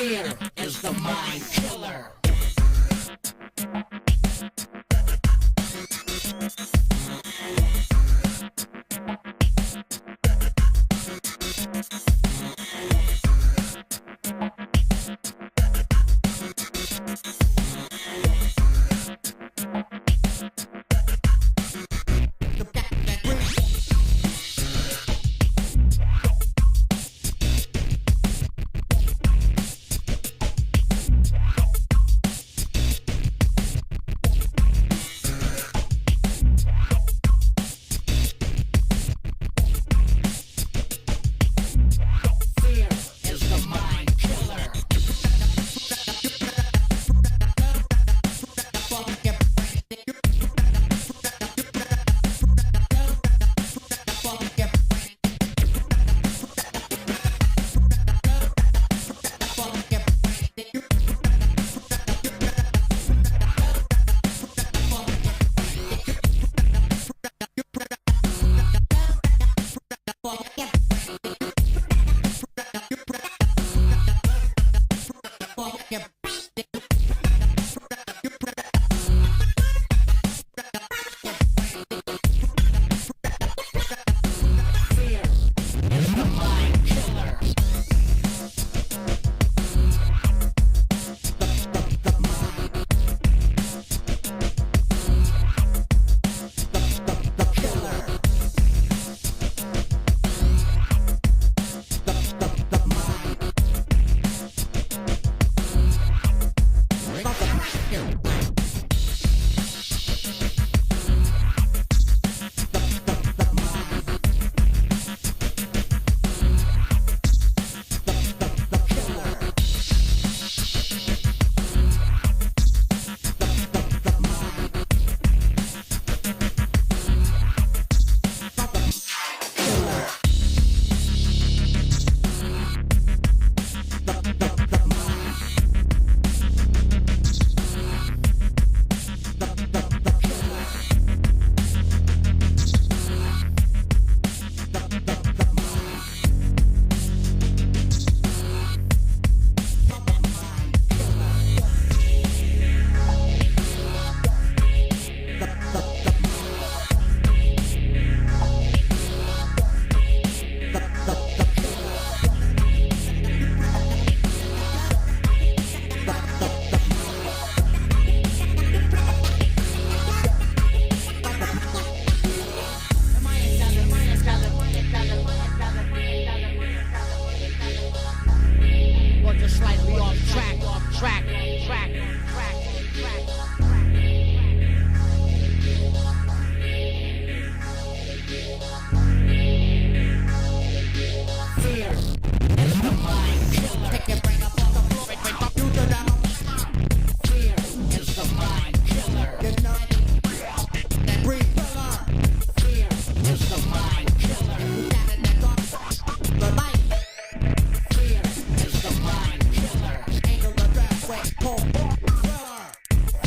Fear is the mind killer.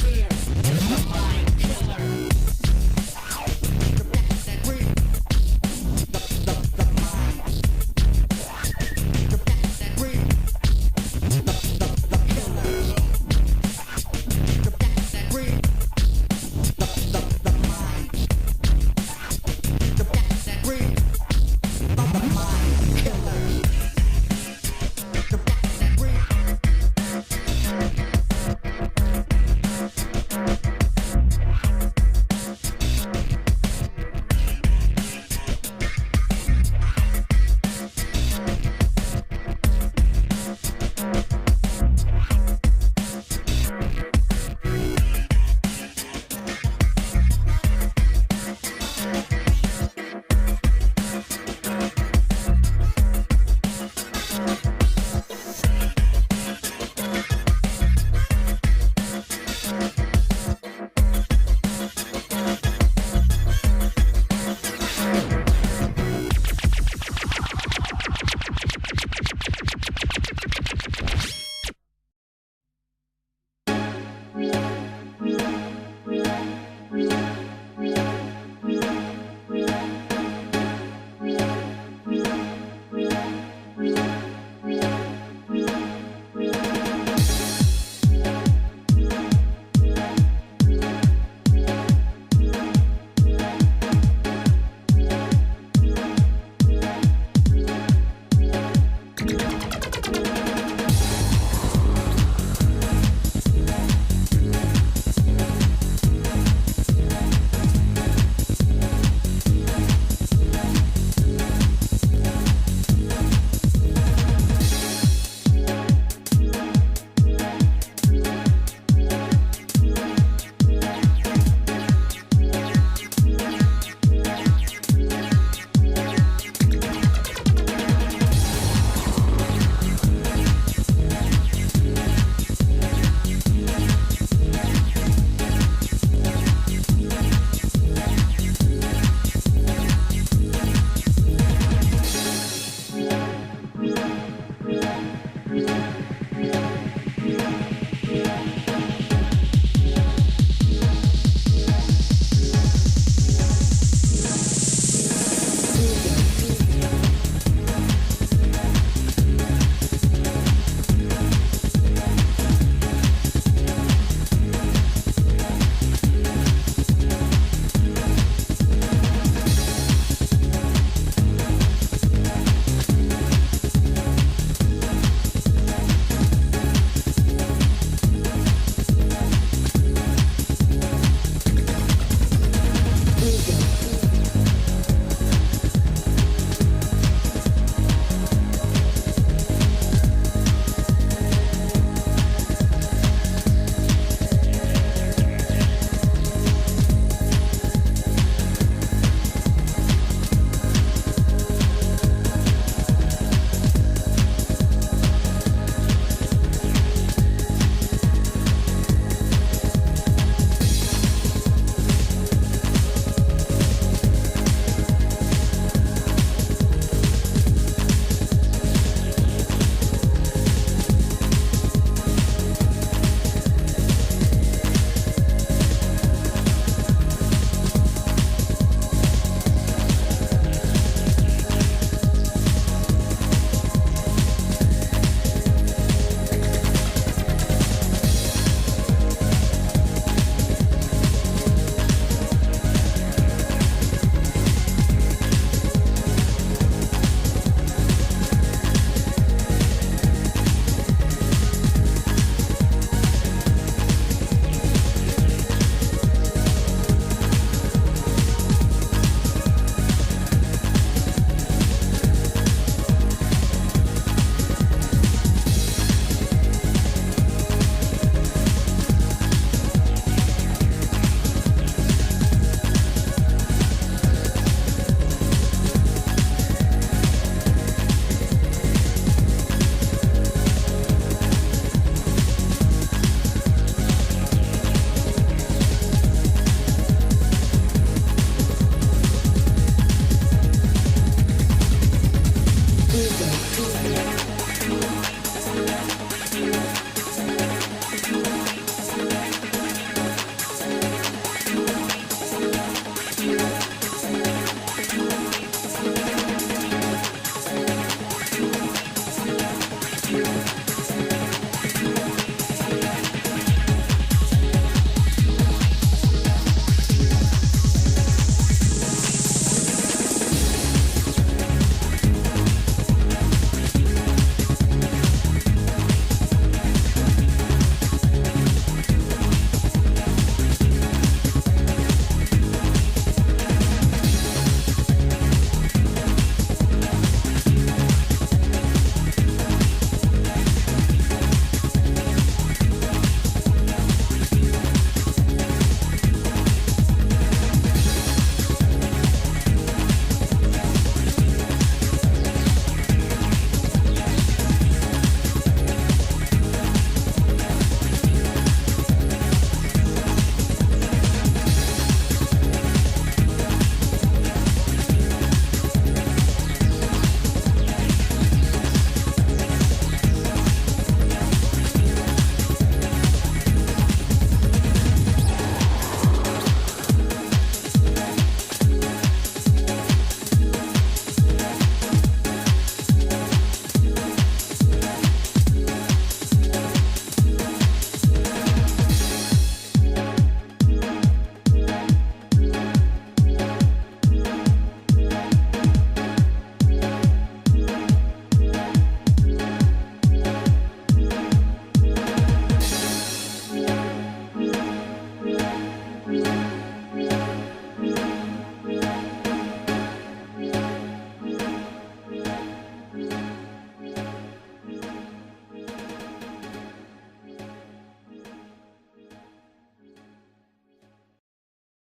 Fear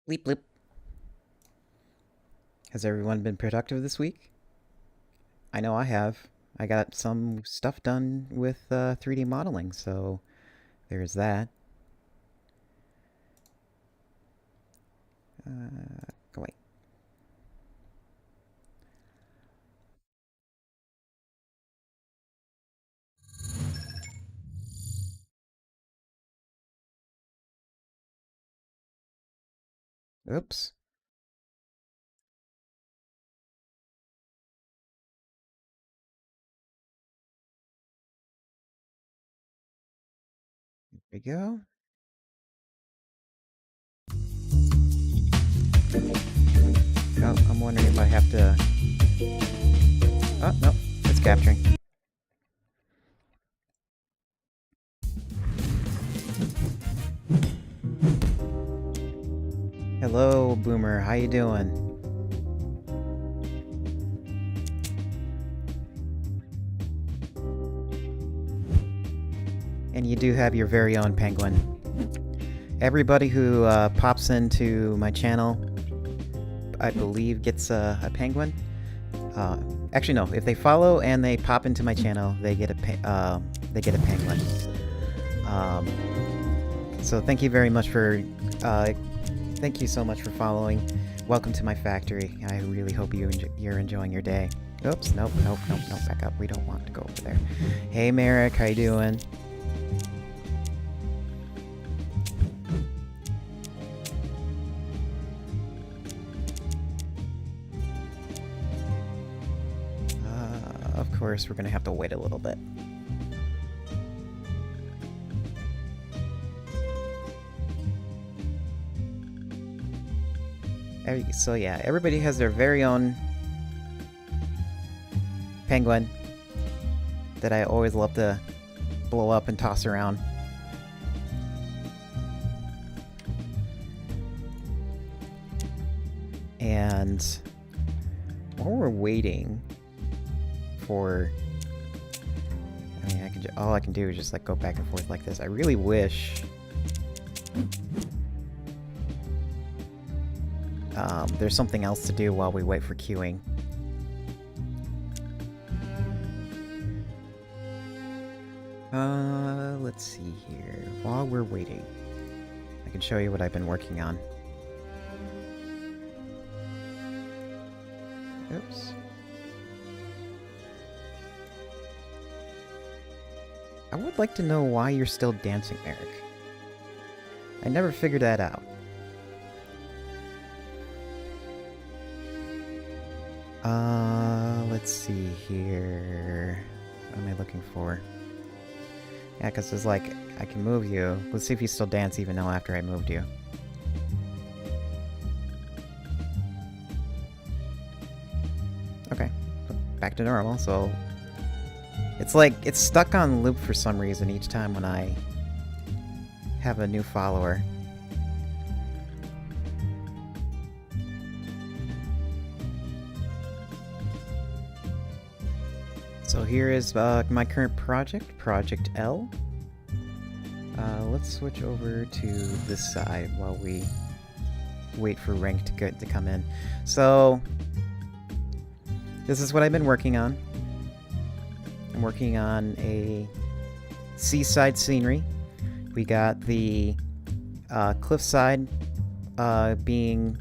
Bleep bleep. Has everyone been productive this week? I know I have. I got some stuff done with 3D modeling, so there's that. Go wait. Oops. There we go. Oh, I'm wondering if I have to... Oh, no. It's capturing. Hello, Boomer. How you doing? And you do have your very own penguin. Everybody who pops into my channel, I believe, gets a penguin. Actually, no. If they follow and they pop into my channel, they get a penguin. So thank you very much for thank you so much for following. Welcome to my factory. I really hope you're enjoying your day. Oops, nope, back up. We don't want to go over there. Hey, Merrick, how you doing? Of course, we're gonna have to wait a little bit. So yeah, everybody has their very own penguin that I always love to blow up and toss around. And while we're waiting for... I mean, all I can do is just like go back and forth like this. I really wish... there's something else to do while we wait for queuing. Let's see here. While we're waiting, I can show you what I've been working on. Oops. I would like to know why you're still dancing, Eric. I never figured that out. Let's see here. am I looking for? Yeah, because it's like, I can move you. Let's see if you still dance even now after I moved you. Okay, back to normal, so... It's like, it's stuck on loop for some reason each time when I have a new follower. So here is my current project, Project L. Let's switch over to this side while we wait for rank to come in. So this is what I've been working on. I'm working on a seaside scenery. We got the cliffside being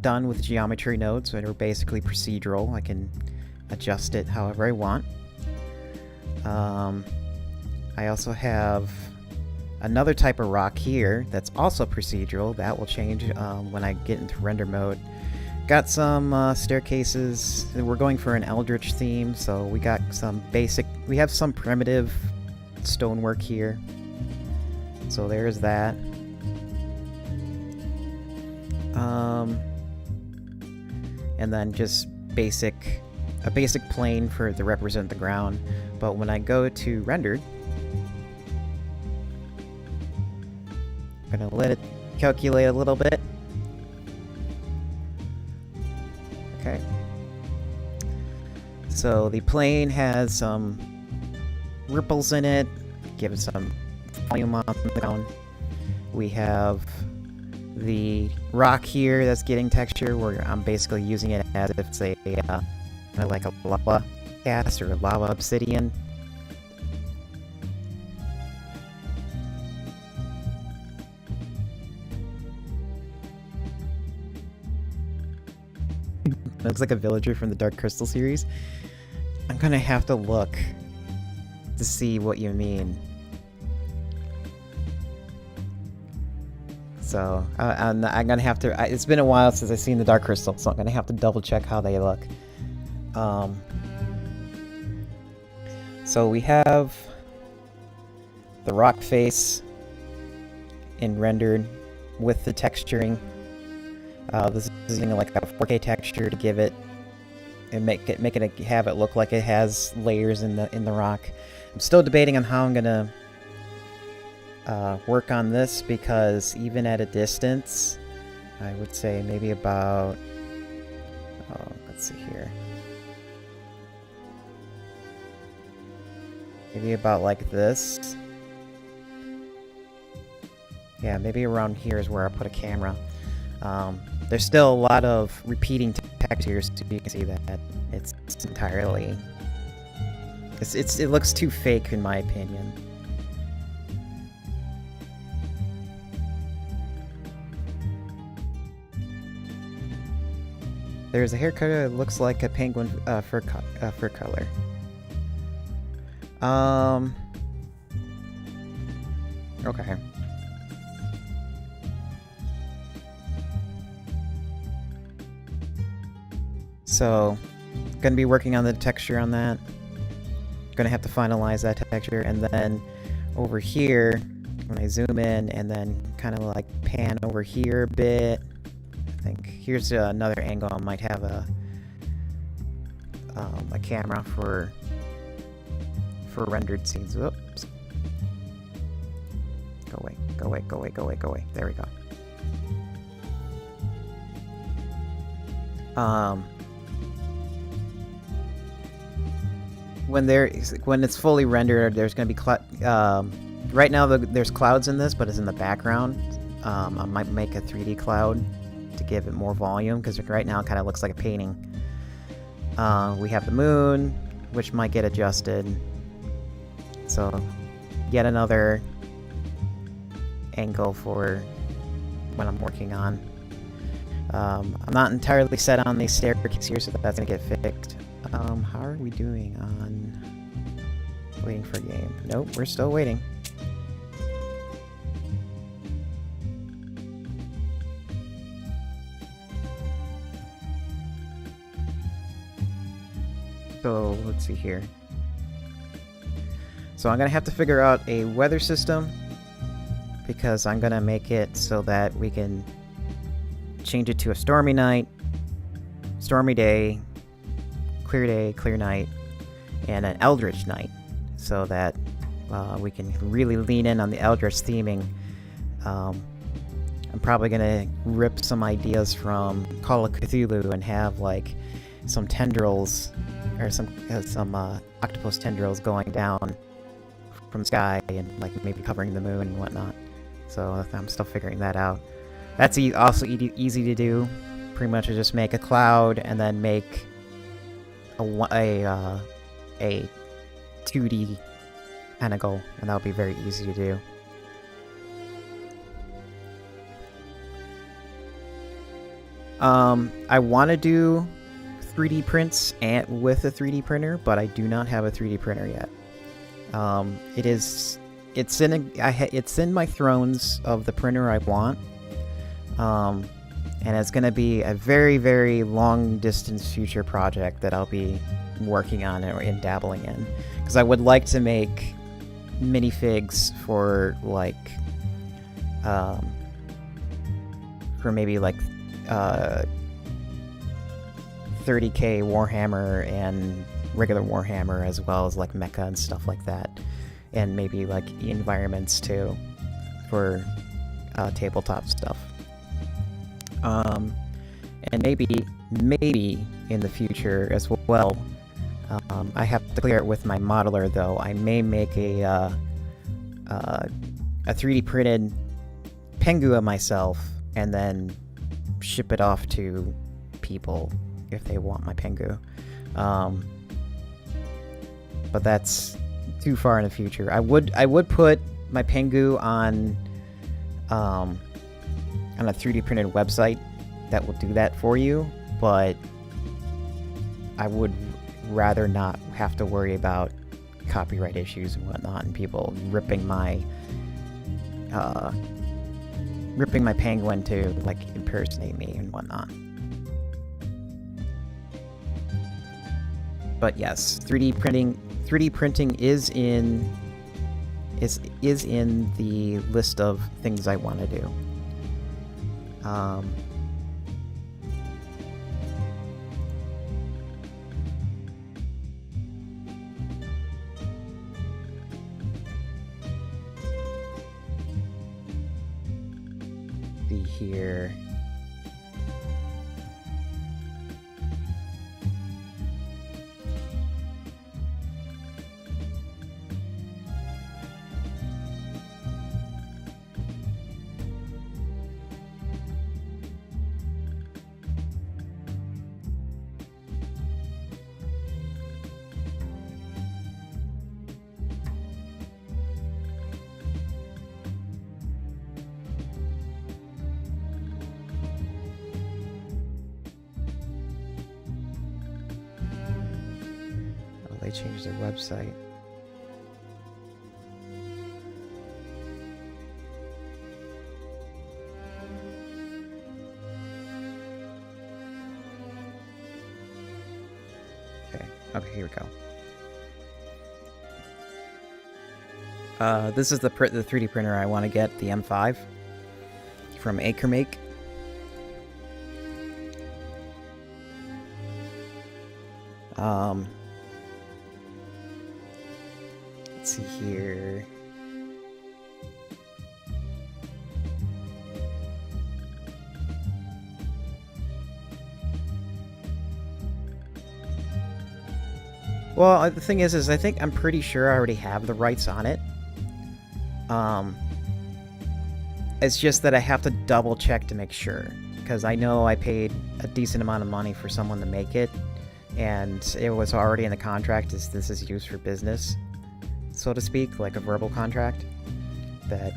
done with geometry nodes that are basically procedural. I can adjust it however I want. I also have another type of rock here that's also procedural. That will change when I get into render mode. Got some staircases. We're going for an eldritch theme, so we got some basic... We have some primitive stonework here. So there's that. And then just a basic plane to represent the ground. But when I go to rendered, I'm gonna let it calculate a little bit. Okay. So the plane has some ripples in it, give it some volume on the ground. We have the rock here that's getting texture, where I'm basically using it as if it's a like a lava cast or a lava obsidian. Looks like a villager from the Dark Crystal series. I'm gonna have to look to see what you mean. So, I'm gonna have to... it's been a while since I've seen the Dark Crystal, so I'm gonna have to double check how they look. So we have the rock face in rendered with the texturing. This is using like a 4K texture to give it and have it look like it has layers in the rock. I'm still debating on how I'm gonna work on this, because even at a distance, I would say maybe about, let's see here, maybe about like this. Yeah, maybe around here is where I put a camera. There's still a lot of repeating textures, so you can see that it's entirely... It looks too fake in my opinion. There's a haircut that looks like a penguin fur color. Okay. So, gonna be working on the texture on that. Gonna have to finalize that texture, and then over here, when I zoom in and then kind of like pan over here a bit, I think here's another angle. I might have a camera for rendered scenes. Oops. Go away, go away, go away, go away, go away. There we go. When it's fully rendered, there's going to be right now there's clouds in this, but it's in the background. I might make a 3D cloud to give it more volume, because right now it kind of looks like a painting. We have the moon, which might get adjusted. So, yet another angle for when I'm working on. I'm not entirely set on these staircases here, so that's going to get fixed. How are we doing on waiting for a game? Nope, we're still waiting. So, let's see here. So I'm gonna have to figure out a weather system, because I'm gonna make it so that we can change it to a stormy night, stormy day, clear night, and an eldritch night, so that we can really lean in on the eldritch theming. I'm probably gonna rip some ideas from Call of Cthulhu and have like some tendrils, or some octopus tendrils going down from the sky and like maybe covering the moon and whatnot. So I'm still figuring that out. That's also easy to do. Pretty much just make a cloud and then make a 2D pentacle, and that'll be very easy to do. I want to do 3D prints with a 3D printer, but I do not have a 3D printer yet. It's in my thrones of the printer I want, and it's going to be a very, very long distance future project that I'll be working on and dabbling in, because I would like to make minifigs for like maybe like 30k Warhammer and regular Warhammer, as well as like Mecha and stuff like that, and maybe like environments too for tabletop stuff. And maybe in the future as well. I have to clear it with my modeler though. I may make a 3D printed Pengu myself and then ship it off to people if they want my Pengu. But that's too far in the future. I would put my Pengu on a 3D printed website that will do that for you, but I would rather not have to worry about copyright issues and whatnot, and people ripping my penguin to like impersonate me and whatnot. But yes, 3D printing is in the list of things I want to do. See here. They changed their website. Okay, here we go. This is the 3D printer I want to get, the M5 from AcreMake. Let's see here. Well, the thing is I'm pretty sure I already have the rights on it. It's just that I have to double check to make sure, because I know I paid a decent amount of money for someone to make it, and it was already in the contract as this is used for business, so to speak, like a verbal contract. I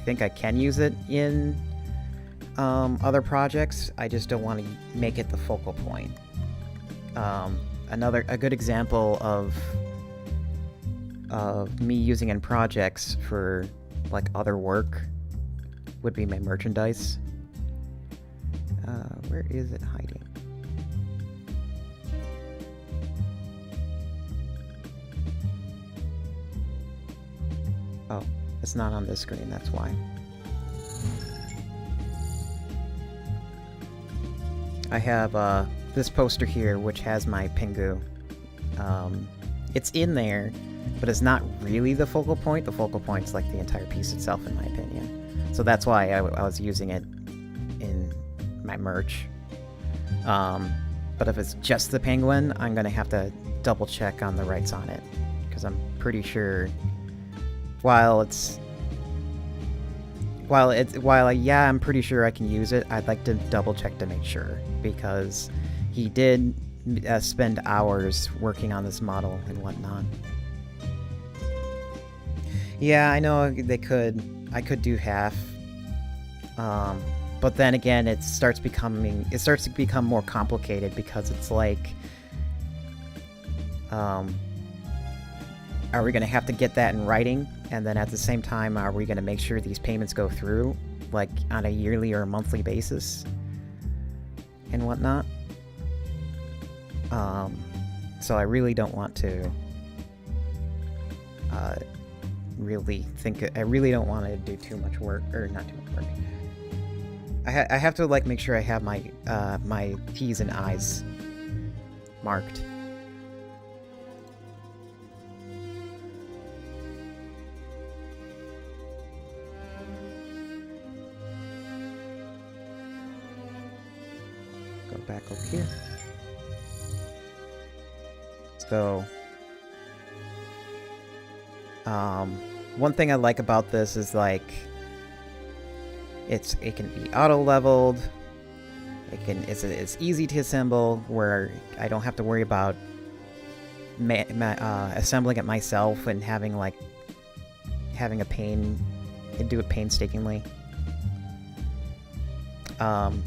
think I can use it in other projects. I just don't want to make it the focal point. A good example of me using in projects for like other work would be my merchandise. Where is it hiding? Oh, it's not on this screen, that's why. I have this poster here, which has my Pingu. It's in there, but it's not really the focal point. The focal point's like the entire piece itself, in my opinion. So that's why I was using it in my merch. But if it's just the penguin, I'm gonna have to double check on the rights on it, because I'm pretty sure yeah, I'm pretty sure I can use it. I'd like to double check to make sure, because he did spend hours working on this model and whatnot. Yeah, I know I could do half. But then again, it starts to become more complicated, because it's like, are we going to have to get that in writing? And then at the same time, are we going to make sure these payments go through, like, on a yearly or a monthly basis? And whatnot? So I really don't want to, I really don't want to do too much work, or not too much work. I have to, like, make sure I have my, my T's and I's marked. Go back over here. So, one thing I like about this is, like, it can be auto-leveled. It's easy to assemble, where I don't have to worry about assembling it myself and having a pain and do it painstakingly.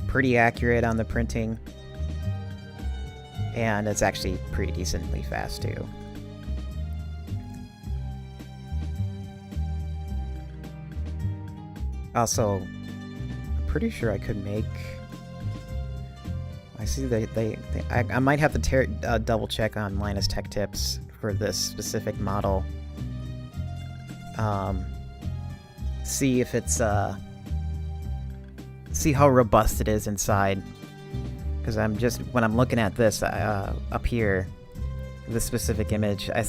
Pretty accurate on the printing, and it's actually pretty decently fast too. Also, I'm pretty sure I could make. I see I might have to double check on Linus Tech Tips for this specific model. See if it's see how robust it is inside, because when I'm looking at this up here, this specific image, I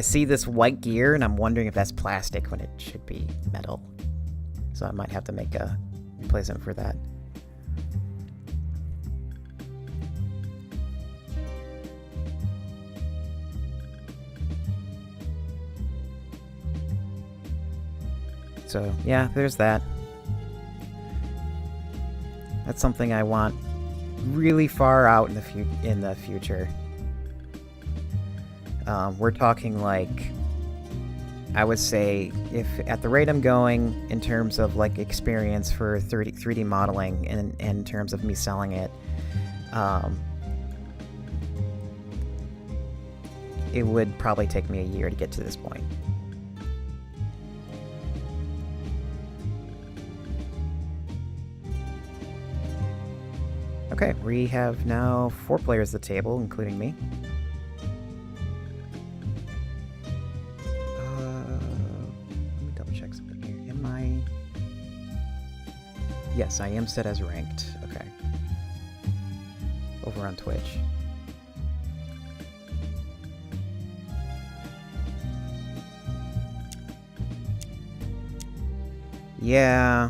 see this white gear and I'm wondering if that's plastic when it should be metal. So I might have to make a replacement for that. So yeah, there's that. That's something I want really far out in the future. We're talking, like, I would say, if at the rate I'm going in terms of, like, experience for 3D modeling, and in terms of me selling it, it would probably take me a year to get to this point. Okay, we have now 4 players at the table, including me. Let me double check something here. Am I... Yes, I am set as ranked. Okay. Over on Twitch. Yeah...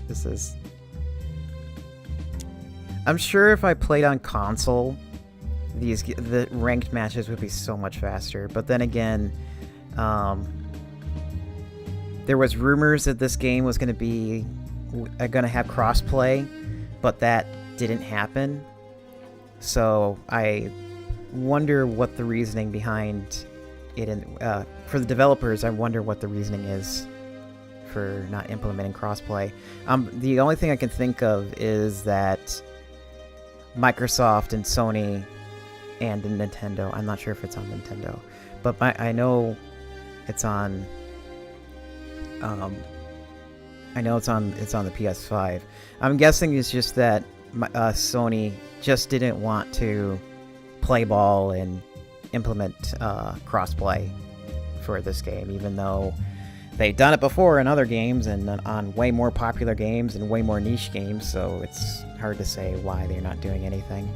This is... I'm sure if I played on console, the ranked matches would be so much faster. But then again, there was rumors that this game was going to have crossplay, but that didn't happen. So I wonder what the reasoning behind it, for the developers, I wonder what the reasoning is for not implementing crossplay. The only thing I can think of is that Microsoft and Sony and Nintendo, I'm not sure if it's on Nintendo, but I know it's on I know it's on the PS5. I'm guessing it's just that Sony just didn't want to play ball and implement crossplay for this game, even though they've done it before in other games and on way more popular games and way more niche games, so it's hard to say why they're not doing anything.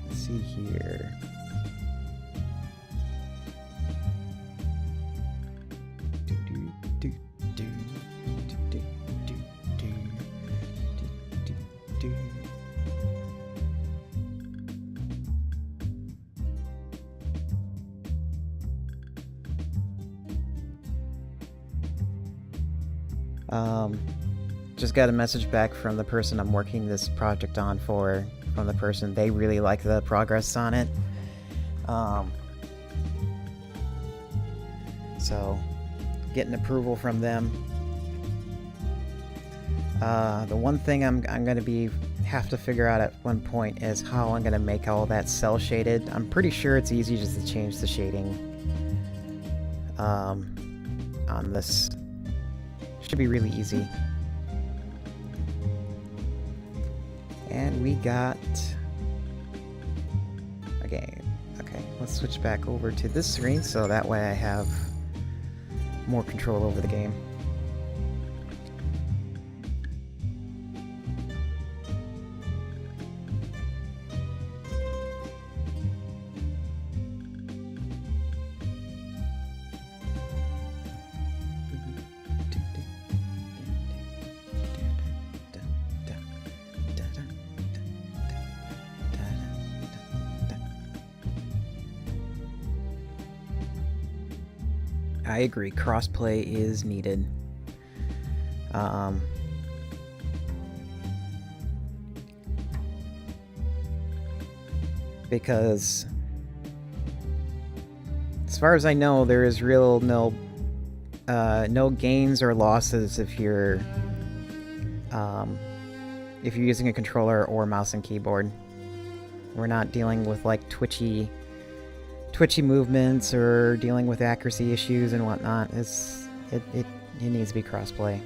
Let's see here. Just got a message back from the person I'm working this project on for, from the person. They really like the progress on it. So, getting approval from them. The one thing I'm gonna have to figure out at one point is how I'm gonna make all that cell shaded. I'm pretty sure it's easy just to change the shading on this. Should be really easy. And we got a game. Okay, let's switch back over to this screen so that way I have more control over the game. I agree, crossplay is needed. Because as far as I know, there is no gains or losses if you're using a controller or mouse and keyboard. We're not dealing with like twitchy movements or dealing with accuracy issues and whatnot. It needs to be crossplay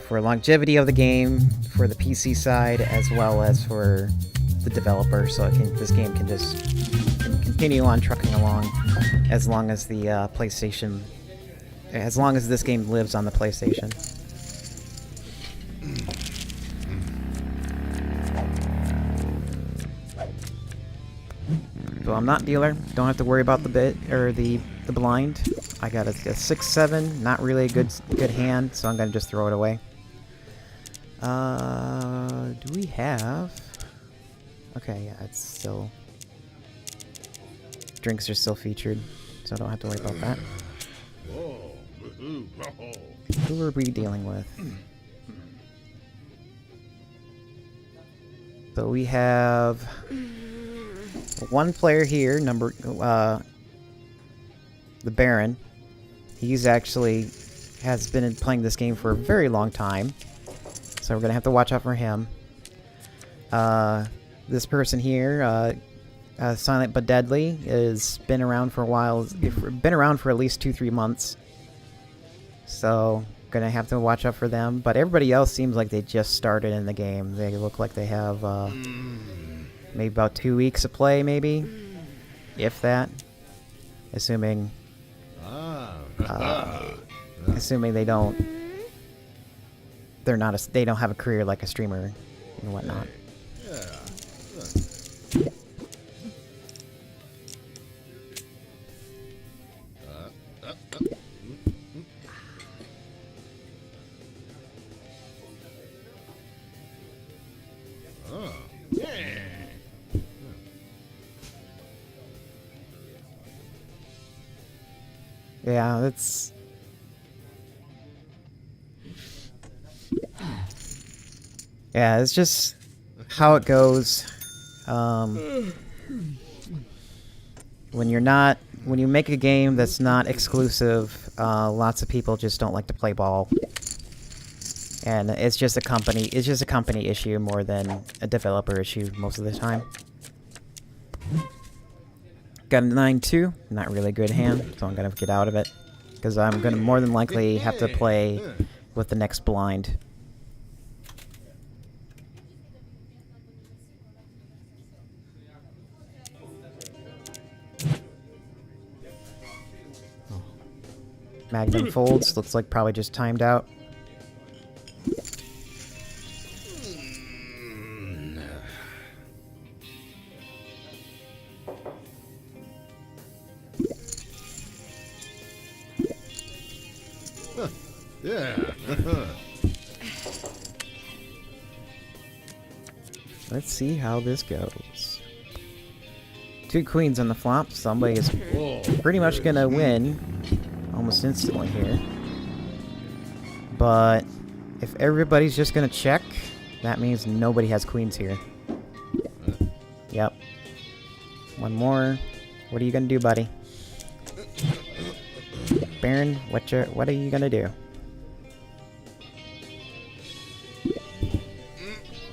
for longevity of the game, for the PC side, as well as for the developer, so this game can just continue on trucking along as long as the PlayStation, as long as this game lives on the PlayStation. So I'm not dealer, don't have to worry about the bit or the blind. I got a 6-7, not really a good hand, so I'm gonna just throw it away. Do we have? Okay, yeah, it's still, drinks are still featured, so I don't have to worry about that. Who are we dealing with? So we have one player here, the Baron. He's actually has been playing this game for a very long time, so we're gonna have to watch out for him. This person here, Silent but Deadly, has been around for a while. Been around for at least 2-3 months, so gonna have to watch out for them. But everybody else seems like they just started in the game. They look like they have maybe about 2 weeks of play, maybe, if that. Assuming they don't have a career like a streamer and whatnot. Yeah, that's... Yeah, it's just how it goes. When you make a game that's not exclusive, lots of people just don't like to play ball. And it's just a company issue more than a developer issue most of the time. Got a 9-2. Not really a good hand, so I'm gonna get out of it. Because I'm gonna more than likely have to play with the next blind. Oh. Magnum folds. Looks like probably just timed out. Yeah. Let's see how this goes. 2 queens on the flop. Somebody is pretty much gonna win almost instantly here. But if everybody's just gonna check, that means nobody has queens here. Yep. One more. What are you gonna do, buddy? Baron, what are you gonna do?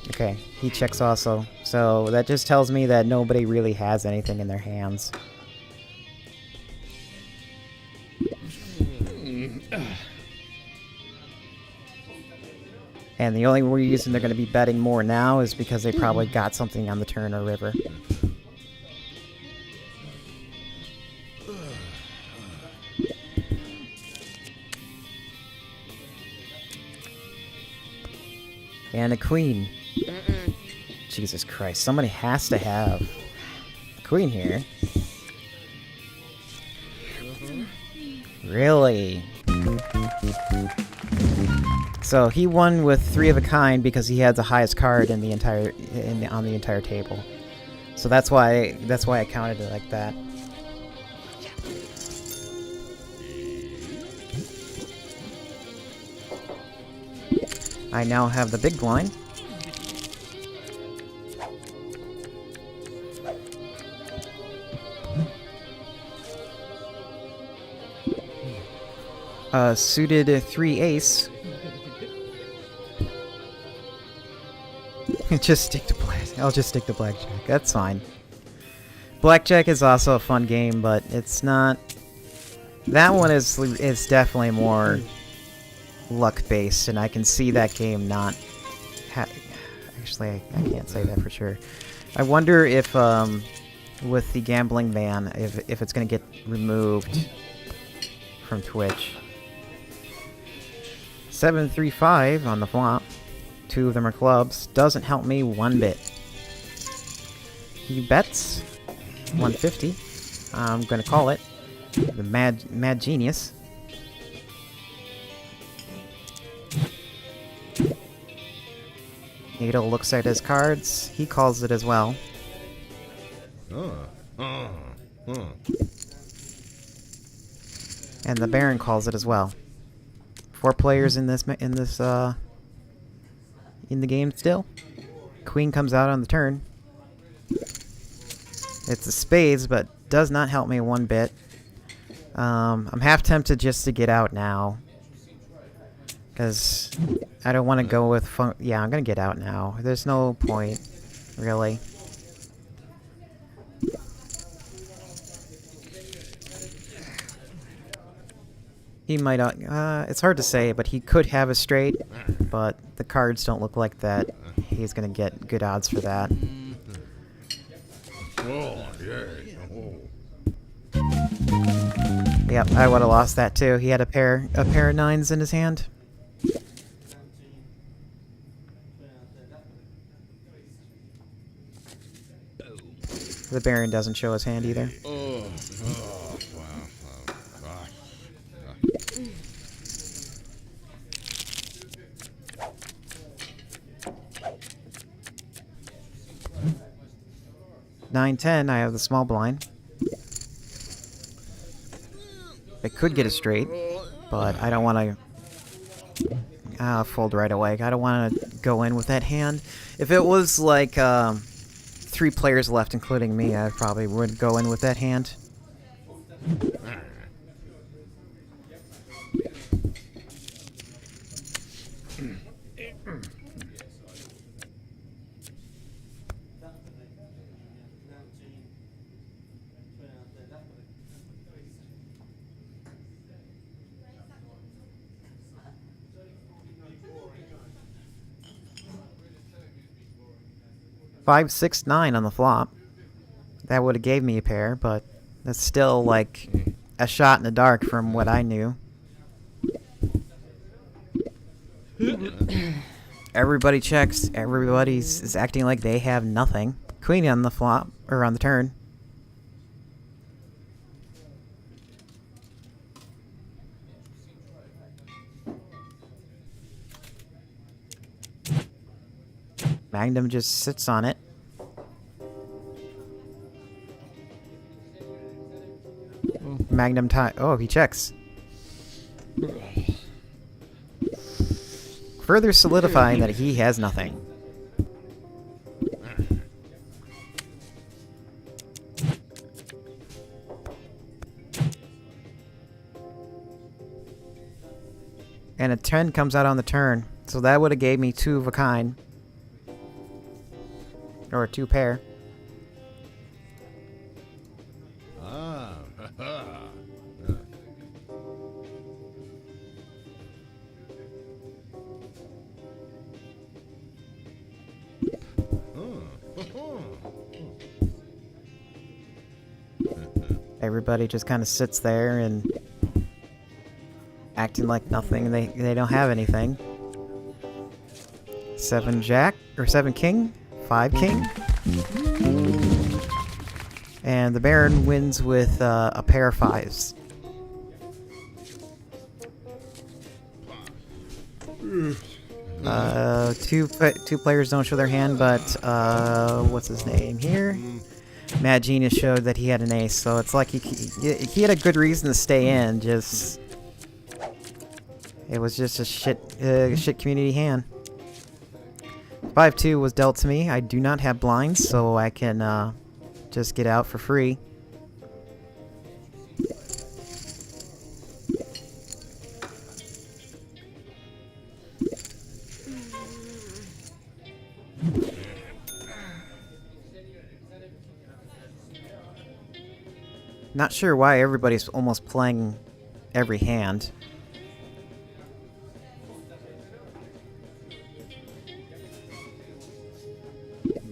Okay, he checks also. So that just tells me that nobody really has anything in their hands. And the only reason they're going to be betting more now is because they probably got something on the turn or river. And a queen. Jesus Christ, somebody has to have a queen here. Really? So he won with 3 of a kind because he had the highest card in the entire on the entire table. So that's why I counted it like that. I now have the big blind. Suited 3 ace. Just stick to black. I'll just stick to blackjack. That's fine. Blackjack is also a fun game, but it's not. That one is definitely more luck based, and I can see that game not. Actually, I can't say that for sure. I wonder if with the gambling ban, if it's gonna get removed from Twitch. 7-3-5 on the flop. 2 of them are clubs. Doesn't help me one bit. He bets 150. I'm gonna call it the mad genius. Nato looks at his cards. He calls it as well. And the Baron calls it as well. 4 players in the game still. Queen comes out on the turn. It's a spades, but does not help me one bit. I'm half tempted just to get out now, because I don't want to go with yeah, I'm gonna get out now. There's no point, really. He might it's hard to say, but he could have a straight, but the cards don't look like that. He's gonna get good odds for that. Yep, I would have lost that too. He had a pair of 9s in his hand. The Baron doesn't show his hand either. Nine, 10, I have the small blind. I could get a straight, but I don't want to fold right away. I don't want to go in with that hand. If it was like 3 players left, including me, I probably would go in with that hand. 5, 6, 9 on the flop. That would have gave me a pair, but that's still like a shot in the dark from what I knew. Everybody checks. Everybody's acting like they have nothing. Queen on the flop, or on the turn. Magnum just sits on it. Magnum tie. Oh, he checks. Further solidifying that he has nothing. And a 10 comes out on the turn. So that would have gave me 2 of a kind. Or a 2 pair. Everybody just kind of sits there and acting like nothing. They don't have anything. 7 jack or 7 king, 5 king, and the Baron wins with a pair of 5s. Two players don't show their hand, but what's his name here? Mad Genius showed that he had an ace, so it's like he had a good reason to stay in. Just it was just a shit community hand. 5-2 was dealt to me. I do not have blinds, so I can just get out for free. Not sure why everybody's almost playing every hand.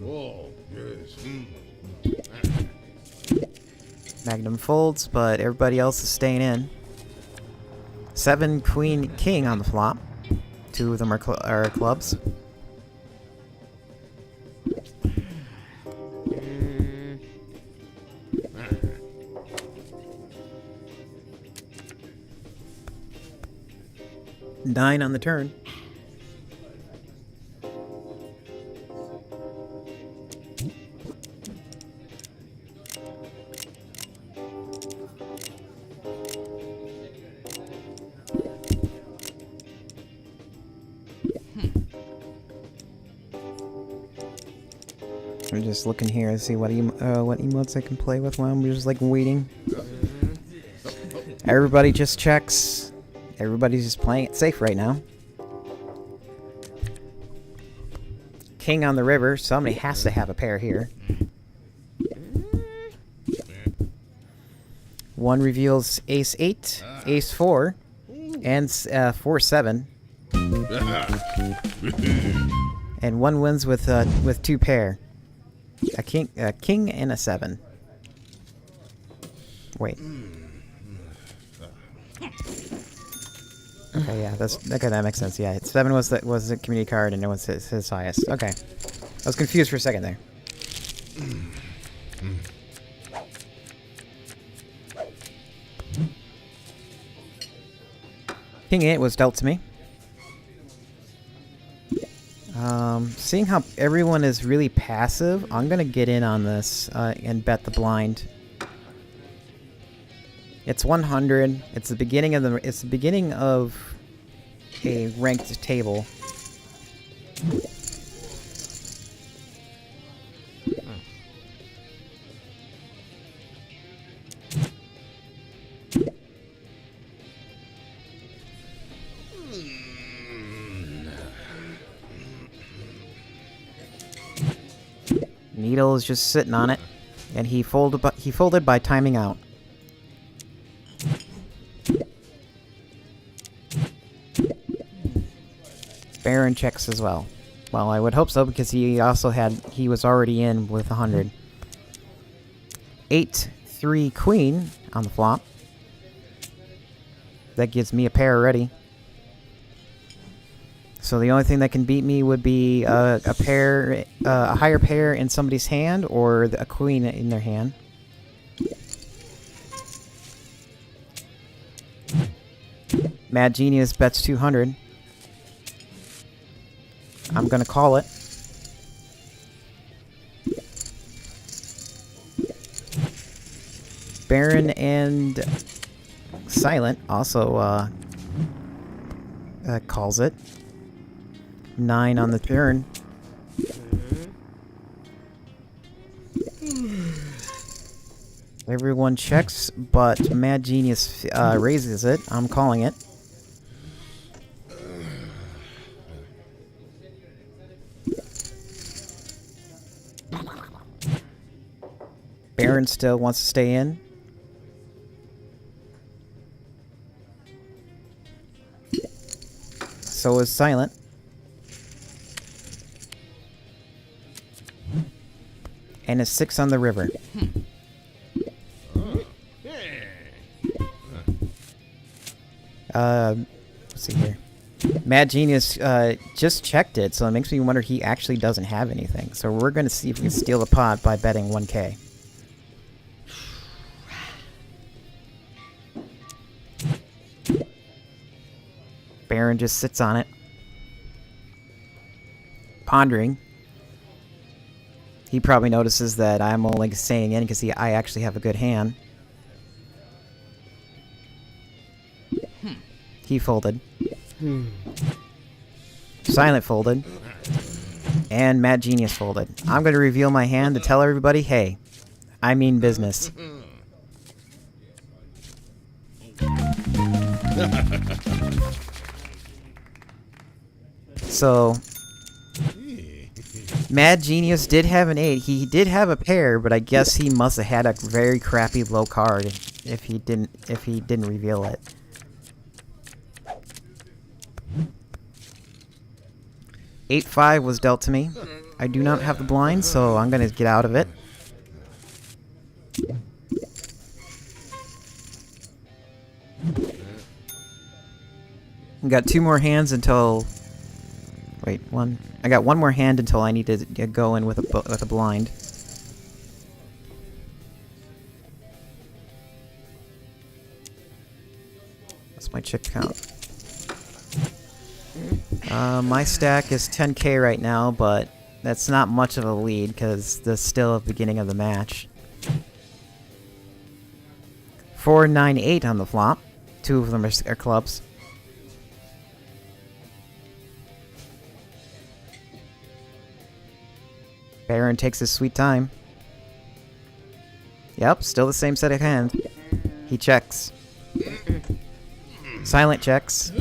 Oh, yes. Magnum folds, but everybody else is staying in. 7 queen king on the flop. 2 of them are clubs. Nine on the turn. I'm just looking here to see what emotes I can play with while I'm just like waiting. Everybody just checks. Everybody's just playing it safe right now. King on the river. Somebody has to have a pair here. 1 reveals ace 8, ace 4, and 4-7. And 1 wins with 2 pair. A king and a 7. Wait. Okay, yeah, that makes sense. Yeah, 7 was the community card, and it was his highest. Okay, I was confused for a second there. King 8 was dealt to me. Seeing how everyone is really passive, I'm gonna get in on this and bet the blind. It's 100. It's the beginning of a ranked table. Needle is just sitting on it, and he folded by timing out. Baron checks as well. Well, I would hope so, because he was already in with 100. 8-3 queen on the flop. That gives me a pair already. So the only thing that can beat me would be a pair, a higher pair in somebody's hand, or a queen in their hand. Mad Genius bets 200. I'm gonna call it. Baron and Silent also calls it. 9 on the turn. Everyone checks, but Mad Genius raises it. I'm calling it. Baron still wants to stay in. So is Silent. And a 6 on the river. Let's see here. Mad Genius just checked it, so it makes me wonder he actually doesn't have anything. So we're going to see if we can steal the pot by betting 1K. Baron just sits on it, pondering. He probably notices that I'm only staying in because I actually have a good hand. He folded. Silent folded. And Mad Genius folded. I'm going to reveal my hand to tell everybody, hey, I mean business. So, Mad Genius did have an 8. He did have a pair, but I guess he must have had a very crappy low card if he didn't reveal it. $8-5 was dealt to me. I do not have the blind, so I'm gonna get out of it. I got 2 more hands until. Wait, one. I got 1 more hand until I need to go in with a blind. What's my chip count? My stack is 10K right now, but that's not much of a lead because that's still at the beginning of the match. 4, 9, 8 on the flop. 2 of them are clubs. Baron takes his sweet time. Yep, still the same set of hand. He checks. Silent checks.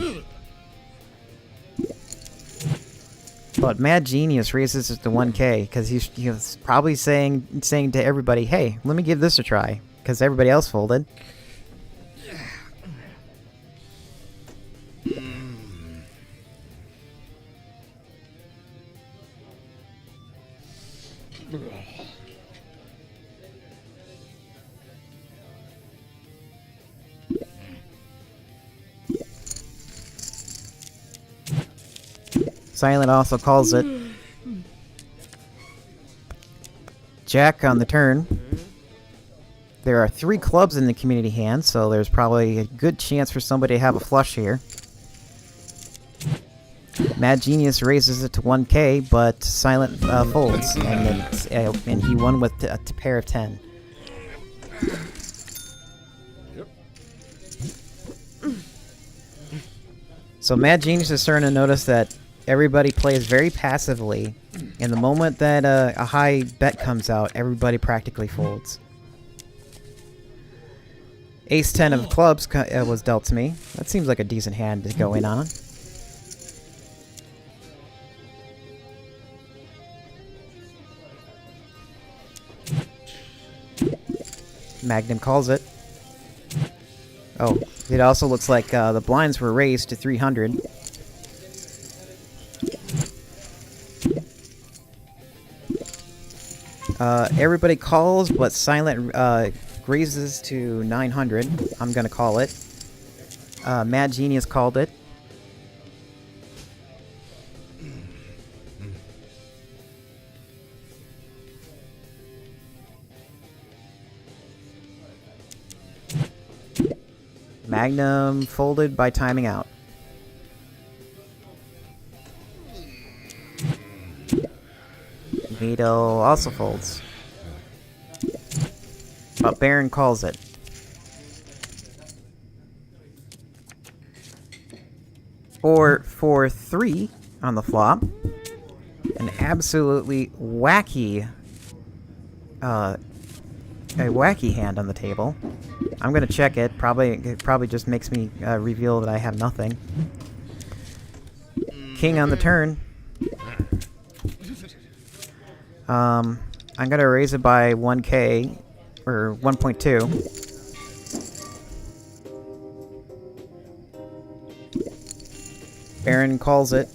But Mad Genius raises it to 1K because he was probably saying to everybody, hey, let me give this a try, because everybody else folded. Silent also calls it. Jack on the turn. There are 3 clubs in the community hand, so there's probably a good chance for somebody to have a flush here. Mad Genius raises it to 1K, but Silent folds, and he won with a pair of 10. So Mad Genius is starting to notice that everybody plays very passively, and the moment that a high bet comes out, everybody practically folds. Ace-10 of clubs was dealt to me. That seems like a decent hand to go in on. Magnum calls it. Oh, it also looks like the blinds were raised to 300. Everybody calls, but Silent raises to 900. I'm gonna call it. Mad Genius called it. Magnum folded by timing out. Vito also folds. But Baron calls it. For 3 on the flop. An absolutely wacky a wacky hand on the table. I'm gonna check it. It probably just makes me reveal that I have nothing. King on the turn. I'm gonna raise it by 1k or 1.2. Baron calls it.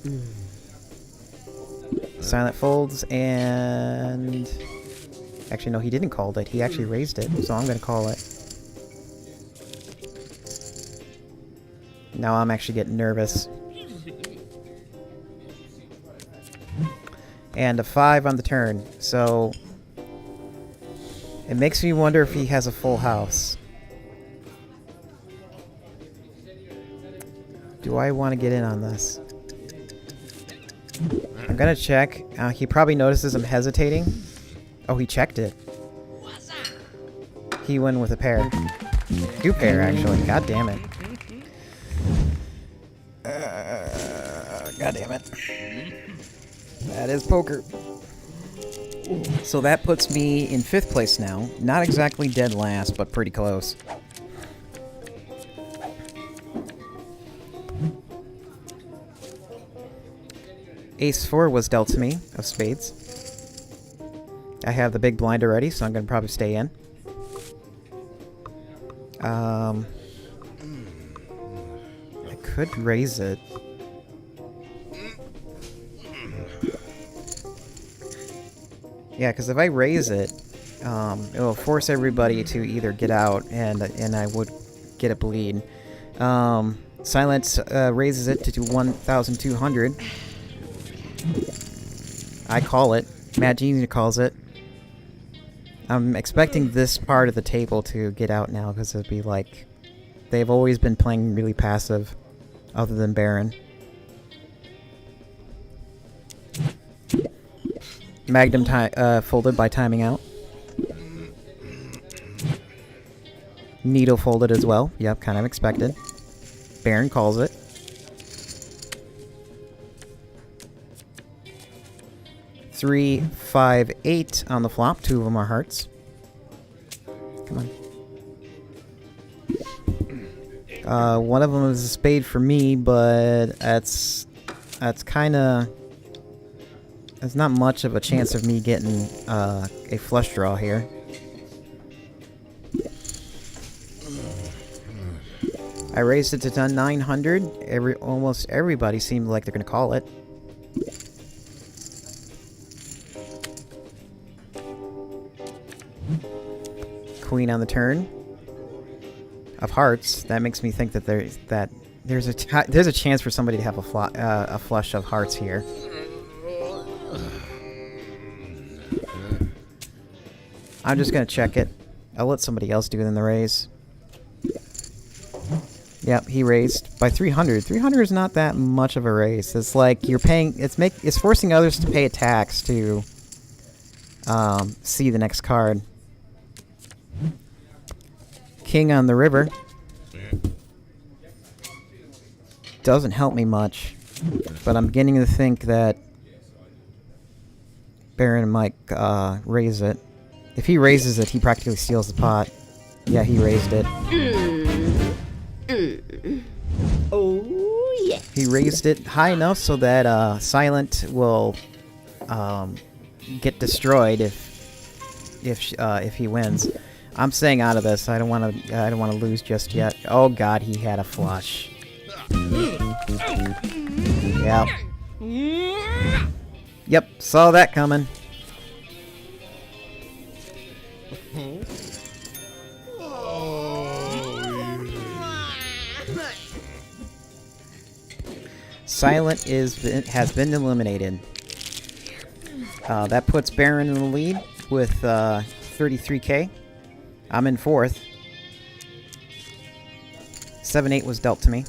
Silent folds and actually no, he didn't call it. He actually raised it, so I'm gonna call it. Now I'm actually getting nervous. And a 5 on the turn, so it makes me wonder if he has a full house. Do I want to get in on this? I'm gonna check. He probably notices I'm hesitating. Oh, he checked it. He went with a pair. 2 pair, actually. God damn it. God damn it. That is poker. So that puts me in 5th place now. Not exactly dead last, but pretty close. Ace 4 was dealt to me, of spades. I have the big blind already, so I'm going to probably stay in. I could raise it. Yeah, because if I raise it, it will force everybody to either get out, and I would get a bleed. Silence raises it to 1,200. I call it. Mad Genius calls it. I'm expecting this part of the table to get out now, because it'd be like... They've always been playing really passive, other than Baron. Magnum folded by timing out. Needle folded as well. Yep, kind of expected. Baron calls it. Three, 5, 8 on the flop. 2 of them are hearts. Come on. One of them is a spade for me, but that's kind of... There's not much of a chance of me getting a flush draw here. I raised it to 900. Almost everybody seemed like they're gonna call it. Queen on the turn of hearts. That makes me think that there's a chance for somebody to have a flush of hearts here. I'm just gonna check it. I'll let somebody else do it in the raise. Yep, he raised by 300. 300 is not that much of a raise. It's like you're paying. It's forcing others to pay a tax to see the next card. King on the river. Doesn't help me much, but I'm beginning to think that Baron might raise it. If he raises it, he practically steals the pot. Yeah, he raised it. Oh, yeah. He raised it high enough so that Silent will get destroyed if he wins. I'm staying out of this. I don't want to lose just yet. Oh God, he had a flush. Yep. Yep, saw that coming. Silent has been eliminated. That puts Baron in the lead with 33k. I'm in 4th. 7-8 was dealt to me.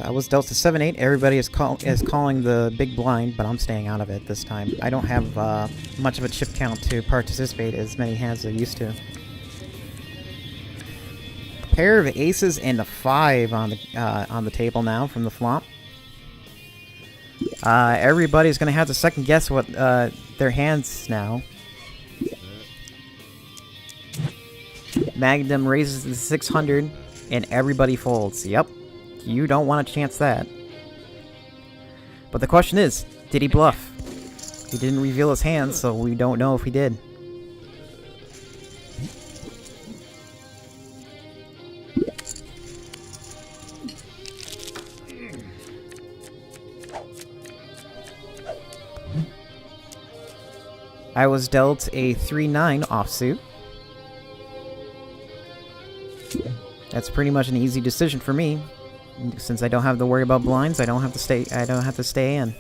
I was dealt to 7-8. Everybody is calling the big blind, but I'm staying out of it this time. I don't have much of a chip count to participate as many hands as I used to. Pair of aces and a 5 on the table now from the flop. Everybody's gonna have to second guess what their hands now. Magnum raises the 600, and everybody folds. Yep. You don't want to chance that. But the question is, did he bluff? He didn't reveal his hands, so we don't know if he did. I was dealt a 3-9 offsuit. That's pretty much an easy decision for me. Since I don't have to worry about blinds, I don't have to stay in.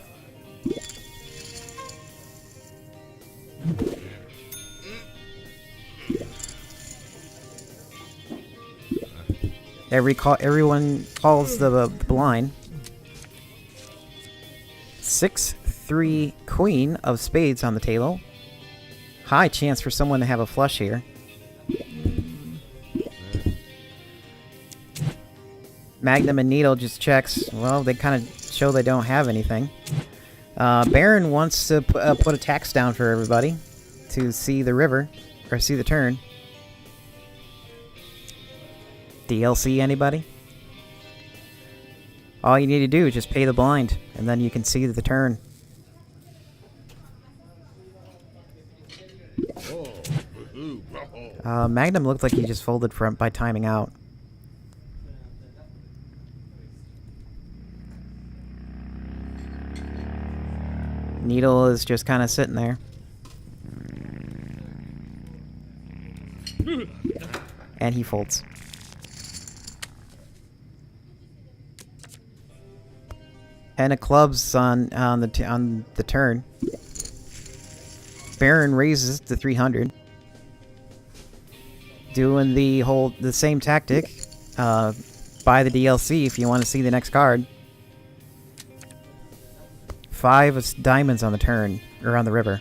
Everyone calls the blind. 6-3 queen of spades on the table. High chance for someone to have a flush here. Magnum and Needle just checks. Well, they kind of show they don't have anything. Baron wants to put a tax down for everybody to see the river, or see the turn. DLC, anybody? All you need to do is just pay the blind, and then you can see the turn. Magnum looked like he just folded by timing out. Needle is just kind of sitting there. And he folds. Ten of clubs on the turn. Baron raises to 300. Doing the same tactic. Buy the DLC if you want to see the next card. 5 of diamonds on the turn, or on the river.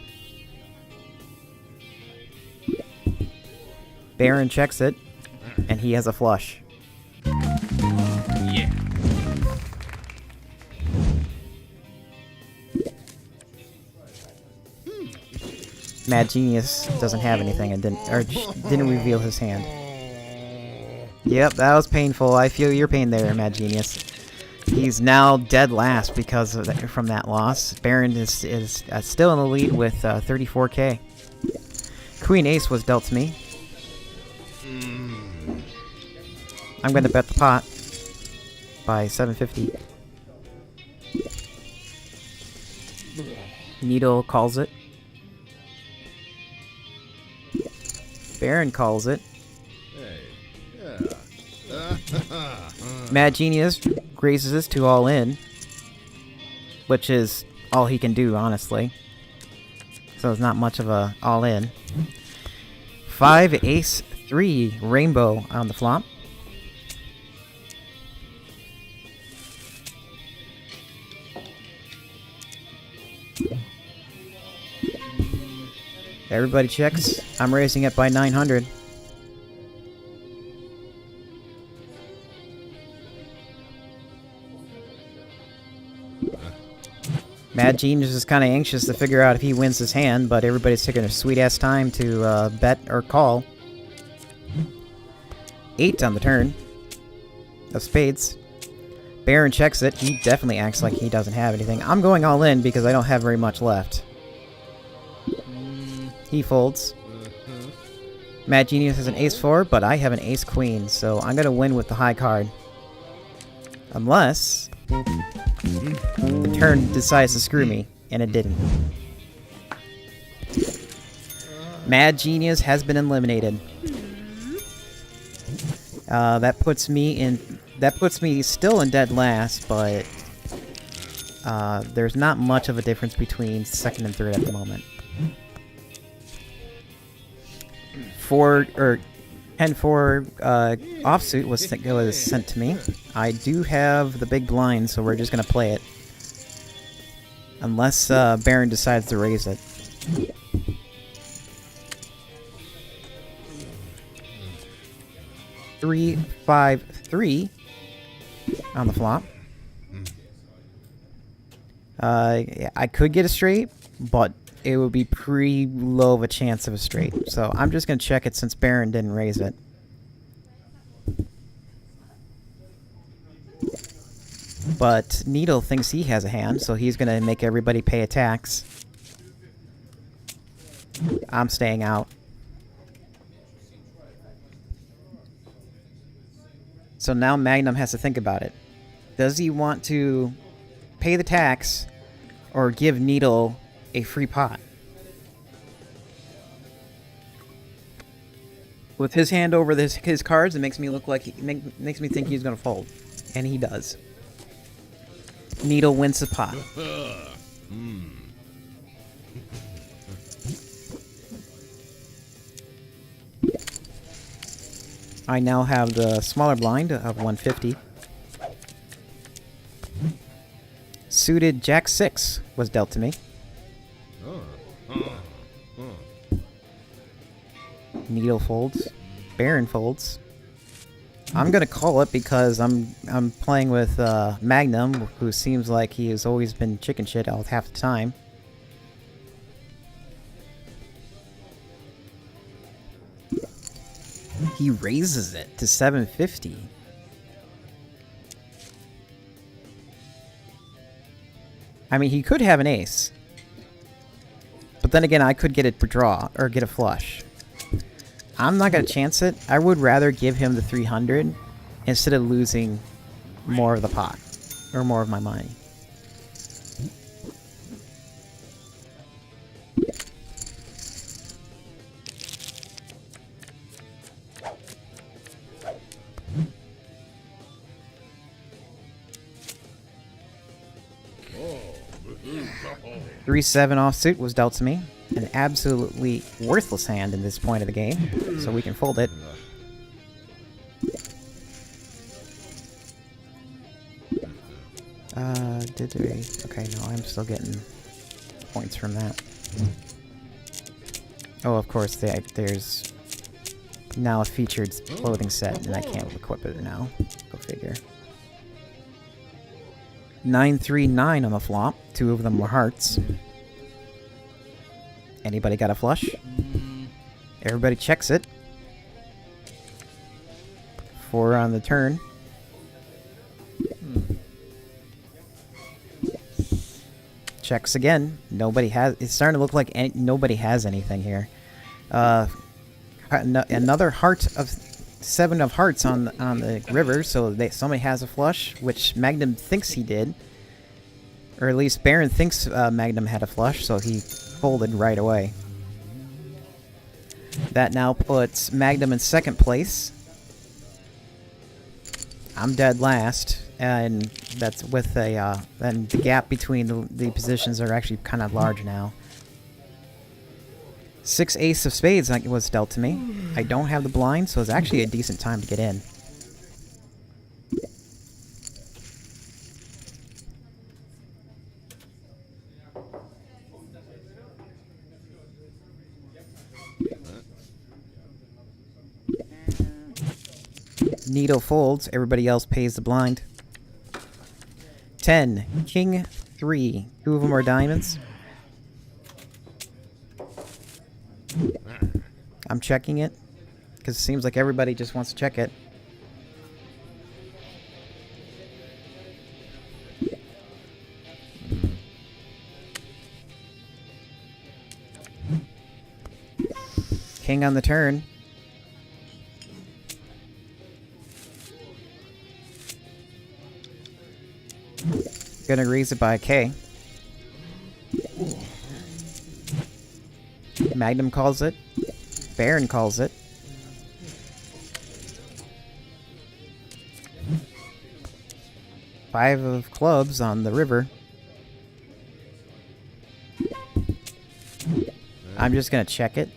Baron checks it, and he has a flush. Yeah. Mad Genius doesn't have anything and didn't reveal his hand. Yep, that was painful. I feel your pain there, Mad Genius. He's now dead last because of from that loss. Baron is still in the lead with 34k. Queen Ace was dealt to me. I'm going to bet the pot by 750. Needle calls it. Baron calls it. Mad Genius raises this to all in, which is all he can do, honestly. So it's not much of a all in. 5 ace 3 rainbow on the flop. Everybody checks. I'm raising it by 900. Mad Genius is kind of anxious to figure out if he wins his hand, but everybody's taking a sweet-ass time to bet or call. 8 on the turn of spades. Baron checks it. He definitely acts like he doesn't have anything. I'm going all in because I don't have very much left. He folds. Mad Genius has an ace-4, but I have an ace-queen, so I'm gonna win with the high card. Unless the turn decides to screw me, and it didn't. Mad Genius has been eliminated. That puts me still in dead last, but there's not much of a difference between second and third at the moment. 10-4 offsuit was sent to me. I do have the big blind, so we're just gonna play it. Unless Baron decides to raise it. Three, 5, 3 on the flop. I could get a straight, but it would be pretty low of a chance of a straight. So I'm just going to check it since Baron didn't raise it. But Needle thinks he has a hand, so he's going to make everybody pay a tax. I'm staying out. So now Magnum has to think about it. Does he want to pay the tax or give Needle a free pot? With his hand over his cards, it makes me look like makes me think he's gonna fold, and he does. Needle wins the pot. I now have the smaller blind of 150. Suited Jack 6 was dealt to me. Needle folds. Baron folds. I'm gonna call it because I'm playing with Magnum, who seems like he has always been chicken shit all half the time. He raises it to 750. I mean, he could have an ace. But then again, I could get it for draw, or get a flush. I'm not going to chance it. I would rather give him the 300 instead of losing more of the pot, or more of my money. Three 7 offsuit was dealt to me. An absolutely worthless hand in this point of the game, so we can fold it. Did we? Okay, no, I'm still getting points from that. Oh, of course, there's now a featured clothing set, and I can't equip it now. Go figure. 9-3-9 on the flop. 2 of them were hearts. Anybody got a flush? Everybody checks it. 4 on the turn. Checks again. Nobody has. It's starting to look like nobody has anything here. Another heart of 7 of hearts on the river, so somebody has a flush, which Magnum thinks he did, or at least Baron thinks Magnum had a flush, so he folded right away. That now puts Magnum in second place. I'm dead last, and that's with a and the gap between the positions are actually kind of large now. 6 ace of spades was dealt to me. I don't have the blind, so it's actually a decent time to get in. Needle folds, everybody else pays the blind. 10, king 3, 2 of them are diamonds. I'm checking it, because it seems like everybody just wants to check it. King on the turn. Gonna raise it by a K. Magnum calls it. Baron calls it. Five of clubs on the river. I'm just gonna check it.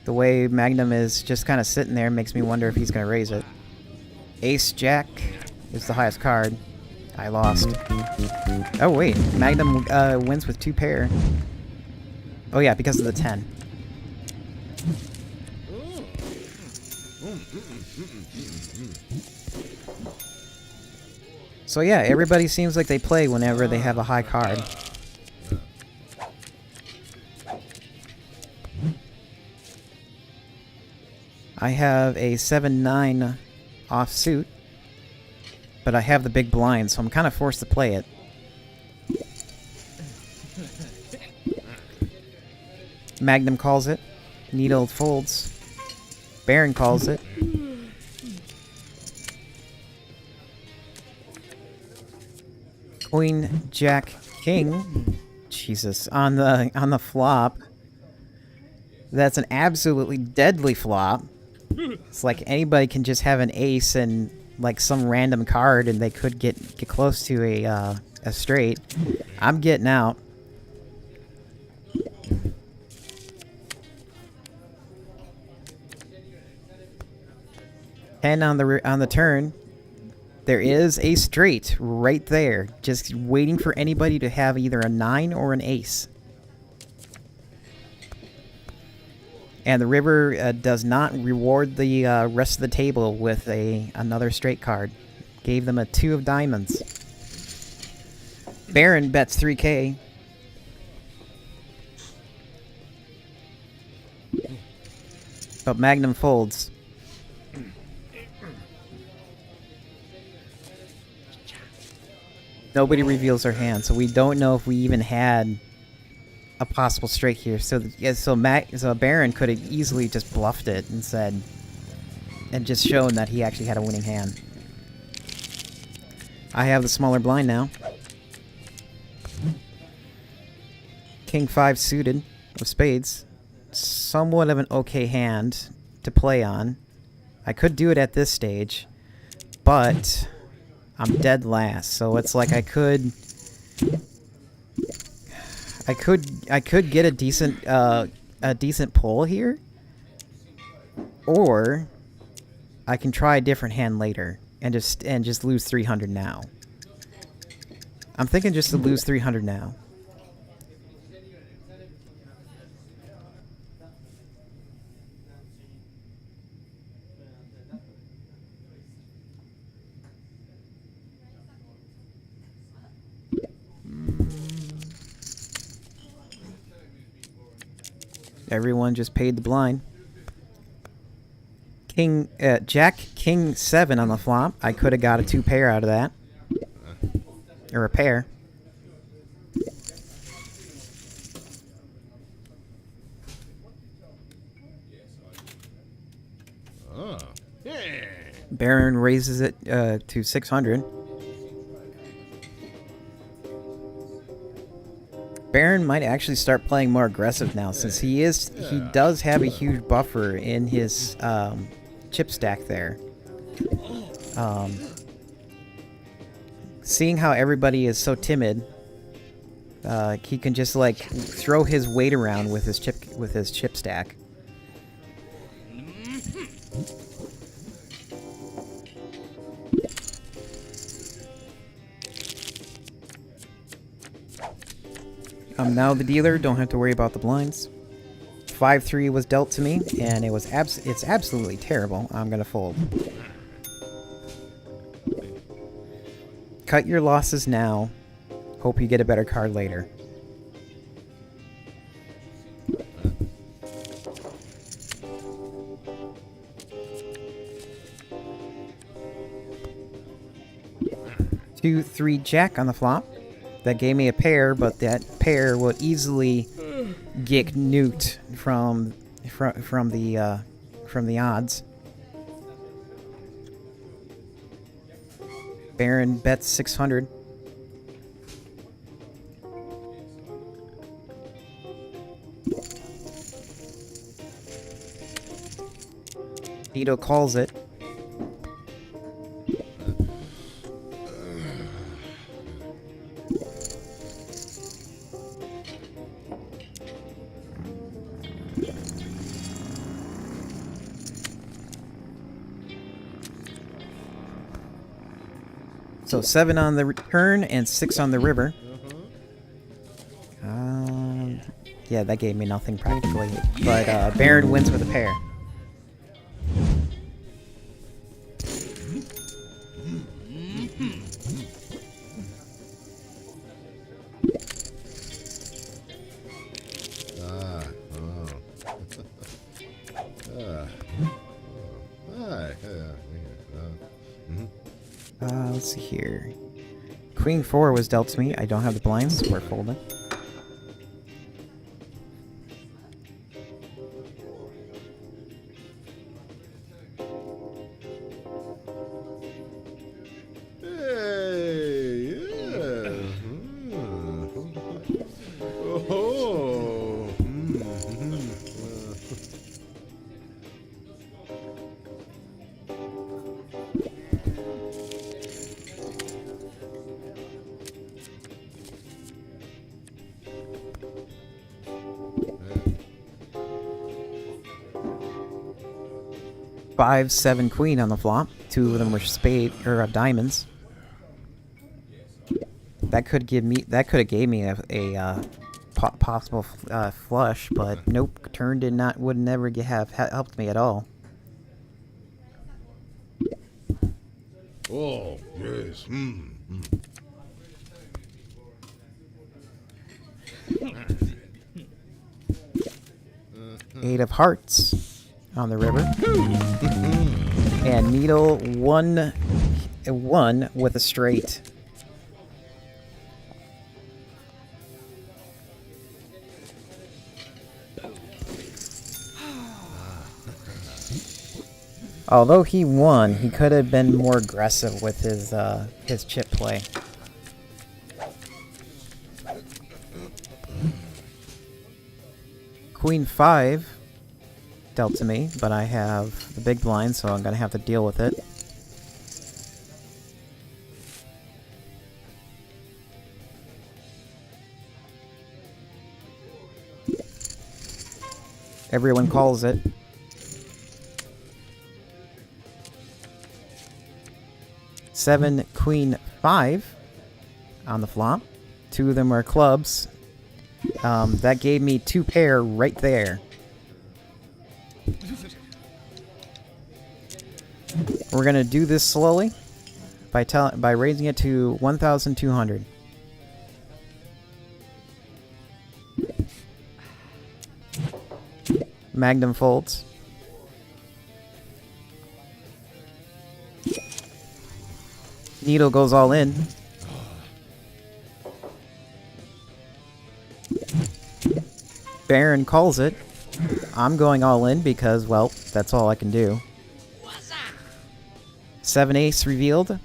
The way Magnum is just kind of sitting there makes me wonder if he's gonna raise it. Ace Jack is the highest card. I lost. Oh wait, Magnum wins with 2 pair. Oh yeah, because of the 10. So yeah, everybody seems like they play whenever they have a high card. I have a 7-9 offsuit, but I have the big blind, so I'm kind of forced to play it. Magnum calls it. Needle folds. Baron calls it. Queen, Jack, King. Jesus, on the flop. That's an absolutely deadly flop. It's like anybody can just have an ace and like some random card, and they could get close to a straight. I'm getting out. And on the turn, there is a straight right there, just waiting for anybody to have either a 9 or an ace. And the river does not reward the rest of the table with another straight card. Gave them a 2 of diamonds. Baron bets 3K. But Magnum folds. Nobody reveals their hand, so we don't know if we even had a possible straight here. So yeah, so Baron could have easily just bluffed it and said, and just shown that he actually had a winning hand. I have the smaller blind now. King 5 suited of spades. Somewhat of an okay hand to play on. I could do it at this stage, but I'm dead last, so it's like I could get a decent pull here, or I can try a different hand later and just lose 300 now. I'm thinking just to lose 300 now. Everyone just paid the blind. Jack, King 7 on the flop. I could have got a 2 pair out of that. Or a pair. Baron raises it to 600. Baron might actually start playing more aggressive now, since he does have a huge buffer in his chip stack there. Seeing how everybody is so timid, he can just like throw his weight around with his chip stack. I'm now the dealer, don't have to worry about the blinds. 5-3 was dealt to me, and it's absolutely terrible. I'm gonna fold. Cut your losses now. Hope you get a better card later. Two, 3 Jack on the flop. That gave me a pair, but that pair would easily get nuked from the odds. Baron bets 600. Nito calls it. So 7 on the turn and 6 on the river. Yeah, that gave me nothing practically. But Baron wins with a pair. Let's see here. Queen 4 was dealt to me. I don't have the blinds, so we're folding. Hey, yeah. Oh. 5, 7 queen on the flop. 2 of them were spade or diamonds. That could give me. That could have gave me a possible flush, but nope. Turn did not. Would never have helped me at all. Oh, yes. 8 of hearts on the river. And Needle 1 with a straight. Although he won, he could have been more aggressive with his chip play. Queen 5 dealt to me, but I have the big blind, so I'm gonna have to deal with it. Everyone calls it. Seven, Queen 5 on the flop. 2 of them are clubs. That gave me 2 pair right there. We're gonna do this slowly by raising it to 1,200. Magnum folds. Needle goes all in. Baron calls it. I'm going all in because, well, that's all I can do. 7 ace revealed.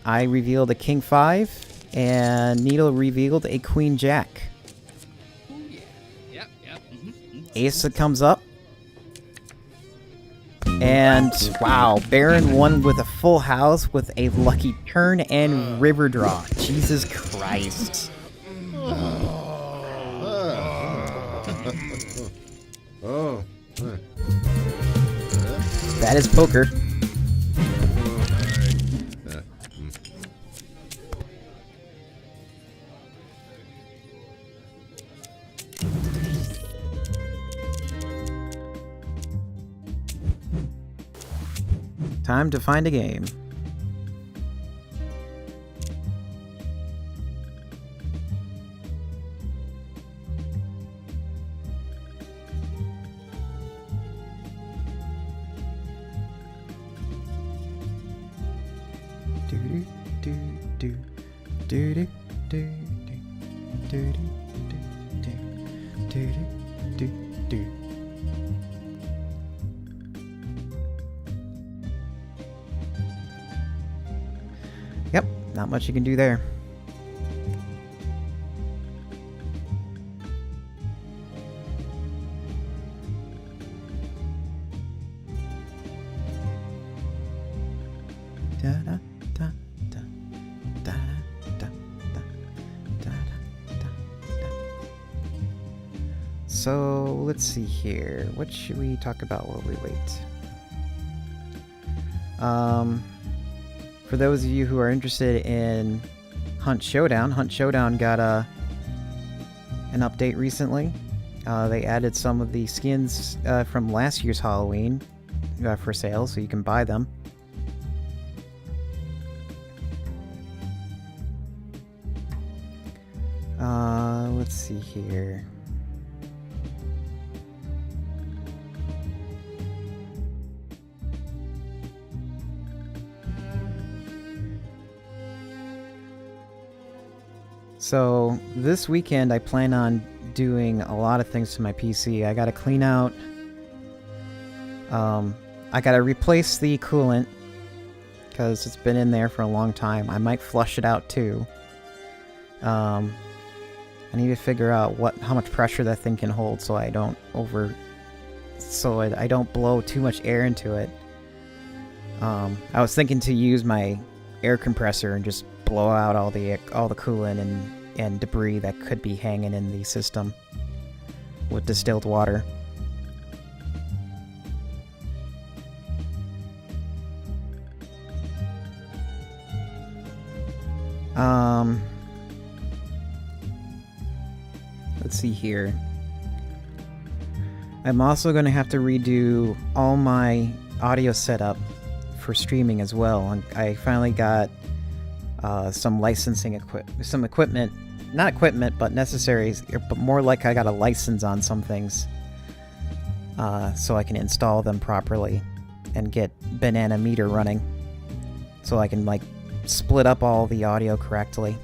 I revealed a king 5, and Needle revealed a queen jack. Ace comes up. And, wow, Baron won with a full house with a lucky turn and river draw. Jesus Christ. That is poker. Time to find a game. Do do do do do do do. do do do do do. Yep, not much you can do there. Da da da da da da da da da da. So let's see here. What should we talk about while we wait? For those of you who are interested in Hunt Showdown got an update recently. They added some of the skins from last year's Halloween for sale, so you can buy them. Let's see here. So this weekend I plan on doing a lot of things to my PC. I gotta clean out. I gotta replace the coolant because it's been in there for a long time. I might flush it out too. I need to figure out how much pressure that thing can hold so I don't I don't blow too much air into it. I was thinking to use my air compressor and just blow out all the coolant and debris that could be hanging in the system with distilled water. Let's see here. I'm also going to have to redo all my audio setup for streaming as well. And I finally got some licensing equipment, not equipment, but necessaries, but more like I got a license on some things, so I can install them properly and get Banana Meter running, so I can like split up all the audio correctly.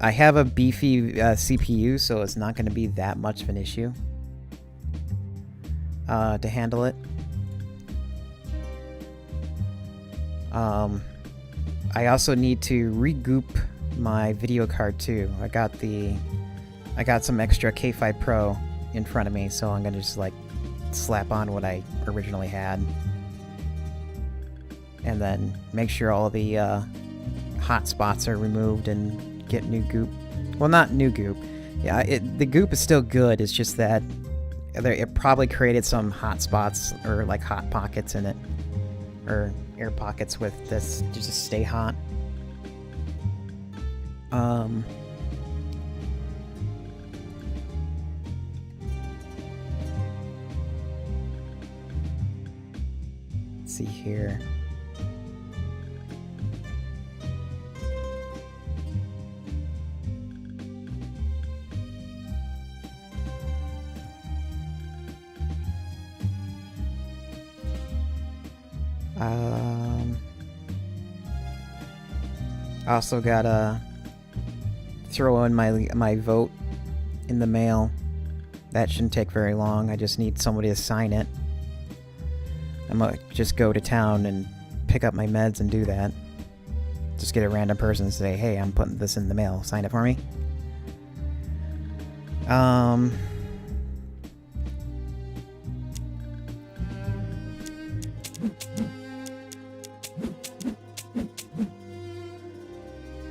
I have a beefy CPU, so it's not going to be that much of an issue to handle it. I also need to regoop my video card too. I got some extra K5 Pro in front of me, so I'm gonna just like slap on what I originally had, and then make sure all the hot spots are removed and get new goop. Well, not new goop. Yeah, the goop is still good. It's just that it probably created some hot spots or like hot pockets in it, or air pockets with this to just stay hot. Let's see here. I also gotta throw in my vote in the mail. That shouldn't take very long. I just need somebody to sign it. I'm gonna just go to town and pick up my meds and do that. Just get a random person and say, hey, I'm putting this in the mail. Sign it for me.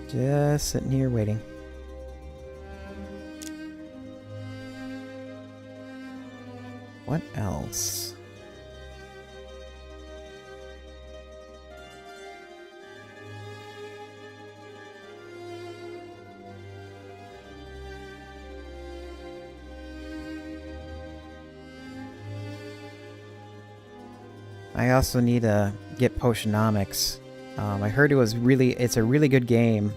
Just sitting here waiting. What else? I also need to get Potionomics. I heard it's a really good game,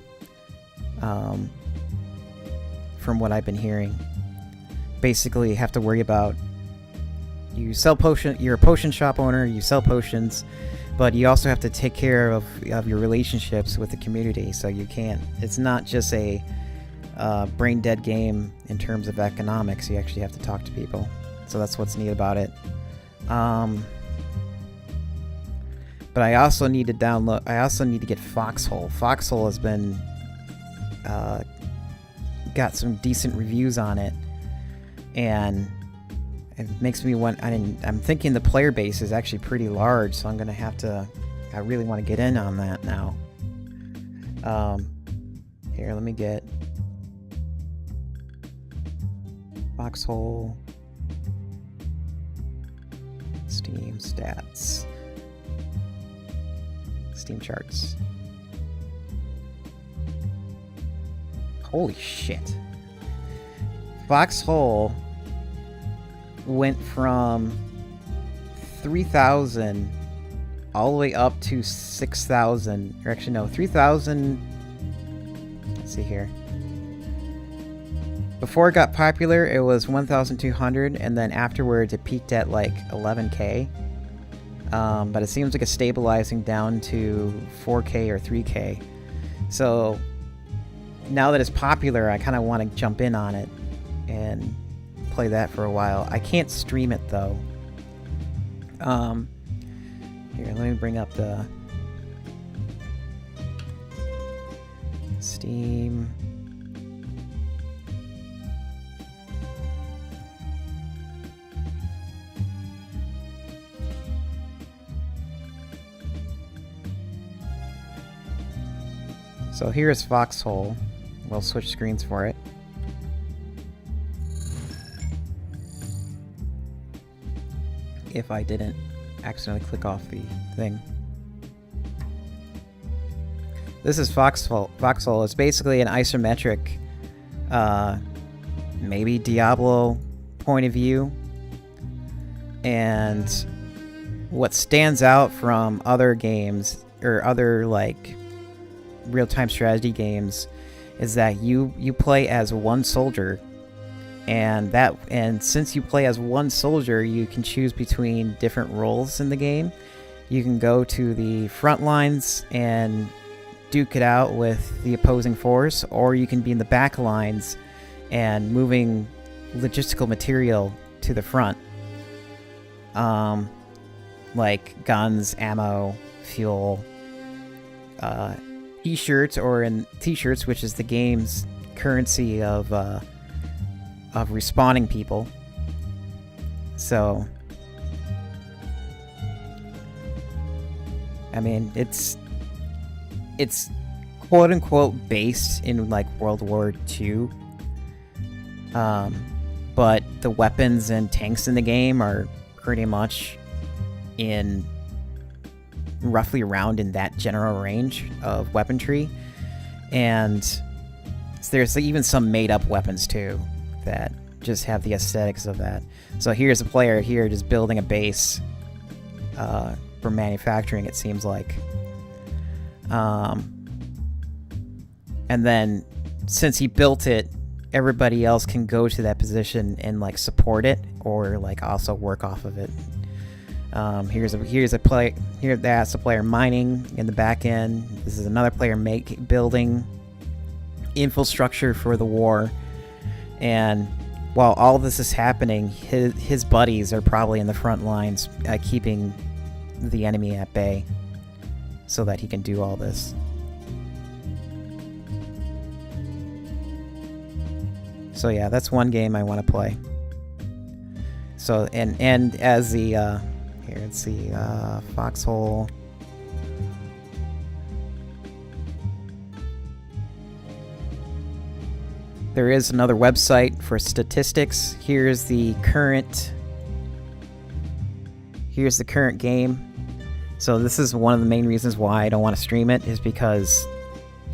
from what I've been hearing. Basically, you have to worry about, you're a potion shop owner, you sell potions, but you also have to take care of your relationships with the community. So you can't. It's not just a brain dead game in terms of economics. You actually have to talk to people. So that's what's neat about it. But I also need to download. I also need to get Foxhole. Foxhole has been got some decent reviews on it, and it makes me want. I'm thinking the player base is actually pretty large, so I'm gonna have to. I really want to get in on that now. Here, let me get Foxhole. Steam stats. Steam charts. Holy shit. Foxhole went from 3,000 all the way up to 6,000. Or actually, no, 3,000. Let's see here. Before it got popular, it was 1,200, and then afterwards it peaked at like 11K. But it seems like it's stabilizing down to 4K or 3K. So now that it's popular, I kind of want to jump in on it and play that for a while. I can't stream it though. Here, let me bring up the Steam. So here's Foxhole. We'll switch screens for it. If I didn't accidentally click off the thing. This is Foxhole. Foxhole is basically an isometric, maybe Diablo point of view. And what stands out from other games, or other like real-time strategy games, is that you play as one soldier, and since you play as one soldier, you can choose between different roles in the game. You can go to the front lines and duke it out with the opposing force, or you can be in the back lines and moving logistical material to the front, like guns, ammo, fuel, t-shirts, or in t-shirts, which is the game's currency of respawning people. So I mean, it's quote unquote based in like World War II, but the weapons and tanks in the game are pretty much in roughly around in that general range of weaponry, and there's even some made-up weapons too that just have the aesthetics of that. So here's a player here just building a base for manufacturing, it seems like, and then since he built it, everybody else can go to that position and like support it, or like also work off of it. Here's a player. That's a player mining in the back end. This is another player building infrastructure for the war. And while all this is happening, his buddies are probably in the front lines, keeping the enemy at bay, so that he can do all this. So yeah, that's one game I want to play. So and as the here, let's see, Foxhole. There is another website for statistics. Here's the current game. So this is one of the main reasons why I don't want to stream it, is because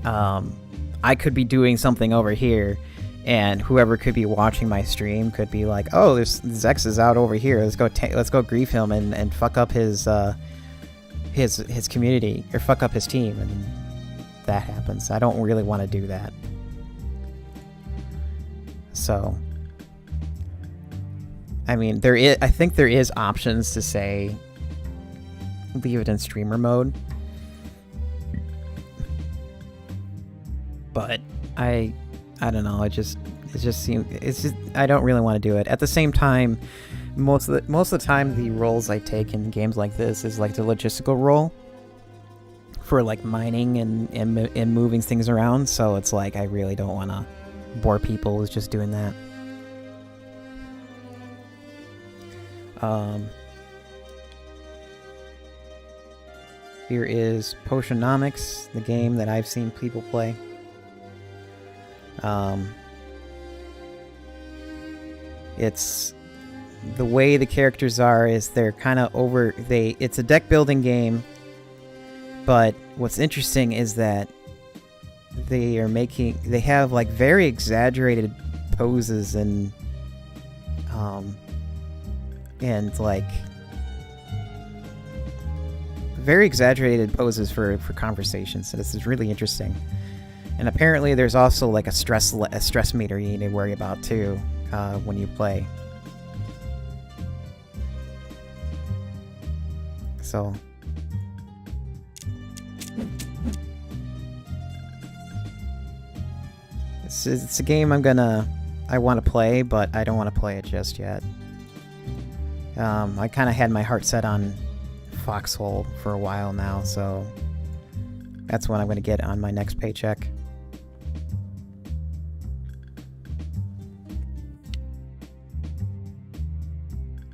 I could be doing something over here, and whoever could be watching my stream could be like, "Oh, there's zɛks is out over here. Let's go grief him and fuck up his community, or fuck up his team," and that happens. I don't really want to do that. So, I mean, I think there is options to say, leave it in streamer mode. But I don't know. It just seems I don't really want to do it. At the same time, most of the time the roles I take in games like this is like the logistical role for like mining and moving things around. So it's like I really don't want to bore people with just doing that. Here is Potionomics, the game that I've seen people play. It's the way the characters are is they're kind of it's a deck building game, but what's interesting is that they have like very exaggerated poses and like very exaggerated poses for conversations. So this is really interesting. And apparently there's also like a stress meter you need to worry about too when you play. So it's a game I want to play, but I don't want to play it just yet. I kind of had my heart set on Foxhole for a while now, so that's what I'm going to get on my next paycheck.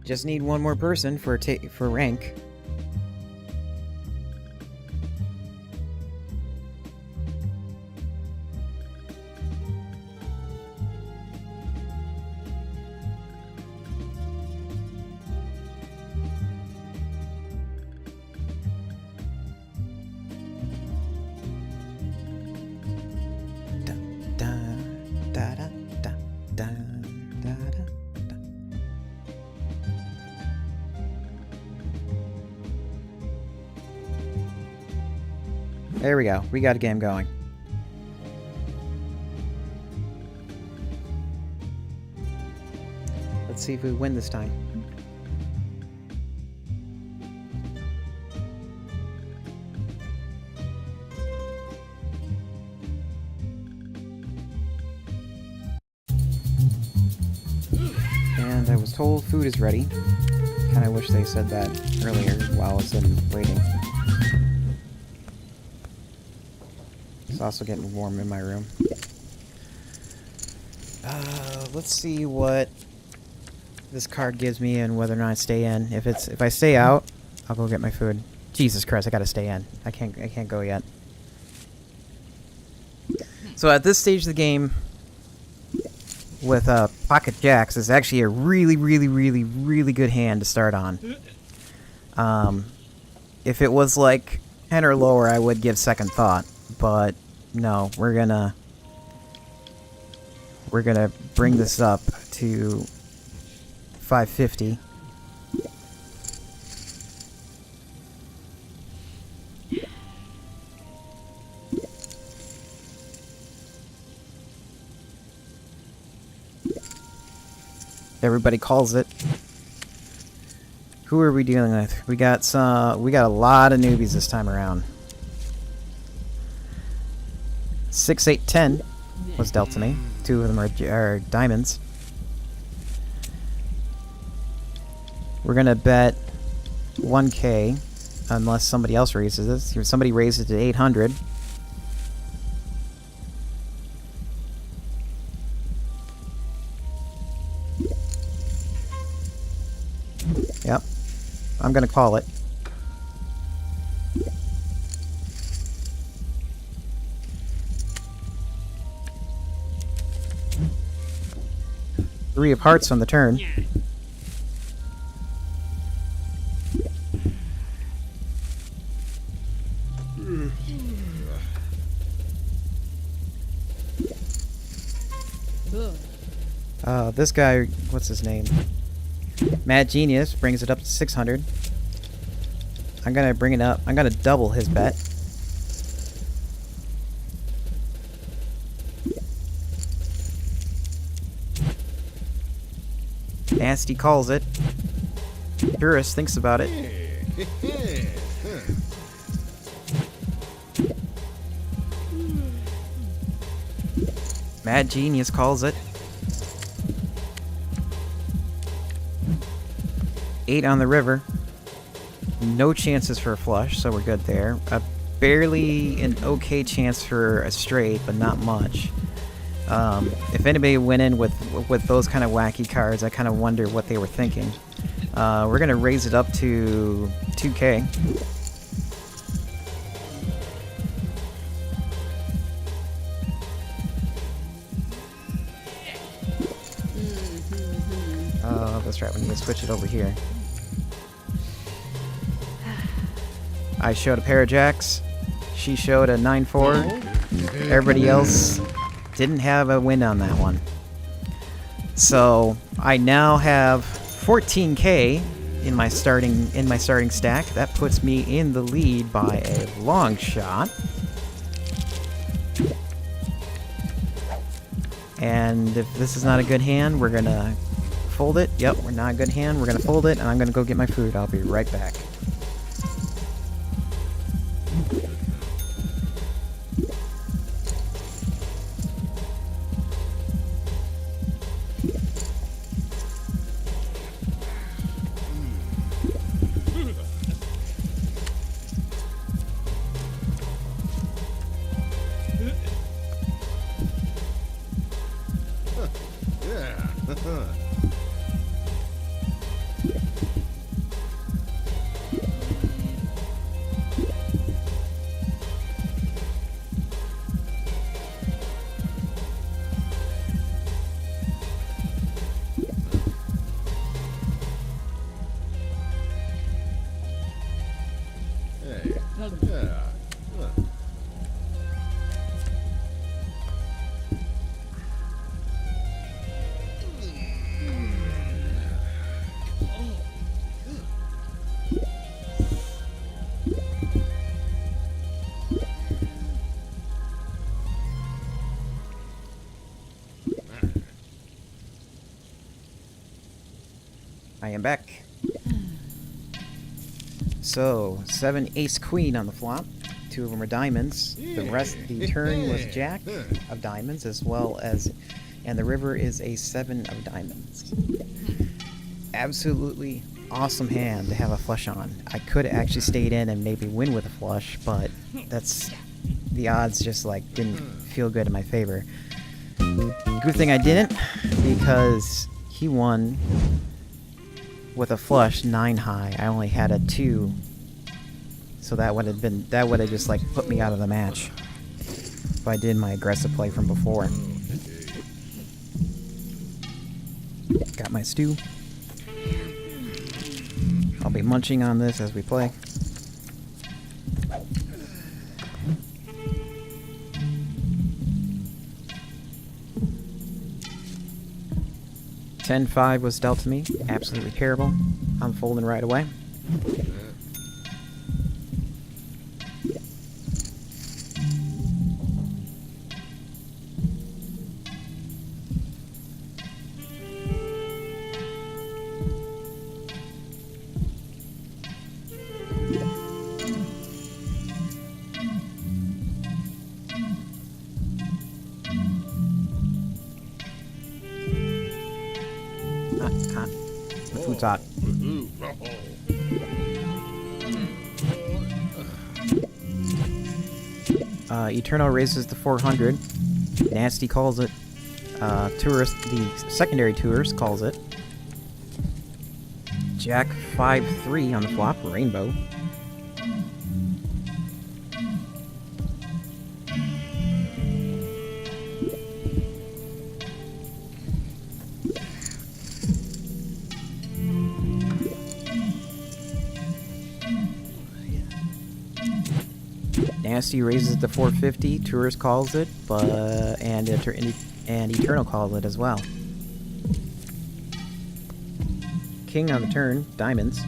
Just need one more person for rank. There we go. We got a game going. Let's see if we win this time. And I was told food is ready. Kinda wish they said that earlier while I was waiting. It's also getting warm in my room. Let's see what this card gives me and whether or not I stay in. If I stay out, I'll go get my food. Jesus Christ, I gotta stay in. I can't go yet. So at this stage of the game, with pocket jacks, is actually a really, really, really, really good hand to start on. If it was like 10 or lower, I would give second thought. But no, we're gonna bring this up to 550. Everybody calls it. Who are we dealing with? We got a lot of newbies this time around. 6, 8, 10 was dealt to me. 2 of them are diamonds. We're gonna bet 1K unless somebody else raises this. If somebody raises it to 800. Yep. I'm gonna call it. Three of hearts on the turn. This guy, what's his name? Mad Genius brings it up to 600. I'm gonna bring it up. I'm gonna double his bet. Nasty calls it. Purist thinks about it. Mad Genius calls it. 8 on the river. No chances for a flush, so we're good there. Barely an okay chance for a straight, but not much. If anybody went in with those kind of wacky cards, I kind of wonder what they were thinking. We're gonna raise it up to 2K. That's right, we need to switch it over here. I showed a pair of jacks. She showed a 9-4. Everybody else didn't have a win on that one. So I now have 14K in my starting stack. That puts me in the lead by a long shot. And if this is not a good hand, we're gonna fold it. Yep, we're not a good hand. We're gonna fold it, and I'm gonna go get my food. I'll be right back. I am back. So, 7 ace queen on the flop. 2 of them are diamonds. The rest, the turn was jack of diamonds, as well as, and the river is a 7 of diamonds. Absolutely awesome hand to have a flush on. I could have actually stayed in and maybe win with a flush, but that's, the odds just like didn't feel good in my favor. Good thing I didn't, because he won with a flush 9 high. I only had a 2, so that would have just like put me out of the match if I did my aggressive play from before. Got my stew. I'll be munching on this as we play. $10-5 was dealt to me. Absolutely terrible. I'm folding right away. The food's hot. Eternal raises the 400. Nasty calls it. Tourist, the secondary tourist calls it. Jack 5-3 on the flop, rainbow. Nasty raises it to 450. Tourist calls it, and Eternal calls it as well. King on the turn, diamonds.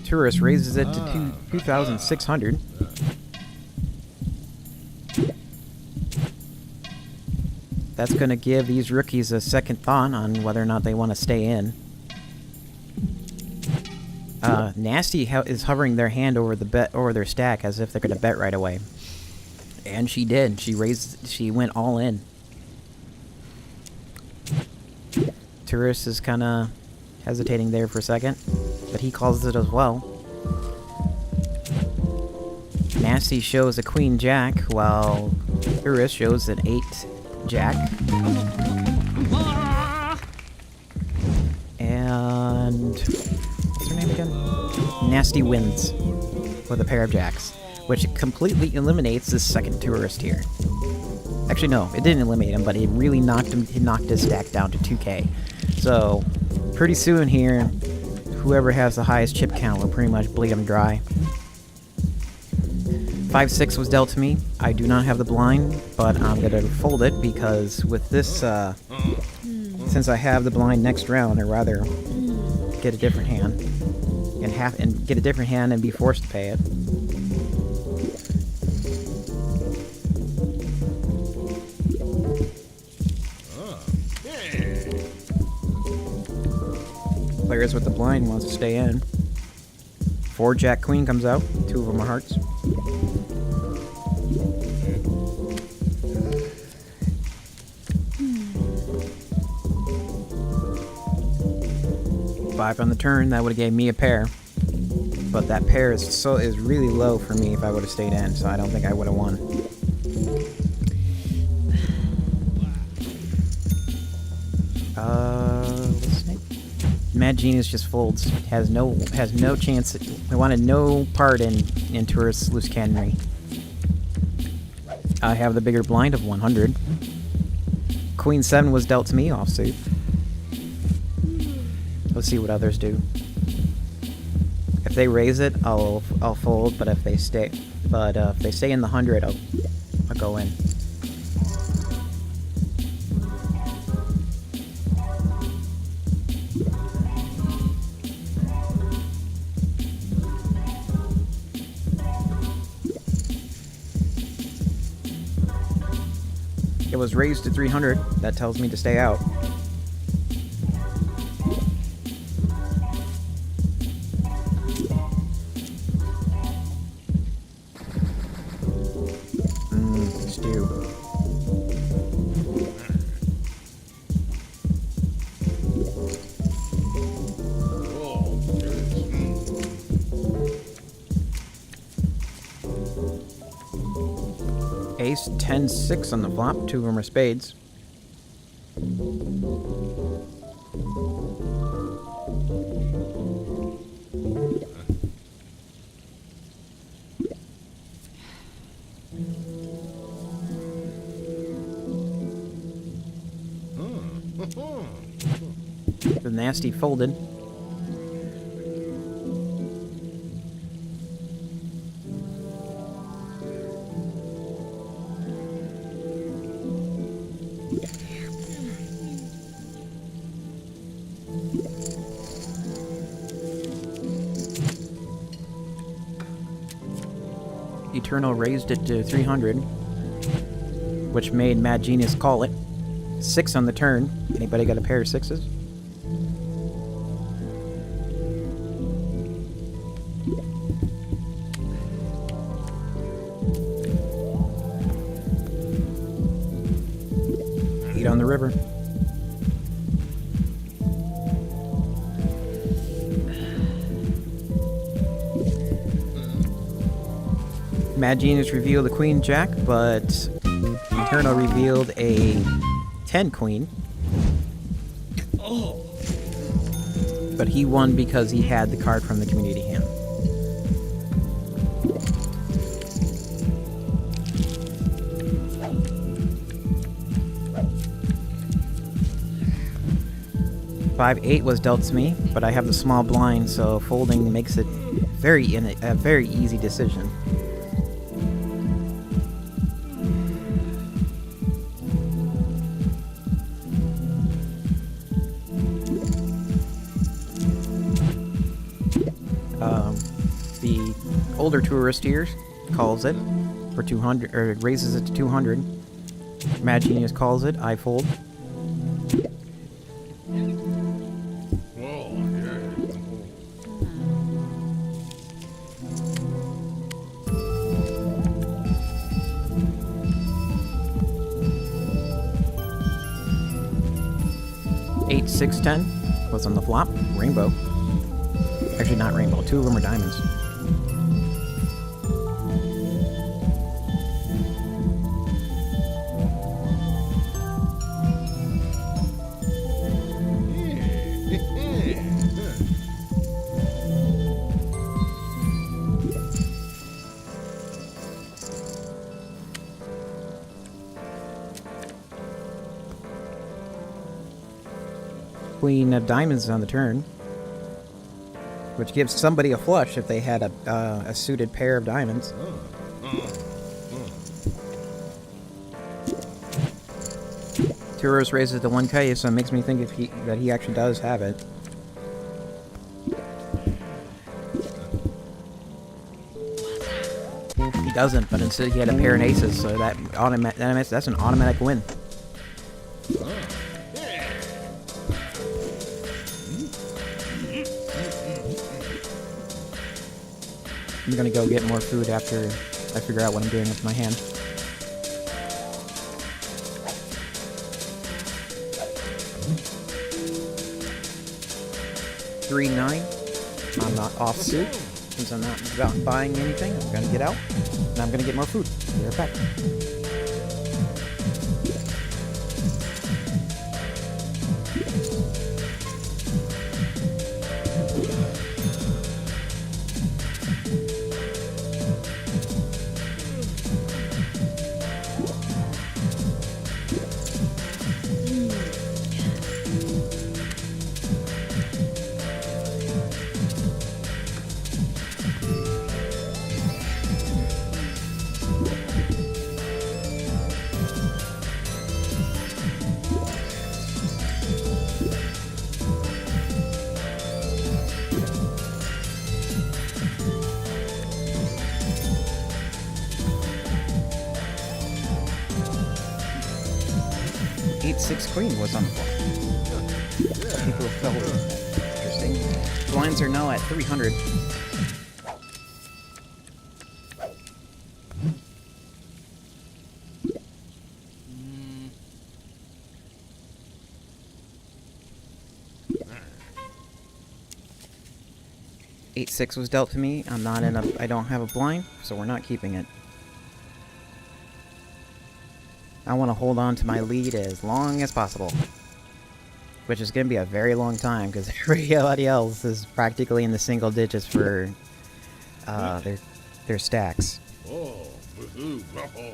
Tourist raises it to 2,600. that's going to give these rookies a second thought on whether or not they want to stay in. Nasty is hovering their hand over the bet or their stack as if they're going to bet right away. And she did. She went all in. Tourist is kind of hesitating there for a second, but he calls it as well. Nasty shows a queen jack, while Tourist shows an 8 jack. And what's her name again? Nasty wins with a pair of jacks, which completely eliminates this second tourist here. Actually, no, it didn't eliminate him, but it really knocked his stack down to 2k. So, pretty soon here, whoever has the highest chip count will pretty much bleed him dry. 5-6 was dealt to me. I do not have the blind, but I'm going to fold it because with this, since I have the blind next round, I'd rather get a different hand and get a different hand and be forced to pay it. Players with the blind wants to stay in. 4 jack queen comes out. 2 of them are hearts. Five on the turn, that would have gave me a pair. But that pair is really low for me if I would have stayed in, so I don't think I would have won. What's his name? Mad Genius just folds. Has no chance. I wanted no part in Tourist's loose cannonry. I have the bigger blind of 100. Queen 7 was dealt to me offsuit. Let's see what others do. If they raise it, I'll fold. But if they stay in the 100, I'll go in. It was raised to 300. That tells me to stay out. Stew. Ace 10-6 on the flop. 2 of them are spades. The nasty folded. Eternal raised it to 300, which made Mad Genius call it. 6 on the turn. Anybody got a pair of 6s? Eat on the river. Mad Genius revealed a queen jack, but Eternal revealed a 10 queen. But he won because he had the card from the community hand. Five 8 was dealt to me, but I have the small blind, so folding makes it a very easy decision. The older tourist here calls it for 200, or raises it to 200. Mad Genius calls it, I fold. Whoa, okay. 8, 6, 10. What's on the flop? Rainbow. Actually, not rainbow. 2 of them are diamonds. Queen of diamonds on the turn, which gives somebody a flush if they had a suited pair of diamonds. Turos raises to 1k, so it makes me think that he actually does have it. He doesn't, but instead he had a pair of aces, so that's an automatic win. I'm gonna go get more food after I figure out what I'm doing with my hand. $3-9. I'm not off suit since I'm not buying anything. I'm gonna get out and I'm gonna get more food. Be right back. Queen was on the floor. People fell over. Interesting. Blinds are now at 300. $8-6 was dealt to me. I don't have a blind, so we're not keeping it. I want to hold on to my lead as long as possible. Which is going to be a very long time, because everybody else is practically in the single digits for their stacks. Oh, woohoo, oh.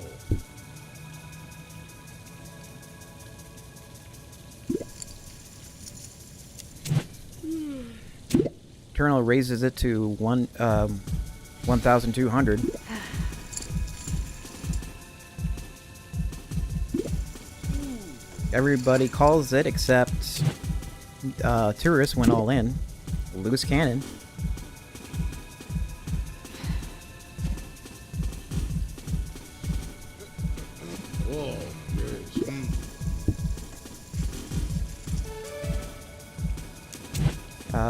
Eternal raises it to 1,200. Everybody calls it except Tourist went all in. Loose cannon. Oh, yes.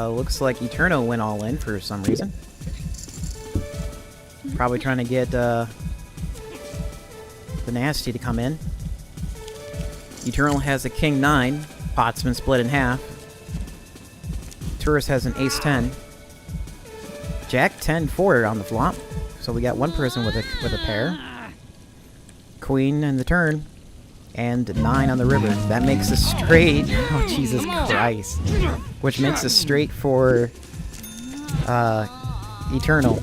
Looks like Eterno went all in for some reason. Probably trying to get the Nasty to come in. Eternal has a King 9. Pot's been split in half. Tourist has an Ace 10. Jack 10 forward on the flop. So we got one person with a pair. Queen in the turn. And 9 on the river. That makes a straight. Oh, Jesus Christ. Which makes a straight for Eternal.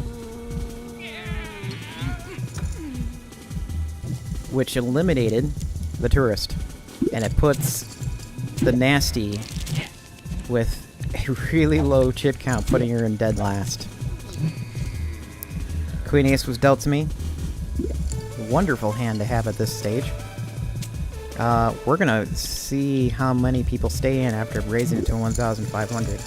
Which eliminated the Tourist. And it puts the Nasty with a really low chip count, putting her in dead last. Queen Ace was dealt to me. Wonderful hand to have at this stage. We're gonna see how many people stay in after raising it to 1,500.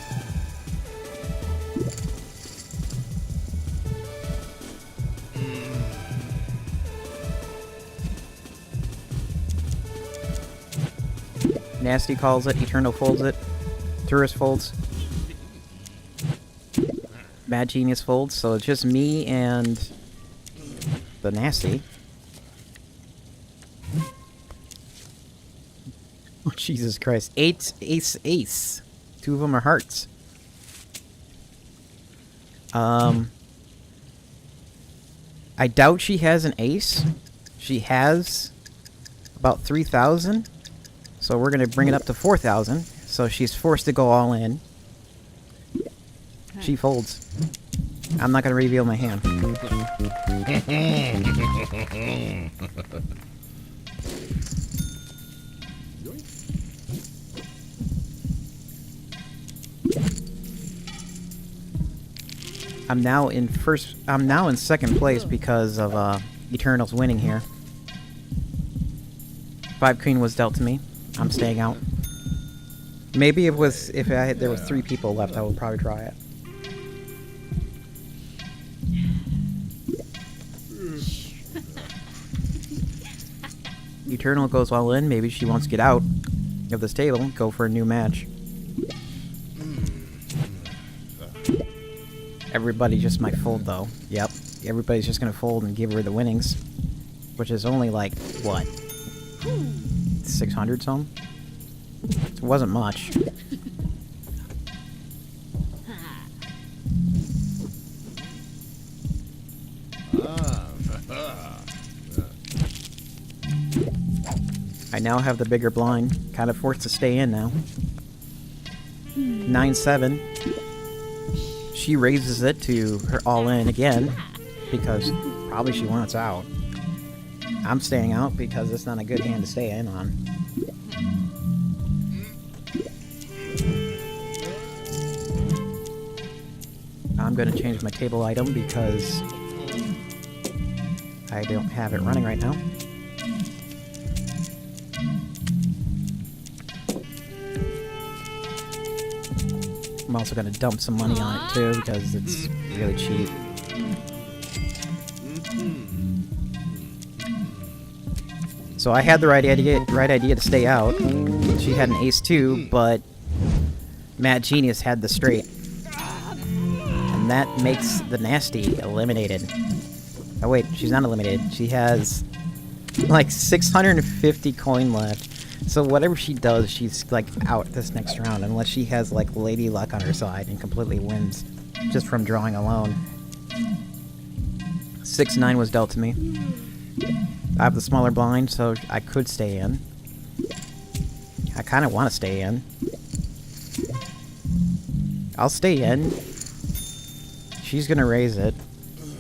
Nasty calls it, Eternal folds it, Tourist folds, Mad Genius folds, so it's just me and the Nasty. Oh, Jesus Christ. 8, ace, ace. 2 of them are hearts. I doubt she has an ace. She has about 3,000. So we're going to bring it up to 4,000. So she's forced to go all in. She folds. I'm not going to reveal my hand. I'm now in second place because of Eternal's winning here. 5 queen was dealt to me. I'm staying out. Maybe it was there was 3 people left, I would probably try it. Eternal goes all in. Maybe she wants to get out of this table, go for a new match. Everybody just might fold, though. Yep. Everybody's just gonna fold and give her the winnings. Which is only like, what? 600 some? It wasn't much. I now have the bigger blind. Kind of forced to stay in now. 9-7. She raises it to her all-in again, because probably she wants out. I'm staying out because it's not a good hand to stay in on. I'm going to change my table item because I don't have it running right now. I'm also going to dump some money on it too because it's really cheap. So I had the right idea to stay out. She had an ace too, but Mad Genius had the straight. And that makes the Nasty eliminated. Oh wait, she's not eliminated. She has like 650 coin left. So whatever she does, she's like out this next round, unless she has like Lady Luck on her side and completely wins just from drawing alone. 6-9 was dealt to me. I have the smaller blind, so I could stay in. I kind of want to stay in. I'll stay in. She's gonna raise it,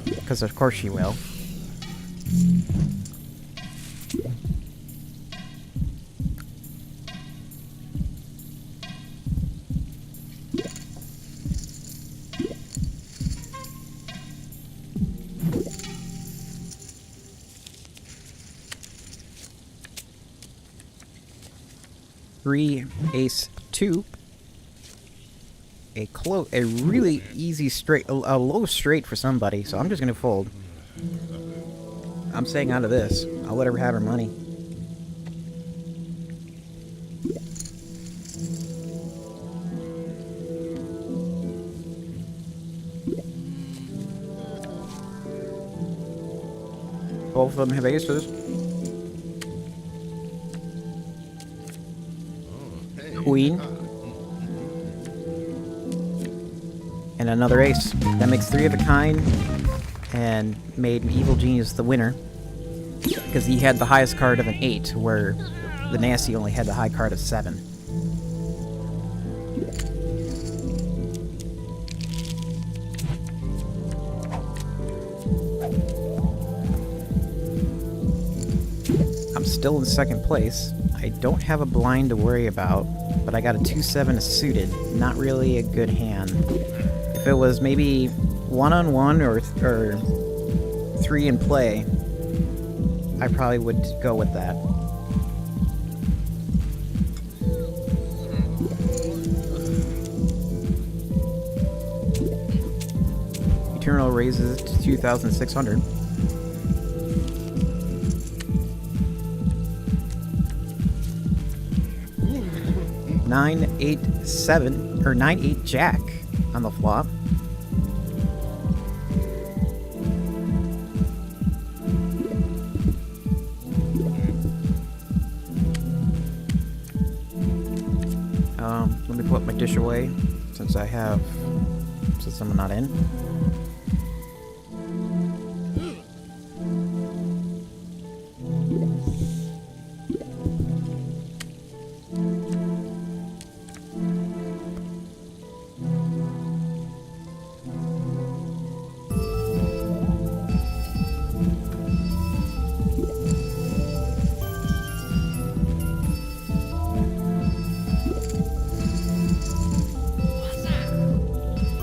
because of course she will. Three, ace, 2. A really easy straight, a low straight for somebody, so I'm just gonna fold. I'm staying out of this. I'll let her have her money. Both of them have aces. Queen. And another ace. That makes 3 of a kind, and made Evil Genius the winner, because he had the highest card of an 8, where the Nasty only had the high card of 7. I'm still in second place. I don't have a blind to worry about, but I got a 2-7 suited. Not really a good hand. If it was maybe 1-on-1 or 3 in play, I probably would go with that. Eternal raises to 2,600. 9-8-7 or 9-8 Jack on the flop. Let me put my dish away since I'm not in.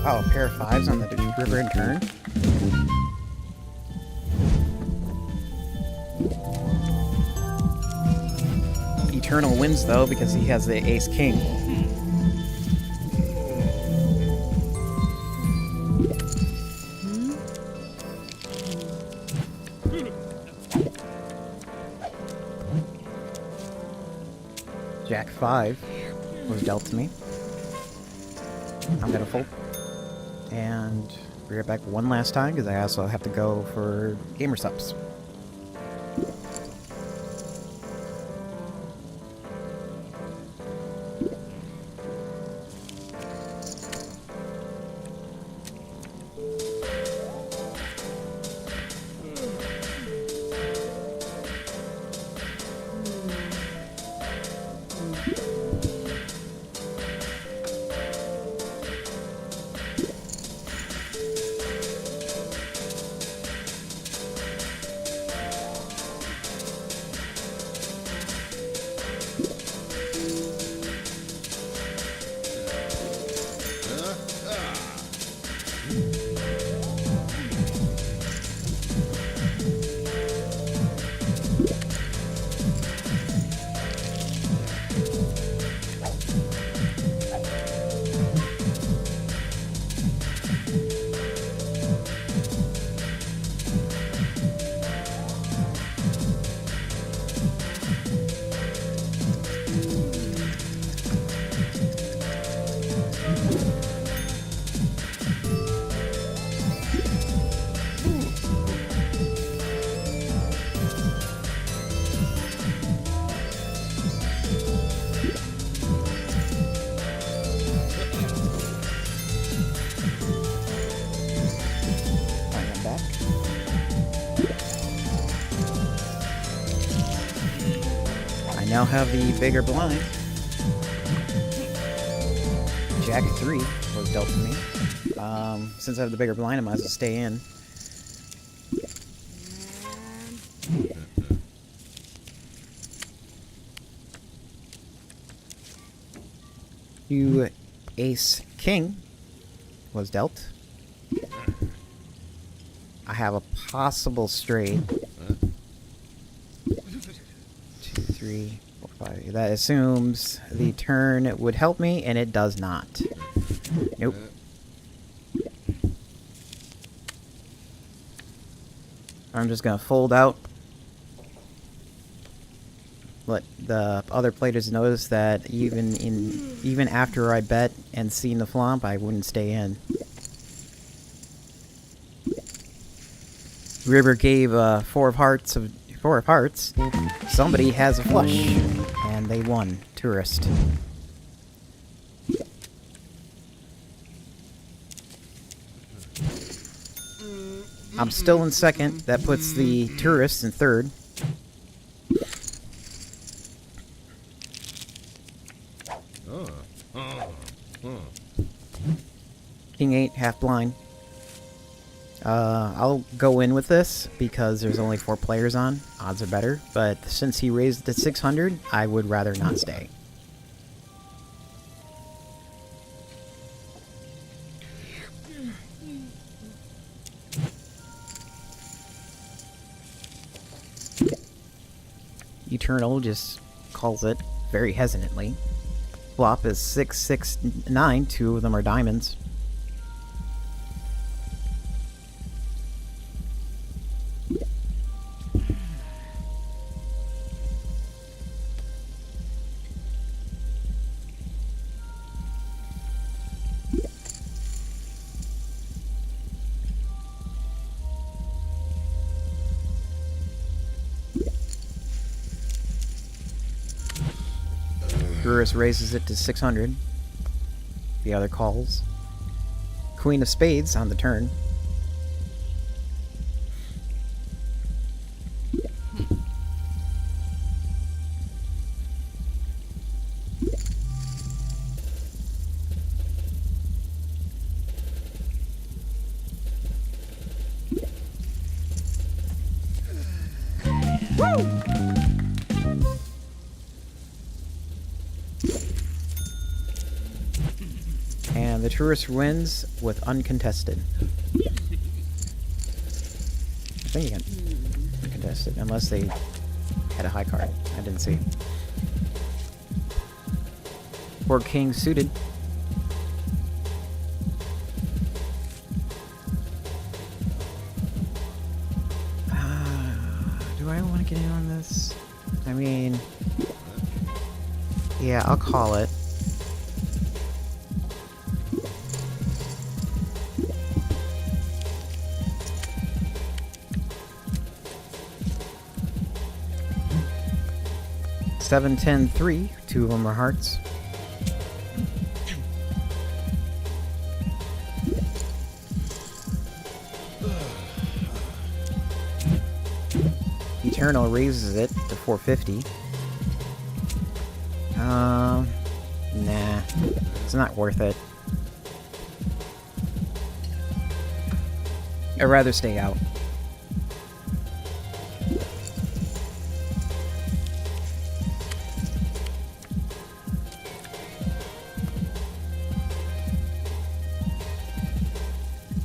Oh, a pair of fives on the river and turn. Eternal wins though because he has the ace king. Jack 5 was dealt to me. I'm gonna fold. And bring it back one last time because I also have to go for gamer subs. Now have the bigger blind. Jack 3 was dealt to me. Since I have the bigger blind, I might as well stay in. You ace king was dealt. I have a possible straight. 2, 3, 4, 5. That assumes the turn would help me, and it does not. Nope. I'm just gonna fold out. Let the other players notice that even after I bet and seen the flop, I wouldn't stay in. River gave 4 of hearts. Somebody has a flush, and they won. Tourist. I'm still in second. That puts the tourist in third. King 8, half blind. I'll go in with this because there's only 4 players on. Odds are better, but since he raised it to 600, I would rather not stay. Eternal just calls it very hesitantly. Flop is 6, 6, 9. 2 of them are diamonds. Tourist raises it to 600. The other calls. Queen of Spades on the turn. And the tourist wins with uncontested. I think you can uncontested, unless they had a high card. I didn't see. Or king suited. Do I want to get in on this? I mean, yeah, I'll call it. Seven, 10, 3. Two of them are hearts. Eternal raises it to 450. Nah, it's not worth it. I'd rather stay out.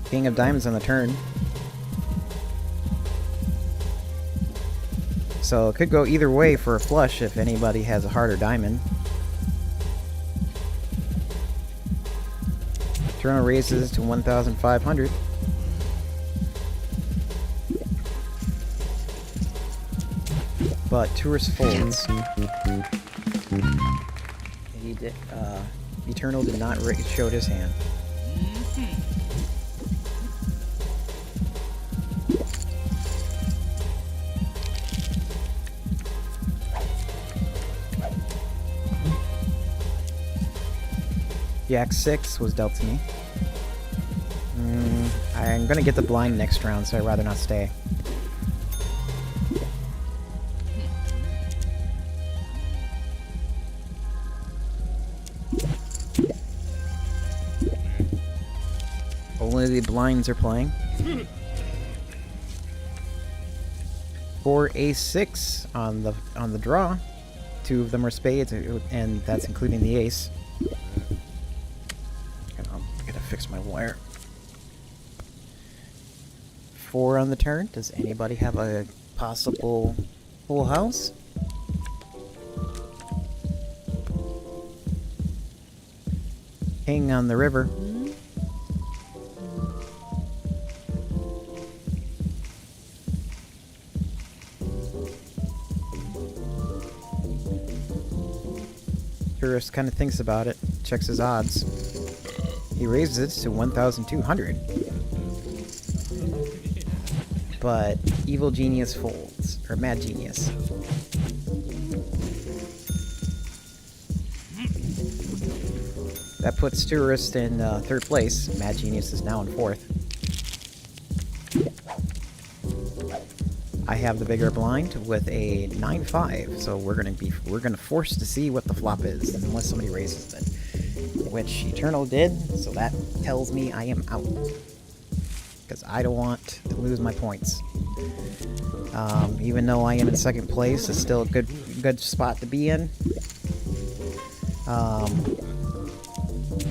King of Diamonds on the turn. So it could go either way for a flush if anybody has a heart or diamond. Toronto raises to 1,500. But Tourist folds. He did, Eternal did not show his hand. Jack 6 was dealt to me. I'm gonna get the blind next round, so I'd rather not stay. Only the blinds are playing. 4 ace 6 on the draw. Two of them are spades, and that's including the ace. Fix my wire. 4 on the turn. Does anybody have a possible full house? King on the river. Tourist kind of thinks about it, checks his odds. He raises it to 1,200. But Evil Genius folds, or Mad Genius. That puts Tourist in 3rd place. Mad Genius is now in 4th. I have the bigger blind with a 9-5, so we're gonna force to see what the flop is, unless somebody raises it. Which Eternal did, so that tells me I am out. Because I don't want to lose my points. Even though I am in 2nd place, it's still a good spot to be in.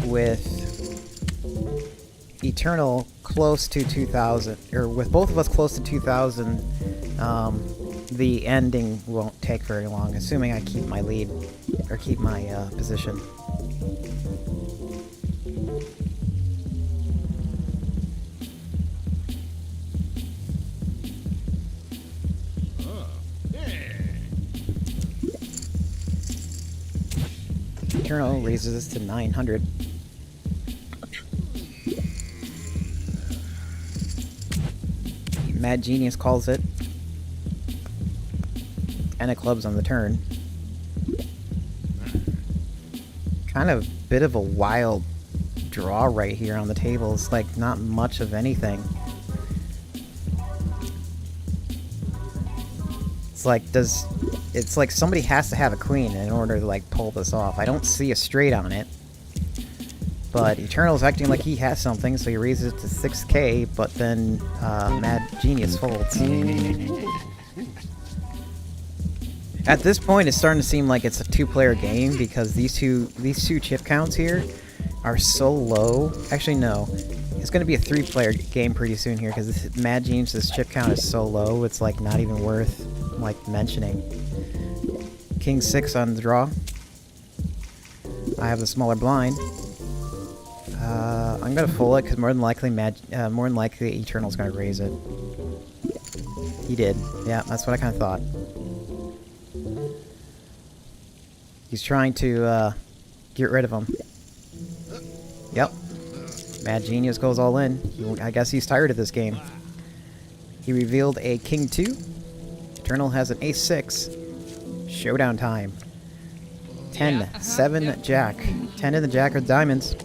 With Eternal close to 2,000, or with both of us close to 2,000, the ending won't take very long, assuming I keep my lead, or keep my position. Eternal raises us to 900. Mad Genius calls it. And a clubs on the turn. kind of bit of a wild draw right here on the table. It's like not much of anything. It's like it's like somebody has to have a queen in order to like pull this off. I don't see a straight on it. But Eternal's acting like he has something, so he raises it to 6k, but then Mad Genius folds. At this point, it's starting to seem like it's a two-player game because these two chip counts here are so low. Actually, no. It's going to be a three-player game pretty soon here because this Mad Genius' chip count is so low, it's like not even worth like mentioning. King 6 on the draw. I have the smaller blind. I'm gonna fold it because more than likely Eternal's gonna raise it. He did. Yeah, that's what I kind of thought. He's trying to get rid of him. Yep. Mad Genius goes all in. I guess he's tired of this game. He revealed a King 2. Eternal has an Ace 6. Showdown time. 10, 7, Jack. 10 in the Jack of Diamonds.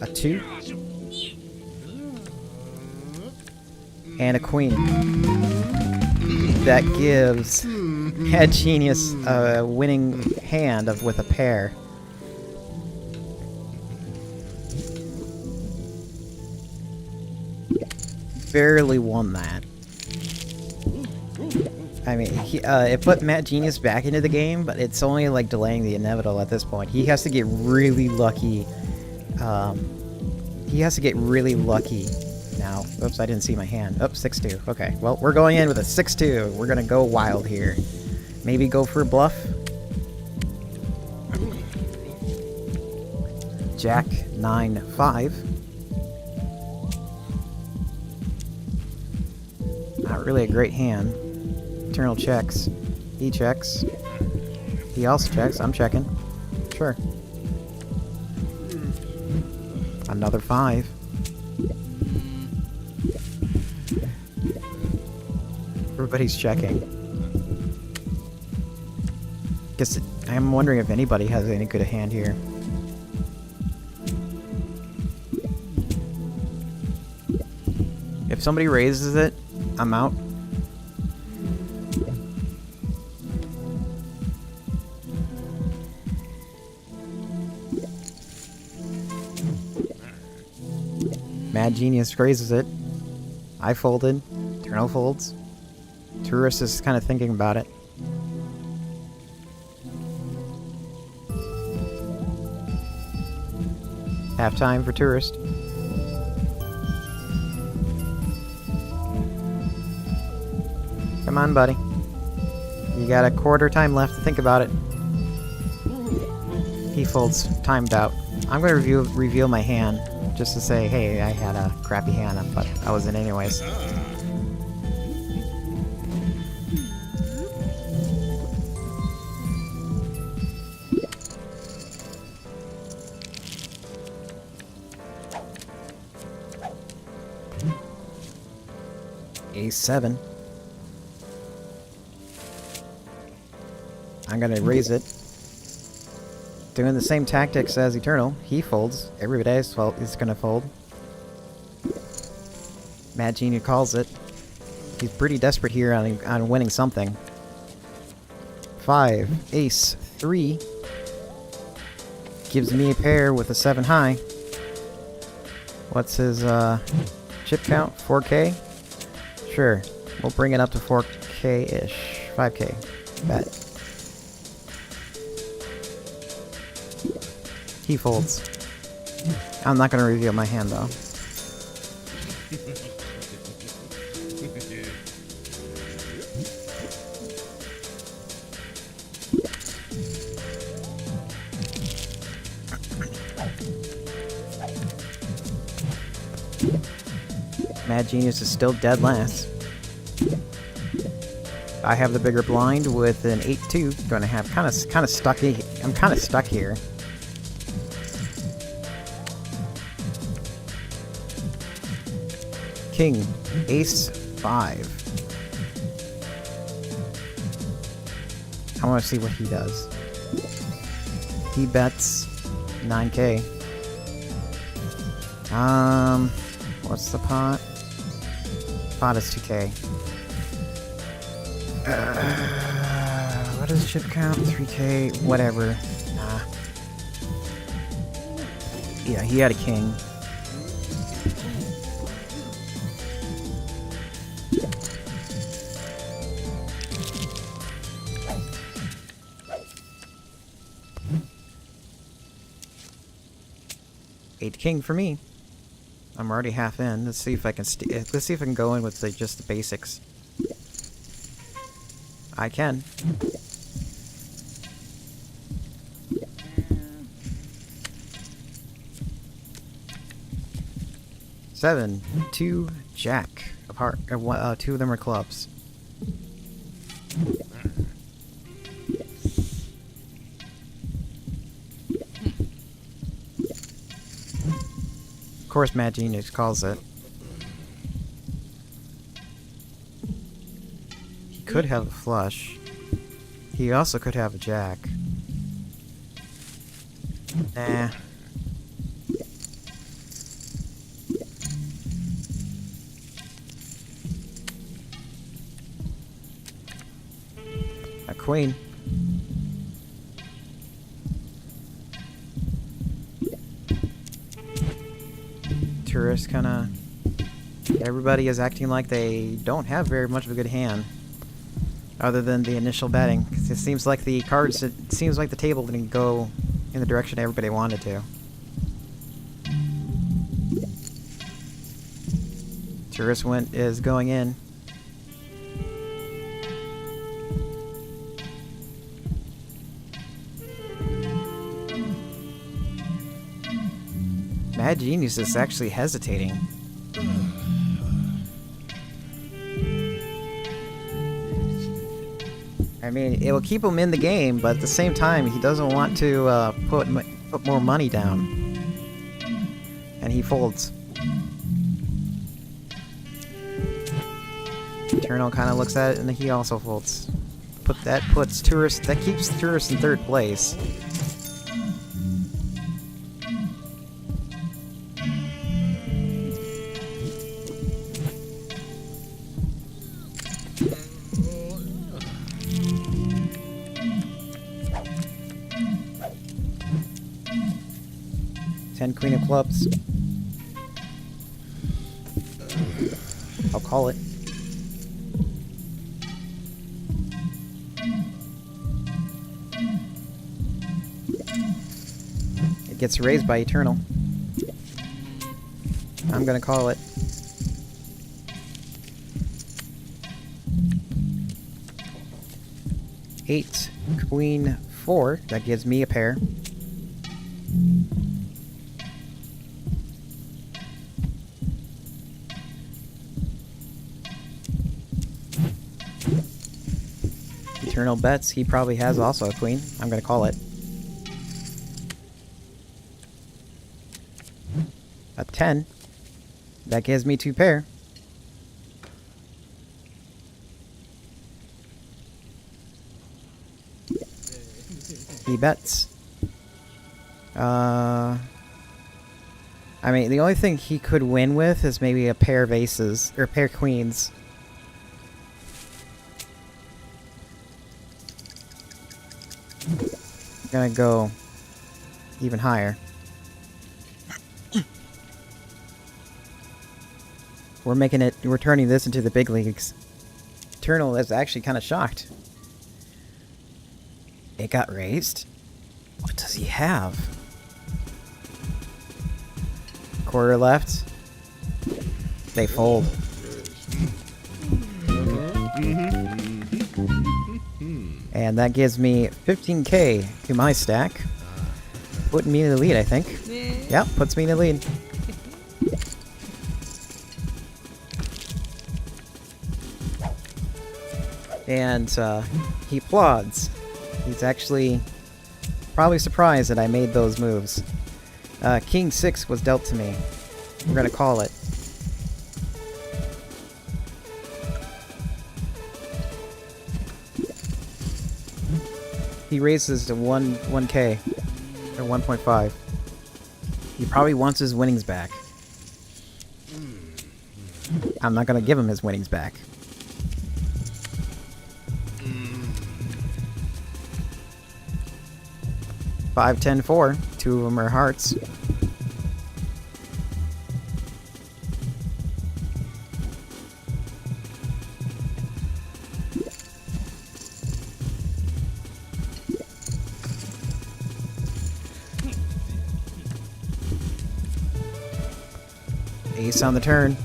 A 2. And a Queen. That gives Mad Genius a winning hand with a pair. Barely won that. I mean, it put Mad Genius back into the game, but it's only like delaying the inevitable at this point. He has to get really lucky. He has to get really lucky now. Oops, I didn't see my hand. Oh, 6-2. Okay, well, we're going in with a 6-2. We're gonna go wild here. Maybe go for a bluff. Jack 9-5. Not really a great hand. Eternal checks. He checks. He also checks. I'm checking. Sure. Another 5. Everybody's checking. Guess I'm wondering if anybody has any good hand here. If somebody raises it, I'm out. Mad Genius raises it. I folded. Eternal folds. Tourist is kind of thinking about it. Half time for Tourist. Come on, buddy. You got a quarter time left to think about it. He folds. Timed out. I'm going to reveal my hand. Just to say, hey, I had a crappy hand, but I was in anyways. A7. I'm gonna raise it. Doing the same tactics as Eternal. He folds. Everybody else is gonna fold. Mad Genius calls it. He's pretty desperate here on winning something. 5, Ace, 3. Gives me a pair with a 7 high. What's his chip count? 4k? Sure. We'll bring it up to 4k-ish. 5k. Bet. He folds. I'm not going to reveal my hand, though. Mad Genius is still dead last. I have the bigger blind with an 8-2. Going to have kind of stuck. I'm kind of stuck here. King, Ace, 5. I want to see what he does. He bets 9k. What's the pot? Pot is 2k. What does chip count? 3k, whatever. Nah. Yeah, he had a king. Eight king for me. I'm already half in. Let's see if I can. Let's see if I can go in with just the basics. I can. Seven, 2, jack. Apart. Two of them are clubs. Of course, Mad Genius calls it. He could have a flush. He also could have a jack. Nah. A queen. Tourist kinda... Everybody is acting like they don't have very much of a good hand. Other than the initial betting. It seems like the cards... It seems like the table didn't go in the direction everybody wanted to. Tourist is going in. Mad Genius is actually hesitating. I mean, it will keep him in the game, but at the same time, he doesn't want to put more money down. And he folds. Eternal kind of looks at it, and he also folds. That keeps Tourist in third place. Queen of clubs. I'll call it. It gets raised by Eternal. I'm gonna call it. Eight, Queen, 4. That gives me a pair. Eternal bets. He probably has also a queen. I'm gonna call it. A 10. That gives me 2 pair. He bets. I mean, the only thing he could win with is maybe a pair of aces, or a pair of queens. Gonna go even higher. We're turning this into the big leagues. Eternal is actually kind of shocked. It got raised? What does he have? Quarter left. They fold. And that gives me 15k to my stack. Putting me in the lead, I think. Yep, puts me in the lead. And he applauds. He's actually probably surprised that I made those moves. King 6 was dealt to me. We're gonna call it. He raises to 1k. Or 1.5. He probably wants his winnings back. I'm not gonna give him his winnings back. Five, 10, 4. Two of them are hearts. Ace on the turn.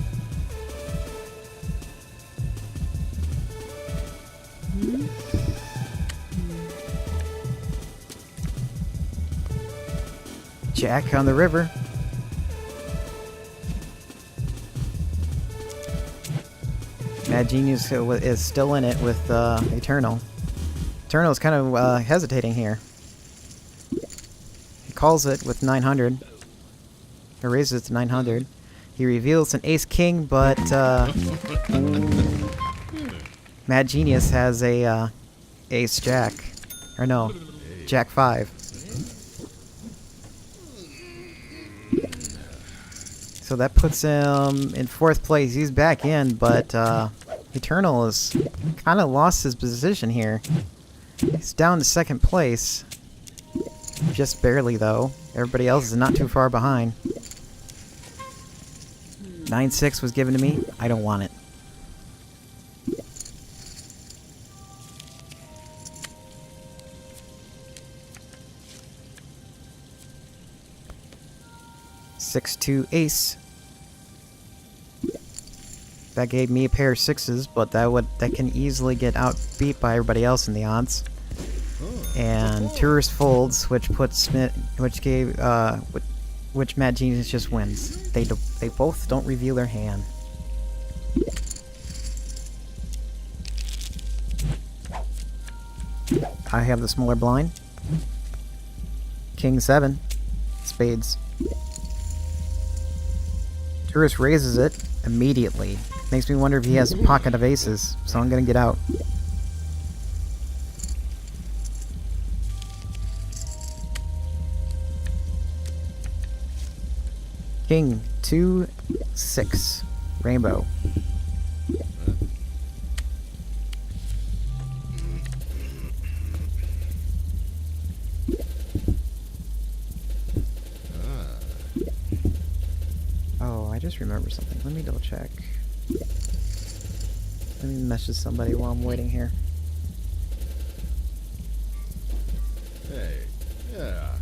Jack on the river. Mad Genius is still in it with Eternal. Eternal is kind of hesitating here. He calls it with 900. Or raises it to 900. He reveals an Ace King, but Mad Genius has a Ace Jack. Or no, Jack 5. So that puts him in 4th place. He's back in, but Eternal has kind of lost his position here. He's down to 2nd place. Just barely, though. Everybody else is not too far behind. 9-6 was given to me. I don't want it. Six, 2, ace. That gave me a pair of 6s, but that can easily get outbeat by everybody else in the odds. And tourist folds, which puts which Mad Genius just wins. They both don't reveal their hand. I have the smaller blind. King 7, spades. Tourist raises it immediately. Makes me wonder if he has a pocket of aces, so I'm gonna get out. King 2, 6, rainbow. Oh, I just remembered something. Let me double check. Let me message somebody while I'm waiting here. Hey, yeah.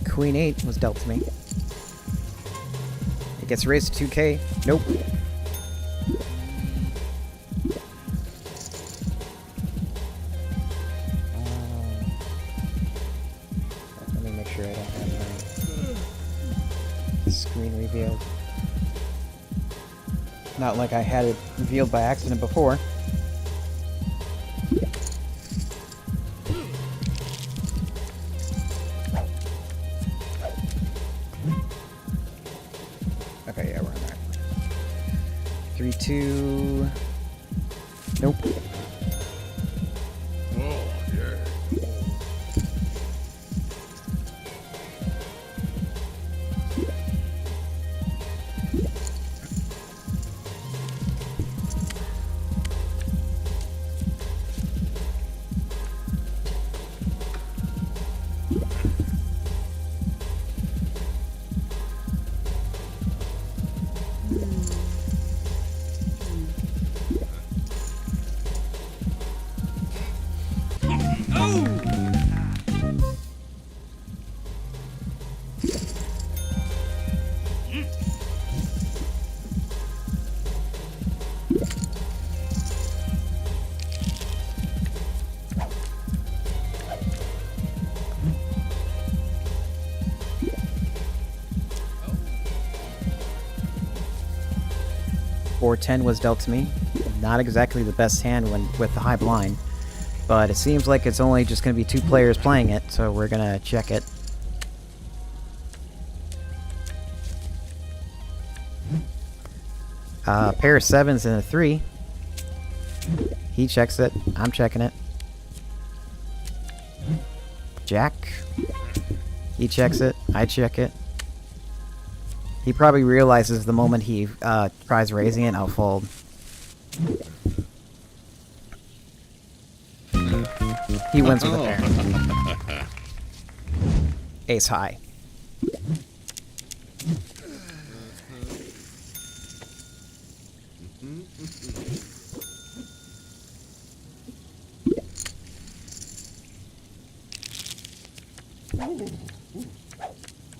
Queen 8 was dealt to me. It gets raised to 2k. Nope. Let me make sure I don't have my screen revealed. Not like I had it revealed by accident before. Okay, yeah, we're on that. 3, 2. Nope. Oh, yeah. 4-10 was dealt to me. Not exactly the best hand when with the high blind, but it seems like it's only just going to be 2 players playing it, so we're going to check it. Pair of 7s and a 3. He checks it. I'm checking it. Jack. He checks it. I check it. He probably realizes the moment he tries raising it, I'll fold. He wins with a pair. Ace high.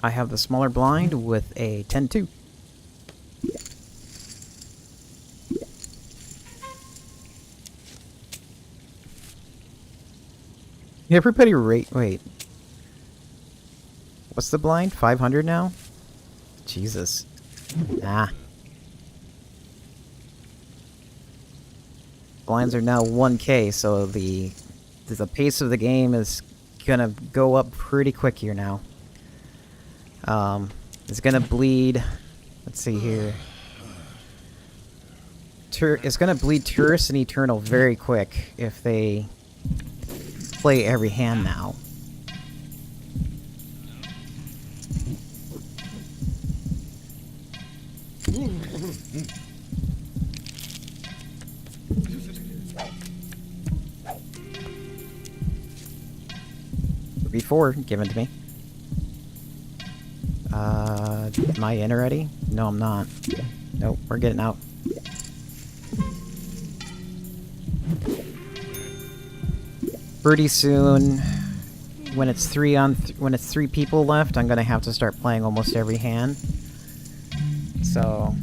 I have the smaller blind with a 10-2. Everybody wait. What's the blind? 500 now? Jesus. Nah. Blinds are now 1K, so the pace of the game is gonna go up pretty quick here now. It's gonna bleed. Let's see here. It's gonna bleed Tourist and Eternal very quick if they play every hand now. Before given to me. Am I in already? No, I'm not. Nope, we're getting out. Pretty soon, when it's 3 people left, I'm gonna have to start playing almost every hand. So,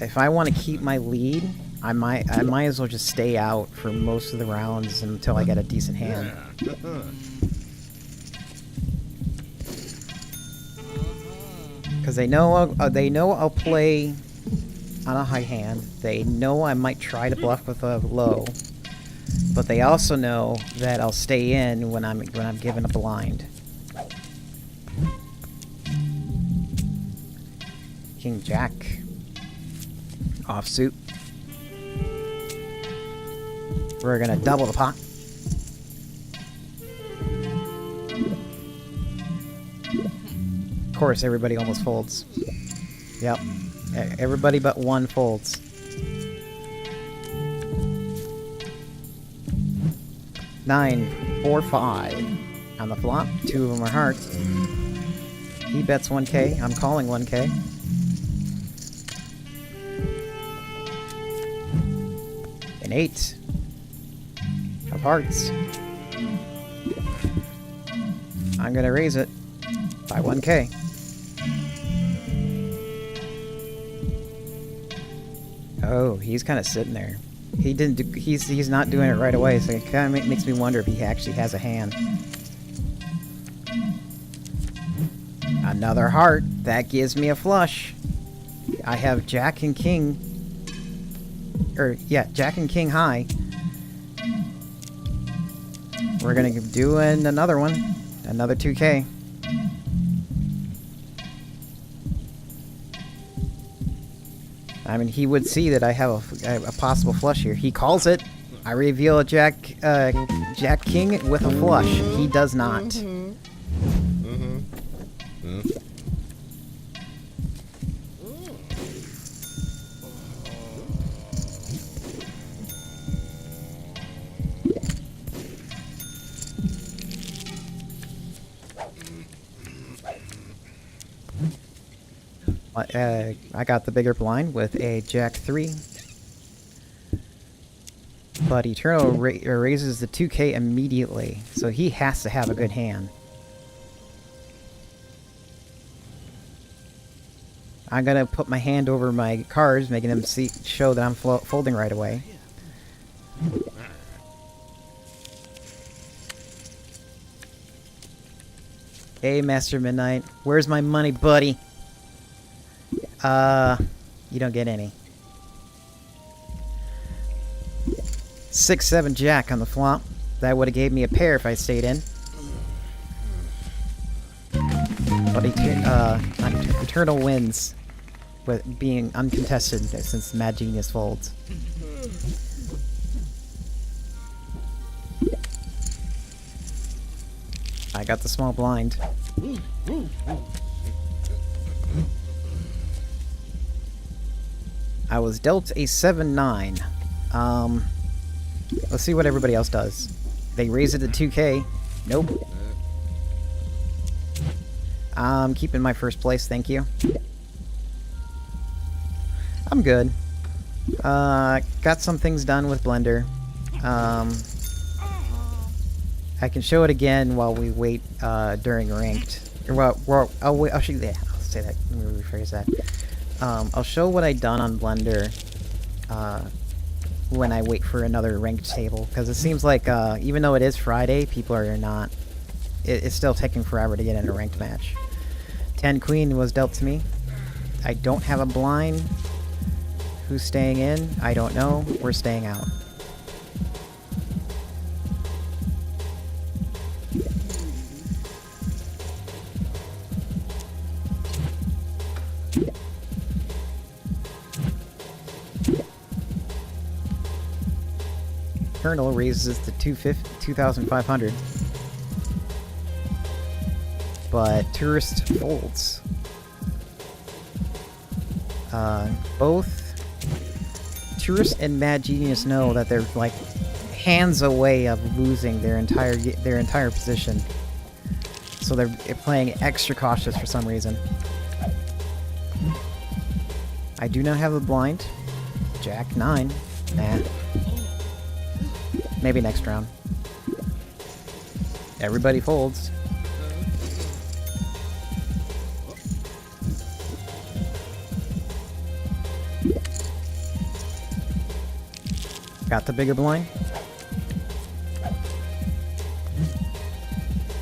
if I want to keep my lead, I might as well just stay out for most of the rounds until I get a decent hand. Because they know I'll play on a high hand. They know I might try to bluff with a low, but they also know that I'll stay in when I'm given a blind. King Jack, offsuit. We're gonna double the pot. Of course, everybody almost folds. Yep. Everybody but one folds. Nine, 4, 5. On the flop, 2 of them are hearts. He bets 1K. I'm calling 1K. An 8 of hearts. I'm gonna raise it by 1K. Oh, he's kind of sitting there. He's not doing it right away, so it kind of makes me wonder if he actually has a hand. Another heart. That gives me a flush. I have Jack and King. Jack and King high. We're gonna do another one. Another 2K. I mean, he would see that I have a possible flush here. He calls it. I reveal a Jack King with a flush. He does not. I got the bigger blind with a Jack 3. But Eternal raises the 2K immediately, so he has to have a good hand. I'm gonna put my hand over my cards, making them show that I'm folding right away. Hey, Master Midnight, where's my money, buddy? You don't get any. 6-7 jack on the flop. That would have gave me a pair if I stayed in. But Eternal wins with being uncontested since Mad Genius folds. I got the small blind. I was dealt a 7-9. Let's see what everybody else does. They raise it to 2K. Nope. I'm keeping my first place, thank you. I'm good. Got some things done with Blender. I can show it again while we wait during ranked. I'll show you that. I'll say that. Let me rephrase that. I'll show what I've done on Blender when I wait for another ranked table, because it seems like even though it is Friday, people are not. It's still taking forever to get in a ranked match. 10 queen was dealt to me. I don't have a blind. Who's staying in? I don't know. We're staying out. Colonel raises to 2,500. But Tourist folds. Both Tourist and Mad Genius know that they're like hands away of losing their entire position. So they're playing extra cautious for some reason. I do not have a blind. Jack 9. Nah. Maybe next round. Everybody folds. Got the bigger blind.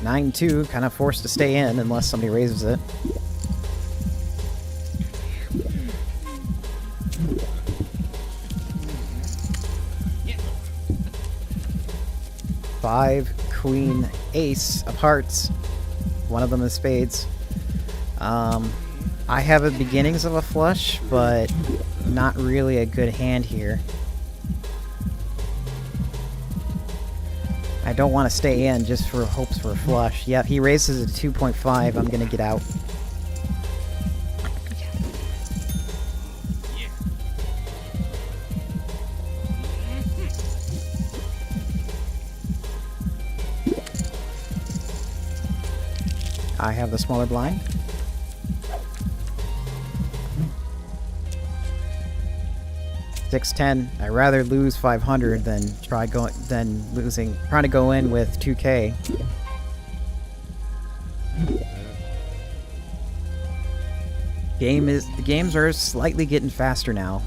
9-2, kind of forced to stay in unless somebody raises it. Five, queen, ace of hearts. One of them is spades. I have the beginnings of a flush, but not really a good hand here. I don't want to stay in just for hopes for a flush. Yep, he raises it to 2.5. I'm gonna get out. I have the smaller blind. $6-10. I'd rather lose 500 than trying to go in with 2K. The games are slightly getting faster now.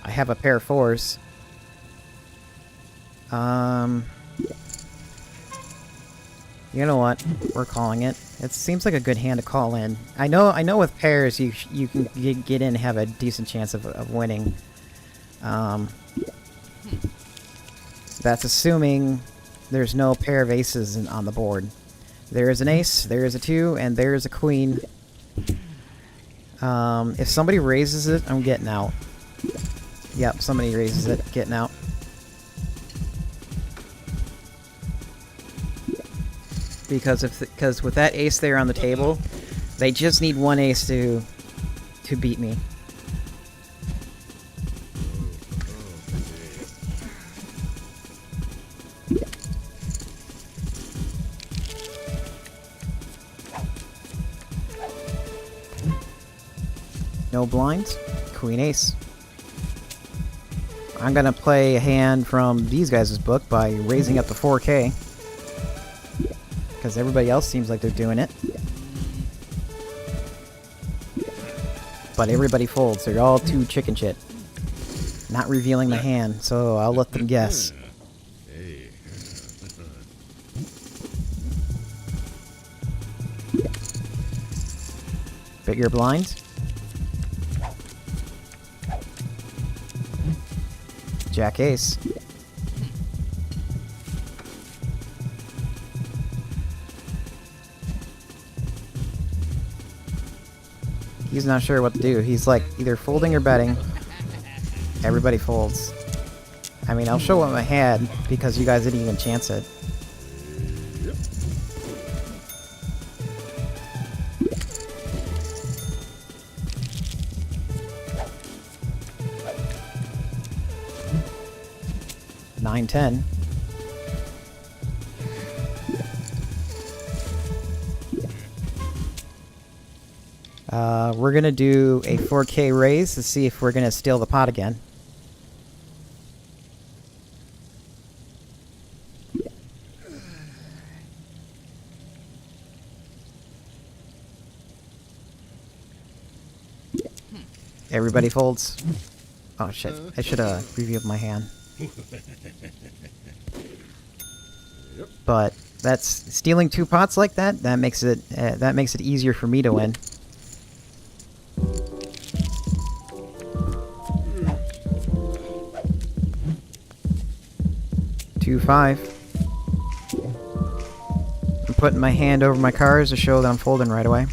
I have a pair of fours. You know what? We're calling it. It seems like a good hand to call in. I know with pairs you can get in and have a decent chance of winning. That's assuming there's no pair of aces on the board. There is an ace, there is a 2, and there is a queen. If somebody raises it, I'm getting out. Yep, somebody raises it, getting out. Because with that ace there on the table, they just need one ace to beat me. No blinds, queen ace. I'm gonna play a hand from these guys' book by raising up to 4K. Because everybody else seems like they're doing it. But everybody folds, they're all too chicken shit. Not revealing the hand, so I'll let them guess. Hey. Bigger blind. Jack ace. He's not sure what to do. He's like either folding or betting. Everybody folds. I mean, I'll show what I had because you guys didn't even chance it. Yep. Nine, 10. We're gonna do a 4K raise to see if we're gonna steal the pot again. Everybody folds. Oh shit, I should have reviewed my hand. Yep. But that's stealing 2 pots like that. That makes it easier for me to win. Two, 5. I'm putting my hand over my cards to show that I'm folding right away.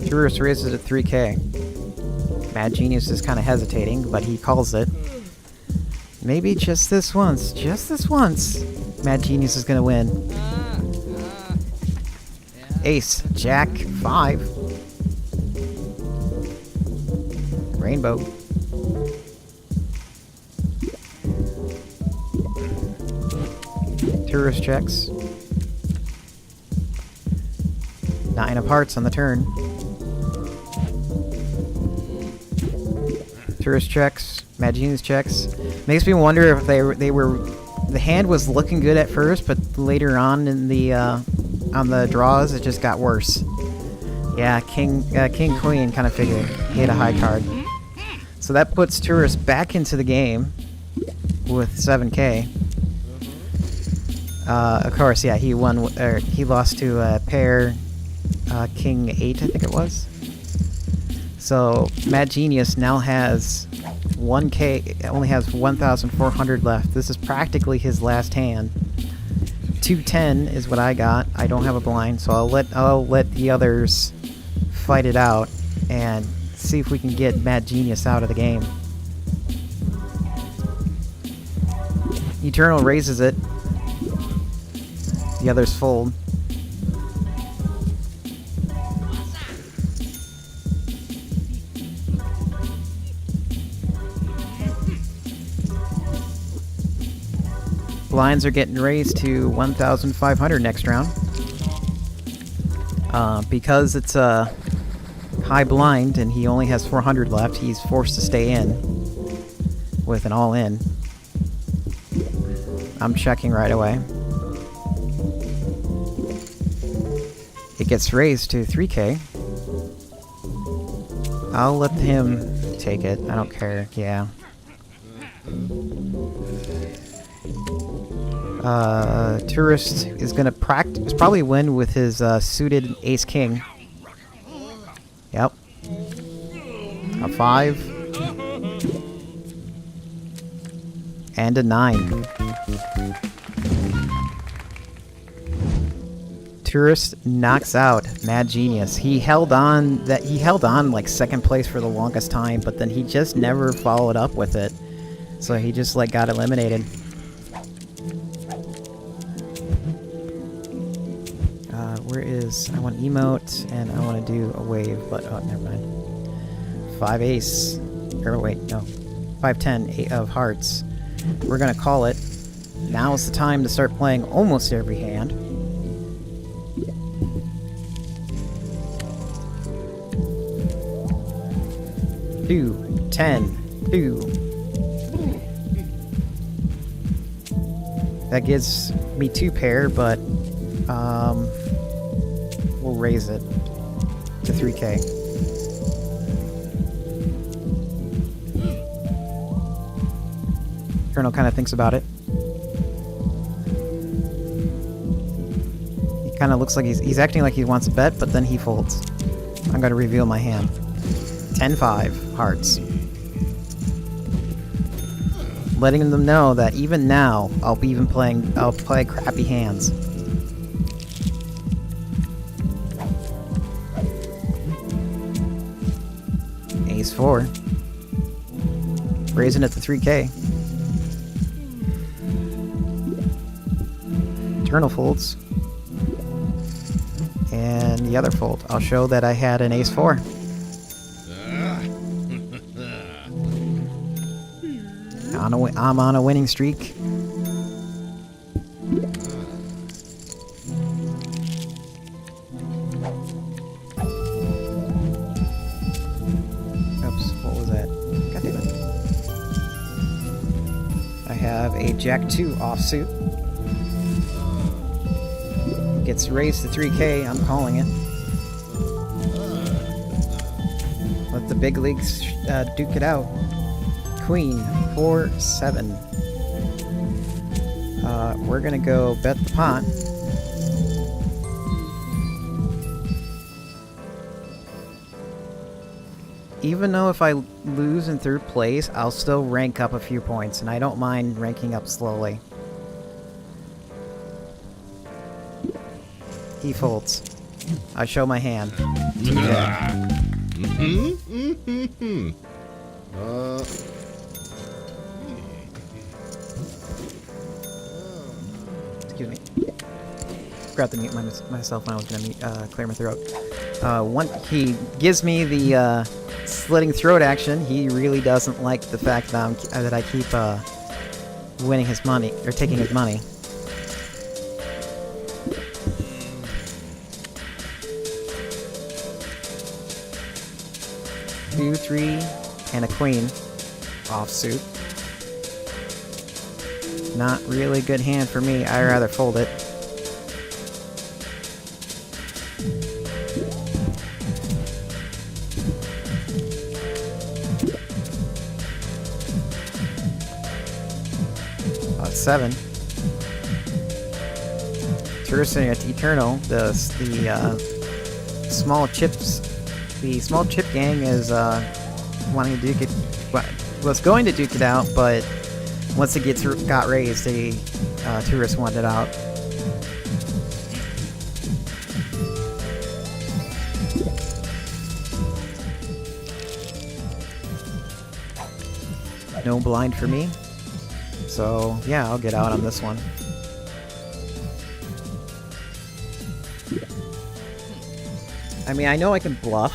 Tourist raises at 3K. Mad Genius is kind of hesitating, but he calls it. Maybe just this once, Mad Genius is gonna win. Ace, Jack, 5. Rainbow. Tourist checks. 9 of hearts on the turn. Tourist checks, Mad Genius checks. Makes me wonder if the hand was looking good at first, but later on in the on the draws it just got worse. Yeah, King Queen kind of figured he had a high card, so that puts Tourist back into the game with 7K. Of course, yeah, he won. He lost to a pair, King 8, I think it was. So Mad Genius now has 1K, only has 1,400 left. This is practically his last hand. 210 is what I got. I don't have a blind, so I'll let the others fight it out and see if we can get Mad Genius out of the game. Eternal raises it. The others fold. Blinds are getting raised to 1,500 next round. Because it's a high blind and he only has 400 left, he's forced to stay in with an all-in. I'm checking right away. It gets raised to 3K. I'll let him take it. I don't care. Yeah. Tourist is gonna probably win with his suited ace king. Yep. A 5 and a 9. Tourist knocks out Mad Genius. He held on like second place for the longest time, but then he just never followed up with it. So he just like got eliminated. Where is... I want emote, and I want to do a wave, but... oh, never mind. 5 ace. Or wait, no. 5-10, 8 of hearts. We're gonna call it. Now is the time to start playing almost every hand. 2, 10, 2. That gives me 2 pair, but we'll raise it to 3k. Colonel kind of thinks about it. He kind of looks like he's acting like he wants a bet, but then he folds. I'm going to reveal my hand. 10-5 hearts. Letting them know that even now, I'll play crappy hands. Ace 4. Raising it to 3k. Eternal folds. And the other fold. I'll show that I had an Ace 4. I'm on a winning streak. Oops, what was that? God damn it. I have a Jack 2 offsuit. Gets raised to 3k, I'm calling it. Let the big leagues duke it out. Queen, 4-7. We're gonna go bet the pot. Even though if I lose in 3rd place, I'll still rank up a few points, and I don't mind ranking up slowly. He folds. I show my hand. Excuse me. Forgot to mute myself when I was gonna clear my throat. He gives me the slitting throat action. He really doesn't like the fact that I keep winning his money or taking his money. Two, 3, and a queen offsuit. Not really good hand for me. I'd rather fold it. Seven. Touristing at Eternal. The small chips. The small chip gang is wanting to duke it. Was going to duke it out, but once it got raised, the tourists wanted it out. No blind for me. So, yeah, I'll get out on this one. I mean, I know I can bluff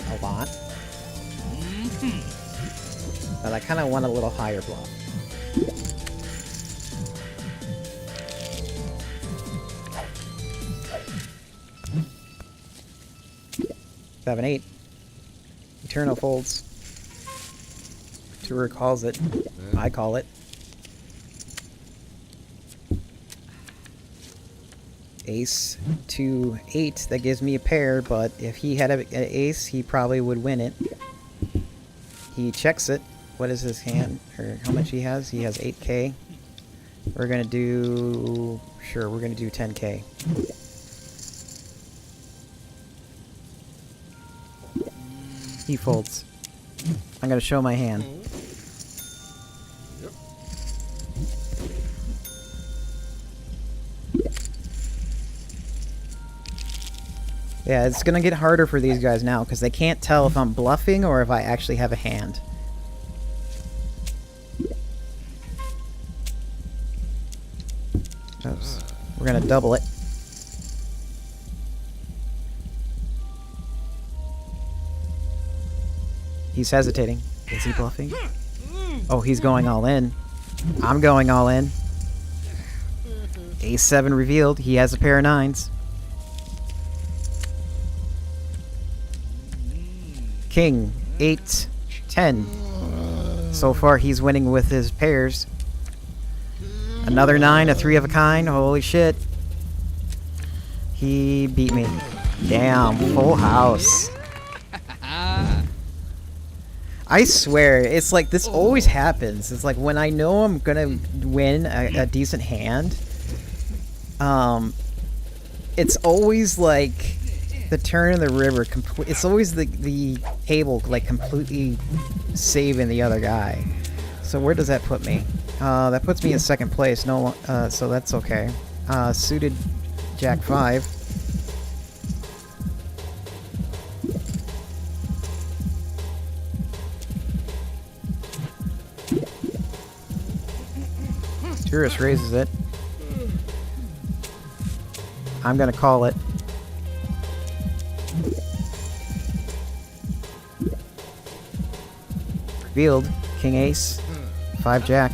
a lot. But I kind of want a little higher bluff. Seven, 8. Eternal folds. Tour calls it. I call it. Ace 2, 8. That gives me a pair, but if he had an ace, he probably would win it. He checks it. What is his hand? Or how much he has? He has 8k. We're gonna do... Sure, we're gonna do 10k. He folds. I'm gonna show my hand. Yeah, it's gonna get harder for these guys now, because they can't tell if I'm bluffing or if I actually have a hand. Oops. We're gonna double it. He's hesitating. Is he bluffing? Oh, he's going all in. I'm going all in. Ace 7 revealed. He has a pair of 9s. King 8 10. So far, he's winning with his pairs. Another 9, a 3 of a kind. Holy shit. He beat me. Damn, full house. I swear, it's like this always happens. It's like when I know I'm gonna win a decent hand, it's always like the turn of the river. It's always the table like completely saving the other guy. So where does that put me? That puts me in second place. No, so that's okay. Suited Jack 5. Tourist raises it. I'm gonna call it. Revealed. King Ace. 5 Jack.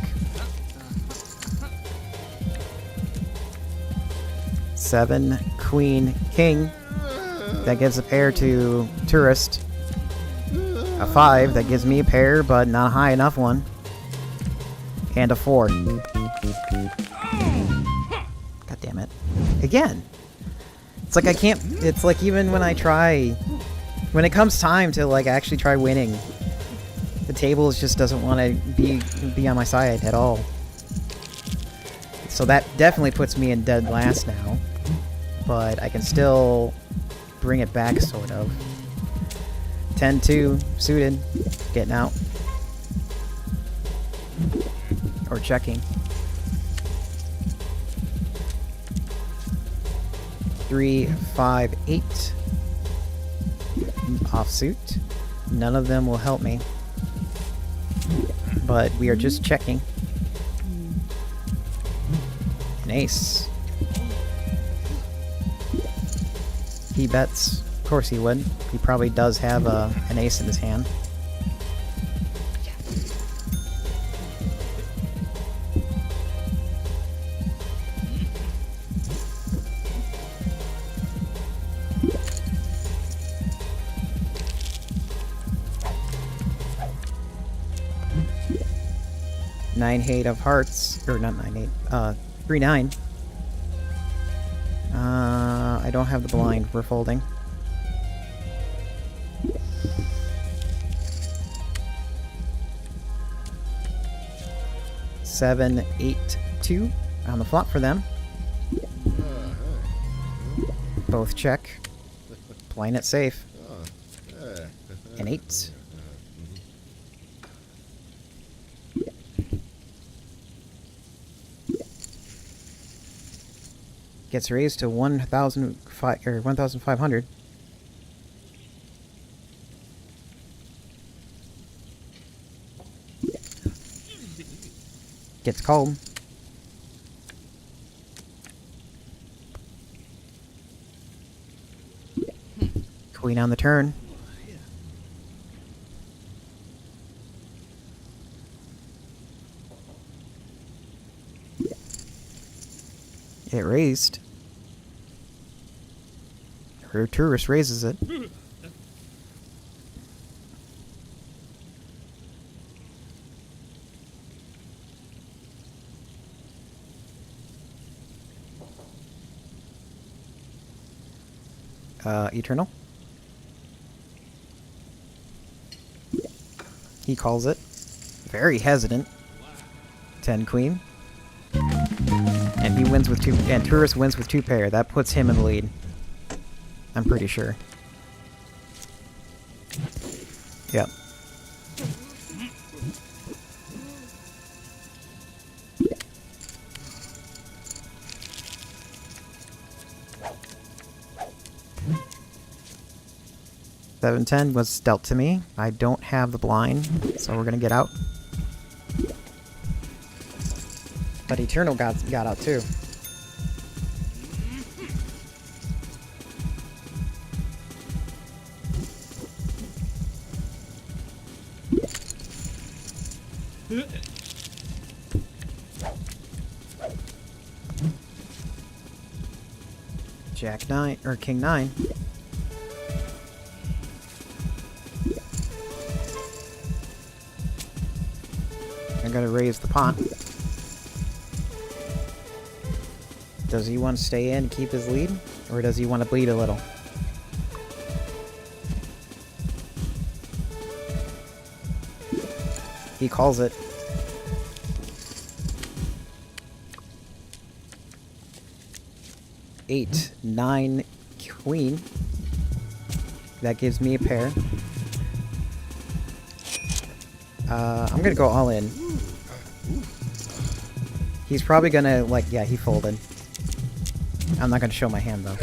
7 Queen King. That gives a pair to Tourist. A 5 that gives me a pair, but not a high enough one. And a 4. God damn it. Again. It's like I can't... It's like even when I try... When it comes time to like actually try winning, the table just doesn't want to be on my side at all. So that definitely puts me in dead last now. But I can still bring it back, sort of. 10-2, suited. Getting out. Or checking. 3, 5, 8. Offsuit. None of them will help me. But we are just checking. An ace. He bets. Of course he would. He probably does have an ace in his hand. Nine 8 of hearts, or not 9 8, 3 9. I don't have the blind. We're folding. Seven, 8, 2 on the flop for them. Both check. Playing it safe. An 8. Gets raised to 1,500. Gets called. Queen on the turn. It raised. Her tourist raises it. Eternal. He calls it. Very hesitant. 10 queen. And he wins with 2, and Tourist wins with 2 pair. That puts him in the lead. I'm pretty sure. Yep. $7-10 was dealt to me. I don't have the blind, so we're gonna get out. But Eternal got out too. Jack 9 or King 9. gonna raise the pot. Does he want to stay in and keep his lead? Or does he want to bleed a little? He calls it. Eight, 9, queen. That gives me a pair. I'm gonna go all in. He's probably gonna, like, yeah, he folded. I'm not gonna show my hand, though.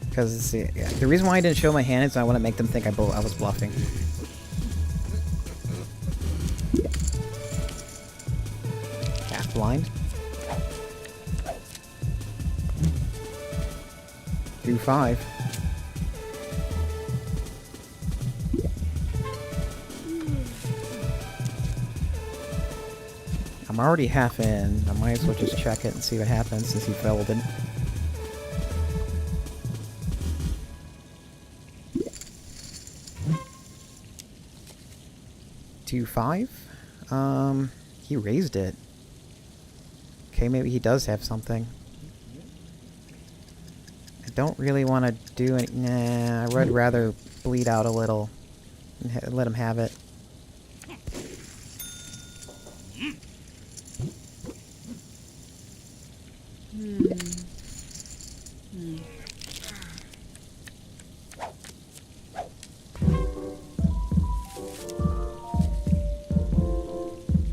Because the reason why I didn't show my hand is I want to make them think I was bluffing. Half blind. Do 5. I'm already half in. I might as well just check it and see what happens since he folded. Do 5? He raised it. Okay, maybe he does have something. I don't really want to do any. Nah, I would rather bleed out a little and let him have it.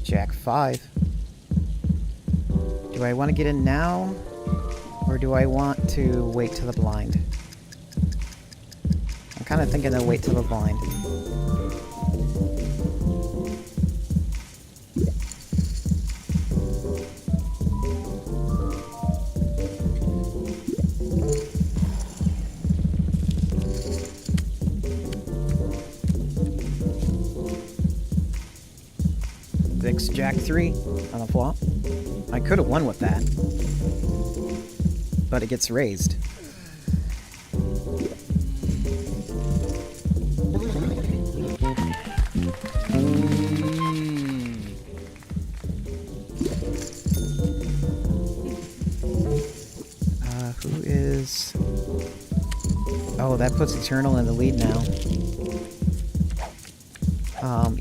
Jack 5. Do I want to get in now? Or do I want to wait till the blind? I'm kind of thinking to wait till the blind. Zɛks Jack 3 on the flop. I could have won with that. But it gets raised. Who is... Oh, that puts Eternal in the lead now.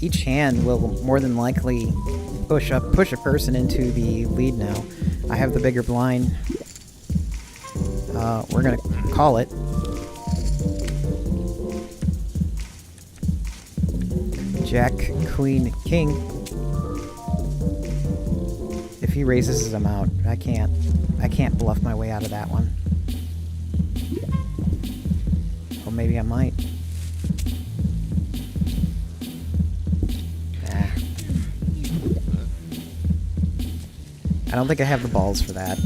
Each hand will more than likely push a person into the lead now. I have the bigger blind. We're gonna call it. Jack, Queen, King. If he raises, I'm out. I can't bluff my way out of that one. Or maybe I might. I don't think I have the balls for that.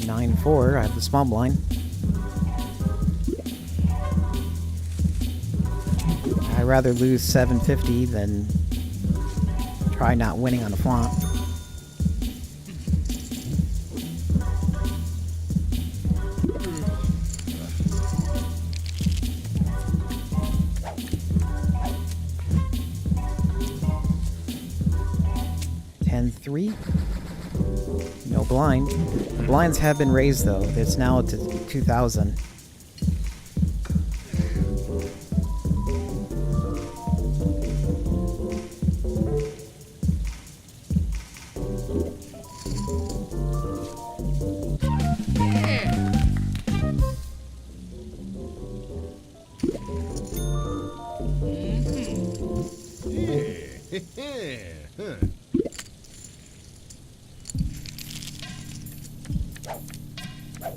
Nine, 4. I have the small blind. I'd rather lose 750 than try not winning on the flop. Three. No blind. The blinds have been raised though. It's now to 2,000.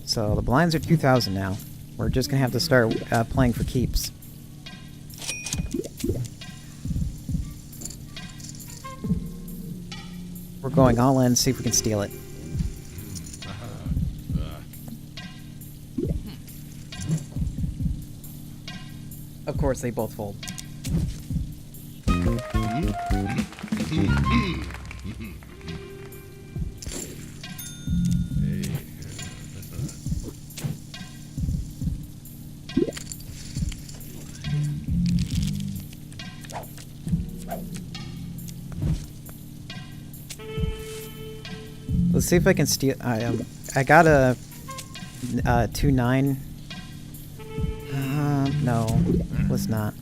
So the blinds are 2,000 now. We're just gonna have to start playing for keeps. We're going all in, see if we can steal it. Of course, they both fold. Let's see if I can steal. I got a 2-9. No, let's not.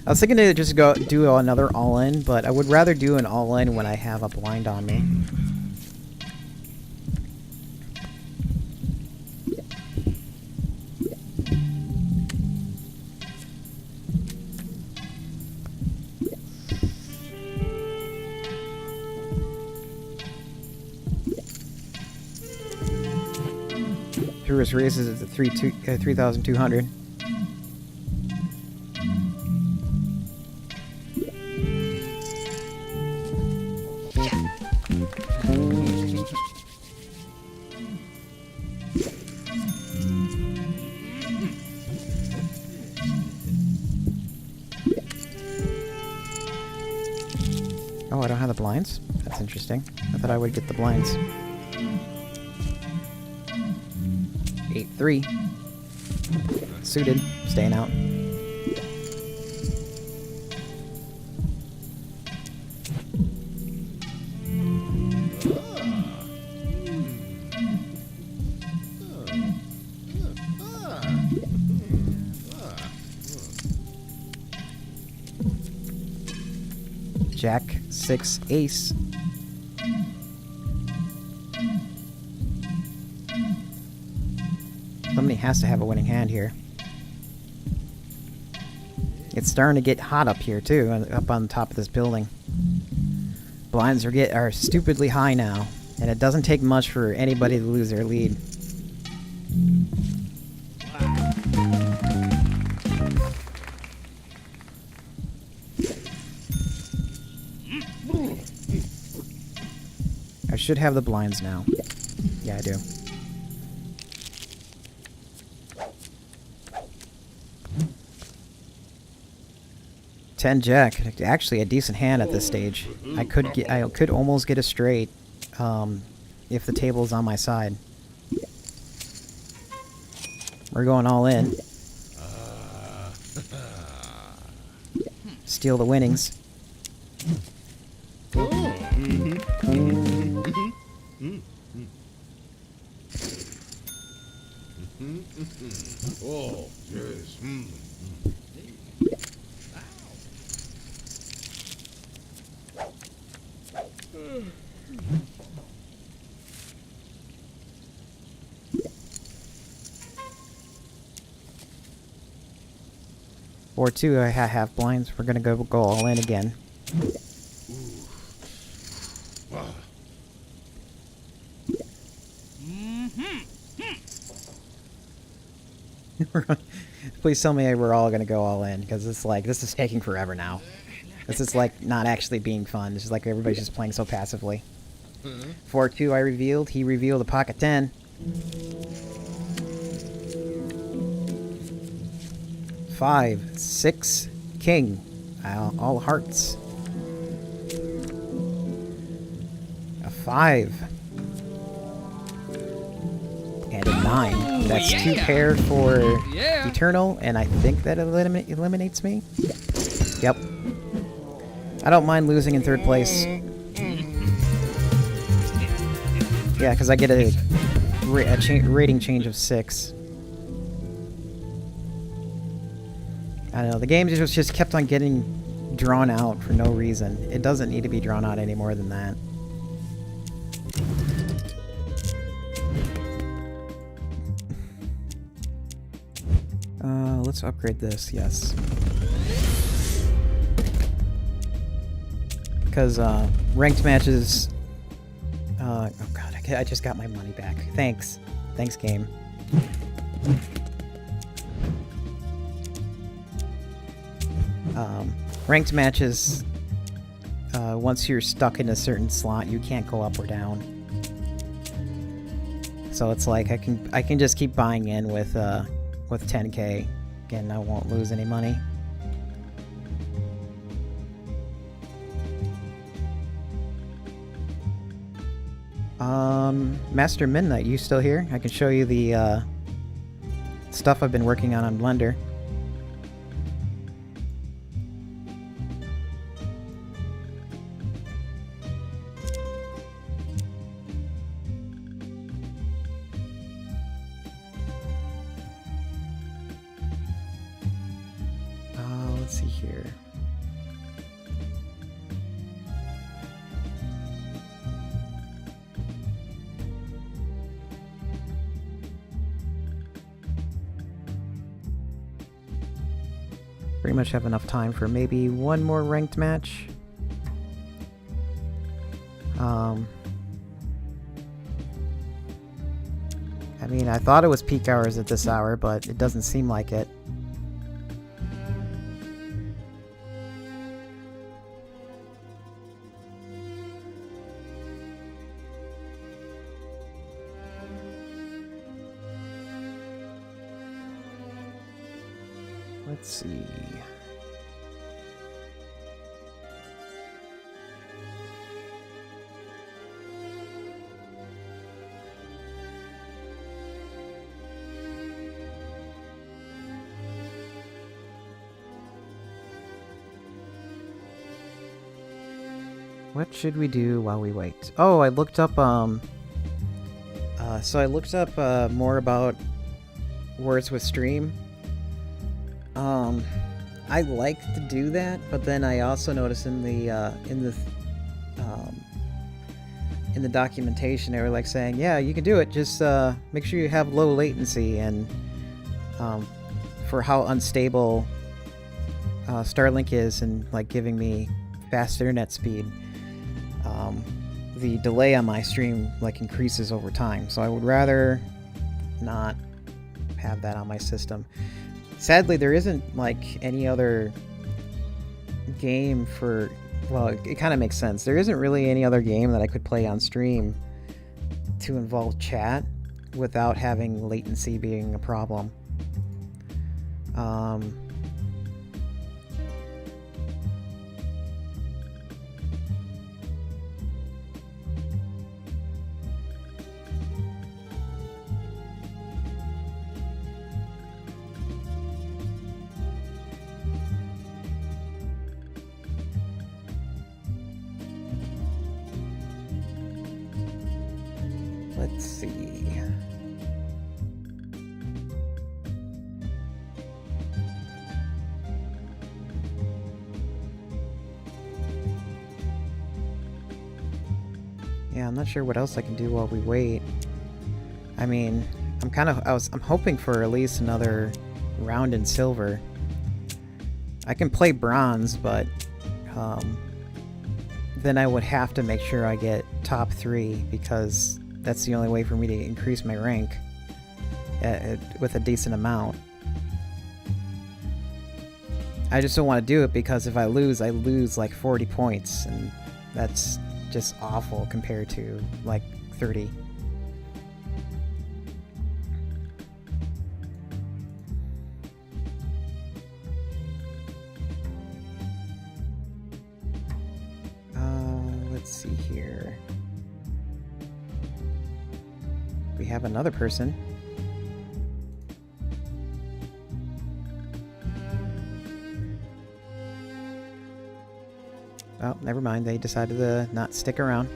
I was thinking to just go do another all-in, but I would rather do an all-in when I have a blind on me. Tourist races at 3,200. Oh, I don't have the blinds? That's interesting. I thought I would get the blinds. 8-3. Suited. Staying out. Jack 6 ace. Somebody has to have a winning hand here. It's starting to get hot up here too, up on top of this building. Blinds are stupidly high now, and it doesn't take much for anybody to lose their lead. I should have the blinds now. Yeah, I do. Ten Jack, actually a decent hand at this stage. I could almost get a straight, if the table's on my side. We're going all in. Steal the winnings. Oh, yes. 4-2, I have blinds. We're gonna go all in again. Please tell me we're all gonna go all in, because it's like, this is taking forever now. This is like not actually being fun. It's just like everybody's just playing so passively. 4-2 I revealed. He revealed a pocket 10. 5, 6, king. All hearts. A 5. And a 9. That's 2 pair for Eternal, and I think that eliminates me. Yep. I don't mind losing in third place. Yeah, because I get a rating change of 6. I don't know, the game just kept on getting drawn out for no reason. It doesn't need to be drawn out any more than that. Let's upgrade this, yes. Because, ranked matches... oh god, I just got my money back. Thanks. Thanks, game. Ranked matches, once you're stuck in a certain slot, you can't go up or down. So it's like, I can just keep buying in with 10k. Again, I won't lose any money. Master Midnight, you still here? I can show you the stuff I've been working on Blender. Let's see here. Pretty much have enough time for maybe one more ranked match. I mean, I thought it was peak hours at this hour, but it doesn't seem like it. Let's see. What should we do while we wait? Oh, I looked up, so I looked up, more about words with stream. I like to do that, but then I also noticed in the documentation they were like saying, yeah, you can do it, just make sure you have low latency, and for how unstable Starlink is and like giving me fast internet speed, the delay on my stream like increases over time, so I would rather not have that on my system. Sadly, there isn't like any other game for, well, it kind of makes sense. There isn't really any other game that I could play on stream to involve chat without having latency being a problem. Let's see. Yeah, I'm not sure what else I can do while we wait. I mean, I'm hoping for at least another round in silver. I can play bronze, but then I would have to make sure I get top 3, because that's the only way for me to increase my rank with a decent amount. I just don't want to do it, because if I lose like 40 points, and that's just awful compared to like 30. Let's see here. We have another person. Oh, never mind. They decided to not stick around.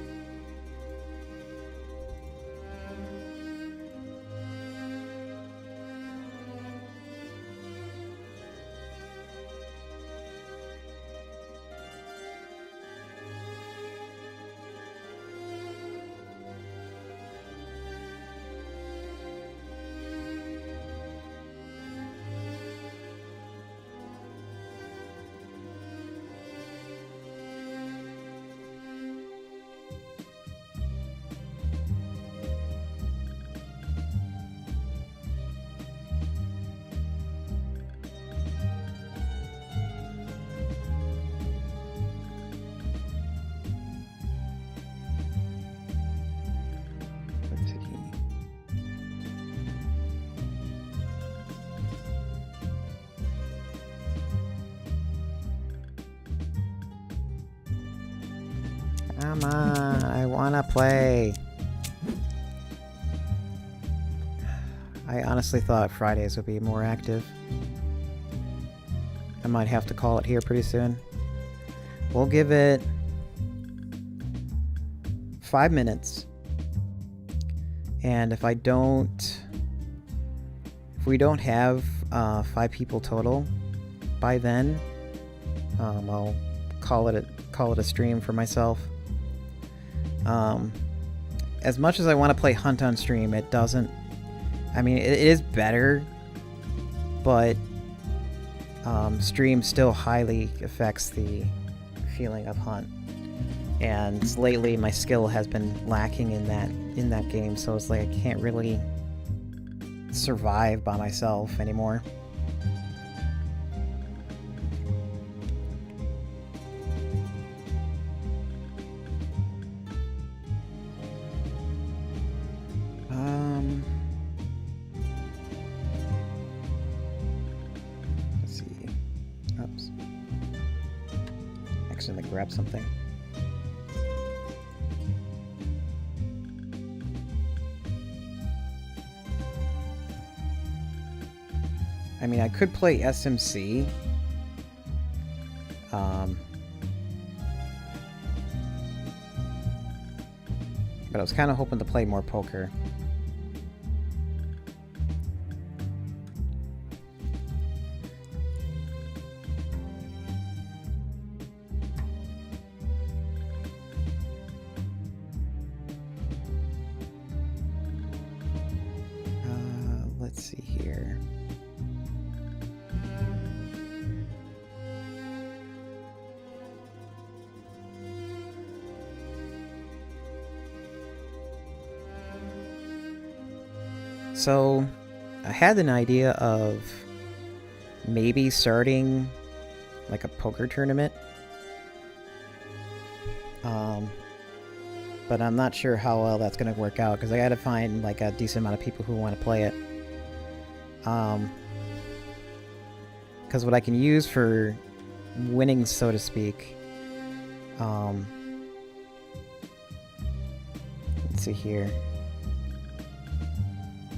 Come on, I wanna play. I honestly thought Fridays would be more active. I might have to call it here pretty soon. We'll give it 5 minutes. And if we don't have 5 people total by then, I'll call it a stream for myself. As much as I want to play Hunt on stream, it doesn't. I mean, it is better, but stream still highly affects the feeling of Hunt. And lately, my skill has been lacking in that game, so it's like I can't really survive by myself anymore. Let's see. Oops. Accidentally grabbed something. I mean, I could play SMC. But I was kind of hoping to play more poker. Let's see here. So, I had an idea of maybe starting like a poker tournament. But I'm not sure how well that's going to work out because I got to find like a decent amount of people who want to play it. Because what I can use for winnings, so to speak, let's see here.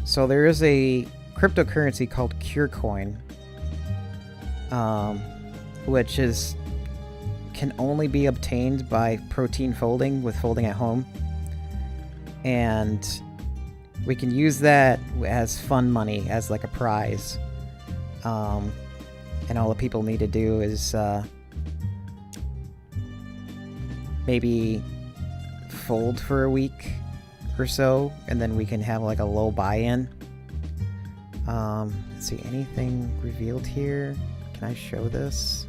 So there is a cryptocurrency called CureCoin, which can only be obtained by protein folding with folding at home, and we can use that as fun money, as like a prize. And all the people need to do is maybe fold for a week or so, and then we can have like a low buy-in. Let's see, anything revealed here? Can I show this?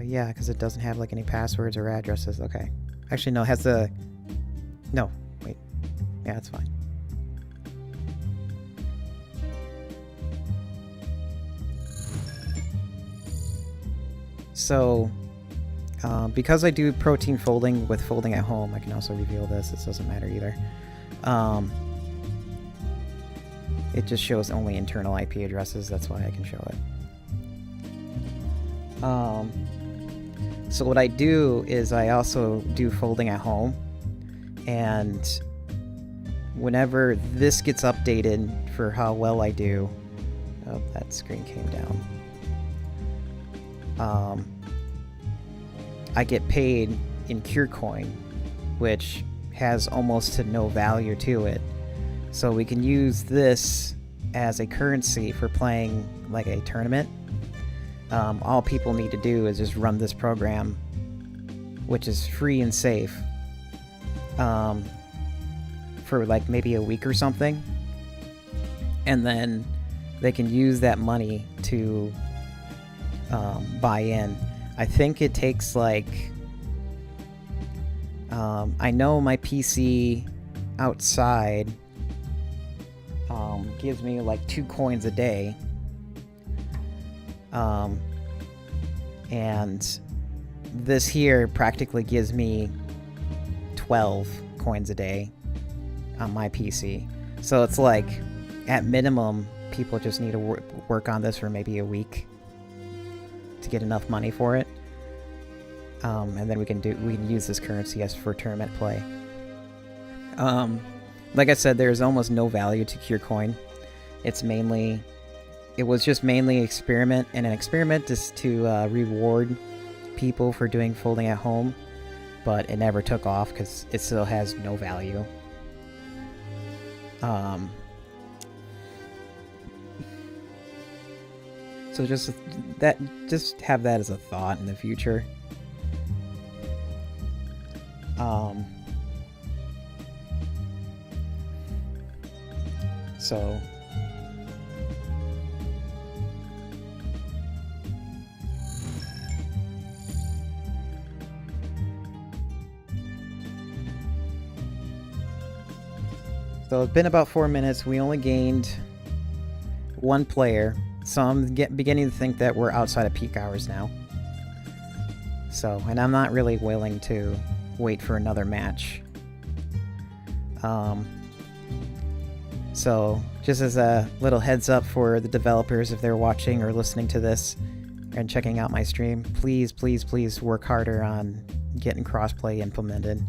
Yeah, because it doesn't have like any passwords or addresses. Okay. Actually, no, it has the... No, wait. Yeah, that's fine. So, because I do protein folding with folding at home, I can also reveal this. This doesn't matter either. It just shows only internal IP addresses. That's why I can show it. So what I do is I also do folding at home, and whenever this gets updated for how well I do... Oh, that screen came down. I get paid in CureCoin, which has almost to no value to it. So we can use this as a currency for playing like a tournament. All people need to do is just run this program, which is free and safe, for like maybe a week or something. And then they can use that money to buy in. I think it takes like... I know my PC outside gives me like 2 coins a day. And this here practically gives me 12 coins a day on my PC. So it's like, at minimum, people just need to work on this for maybe a week to get enough money for it. And then we can use this currency as for tournament play. Like I said, there's almost no value to Cure Coin. It was just mainly experiment, and an experiment is to reward people for doing folding at home, but it never took off because it still has no value. So just have that as a thought in the future. So it's been about 4 minutes. We only gained 1 player, so I'm beginning to think that we're outside of peak hours now. So, and I'm not really willing to wait for another match. So, just as a little heads up for the developers, if they're watching or listening to this and checking out my stream, please, please, please work harder on getting crossplay implemented.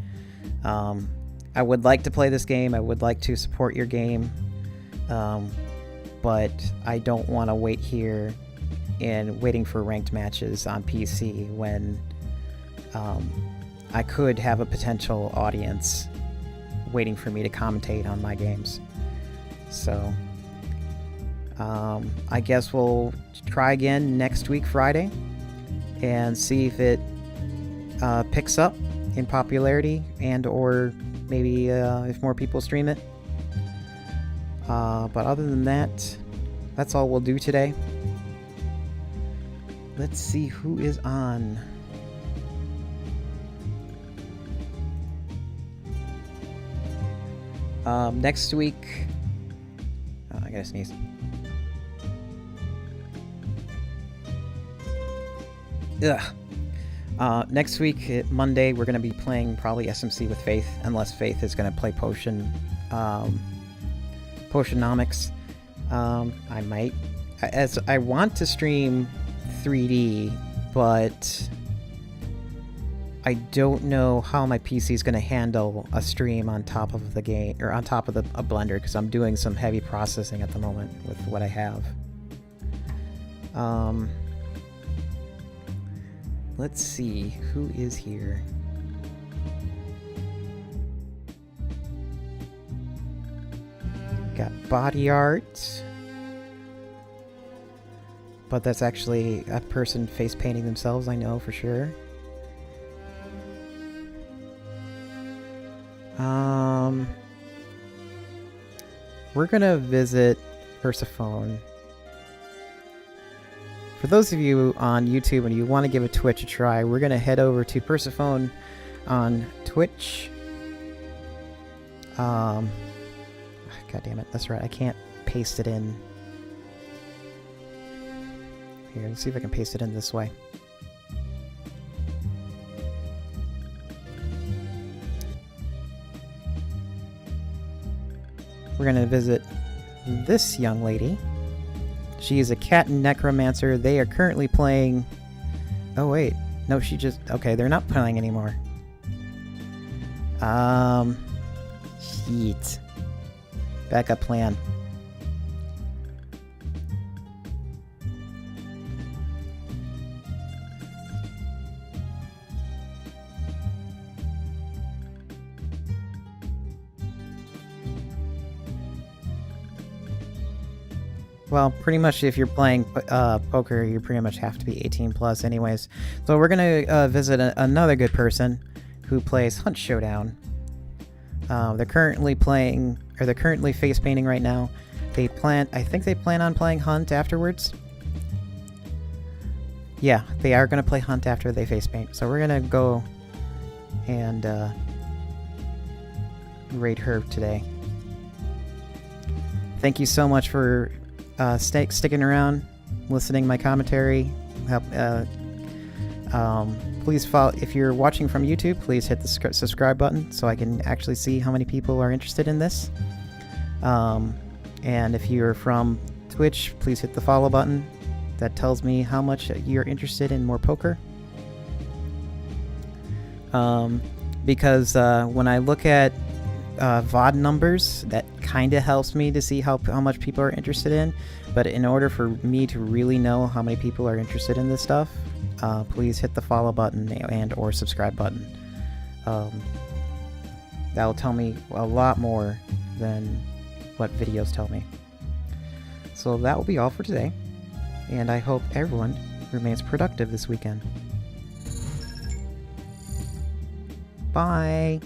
I would like to play this game. I would like to support your game. But I don't want to wait here and waiting for ranked matches on PC when I could have a potential audience waiting for me to commentate on my games. So I guess we'll try again next week, Friday, and see if it picks up in popularity and or maybe if more people stream it. But other than that, that's all we'll do today. Let's see who is on. Next week... Oh, I gotta sneeze. Ugh. Next week, Monday, we're going to be playing probably SMC with Faith, unless Faith is going to play Potionomics. I might. As I want to stream 3D, but I don't know how my PC is going to handle a stream on top of the game, or on top of a Blender, because I'm doing some heavy processing at the moment with what I have. Let's see who is here. Got body art, but that's actually a person face painting themselves, I know for sure. We're gonna visit Persephone. For those of you on YouTube and you want to give a Twitch a try, we're gonna head over to Persephone on Twitch. God damn it, that's right, I can't paste it in. Here, let's see if I can paste it in this way. We're gonna visit this young lady. She is a cat necromancer. They are currently playing... Oh wait, no, she just... Okay, they're not playing anymore. Shit. Backup plan. Well, pretty much if you're playing poker, you pretty much have to be 18 plus anyways. So we're gonna visit another good person who plays Hunt Showdown. They're currently playing, or they're currently face painting right now. I think they plan on playing Hunt afterwards. Yeah, they are gonna play Hunt after they face paint. So we're gonna go and raid her today. Thank you so much for sticking around, listening to my commentary. Please follow. If you're watching from YouTube, please hit the subscribe button so I can actually see how many people are interested in this. And if you're from Twitch, please hit the follow button. That tells me how much you're interested in more poker. Because when I look at VOD numbers. That kind of helps me to see how much people are interested in. But in order for me to really know how many people are interested in this stuff, please hit the follow button and or subscribe button. That will tell me a lot more than what videos tell me. So that will be all for today, and I hope everyone remains productive this weekend. Bye!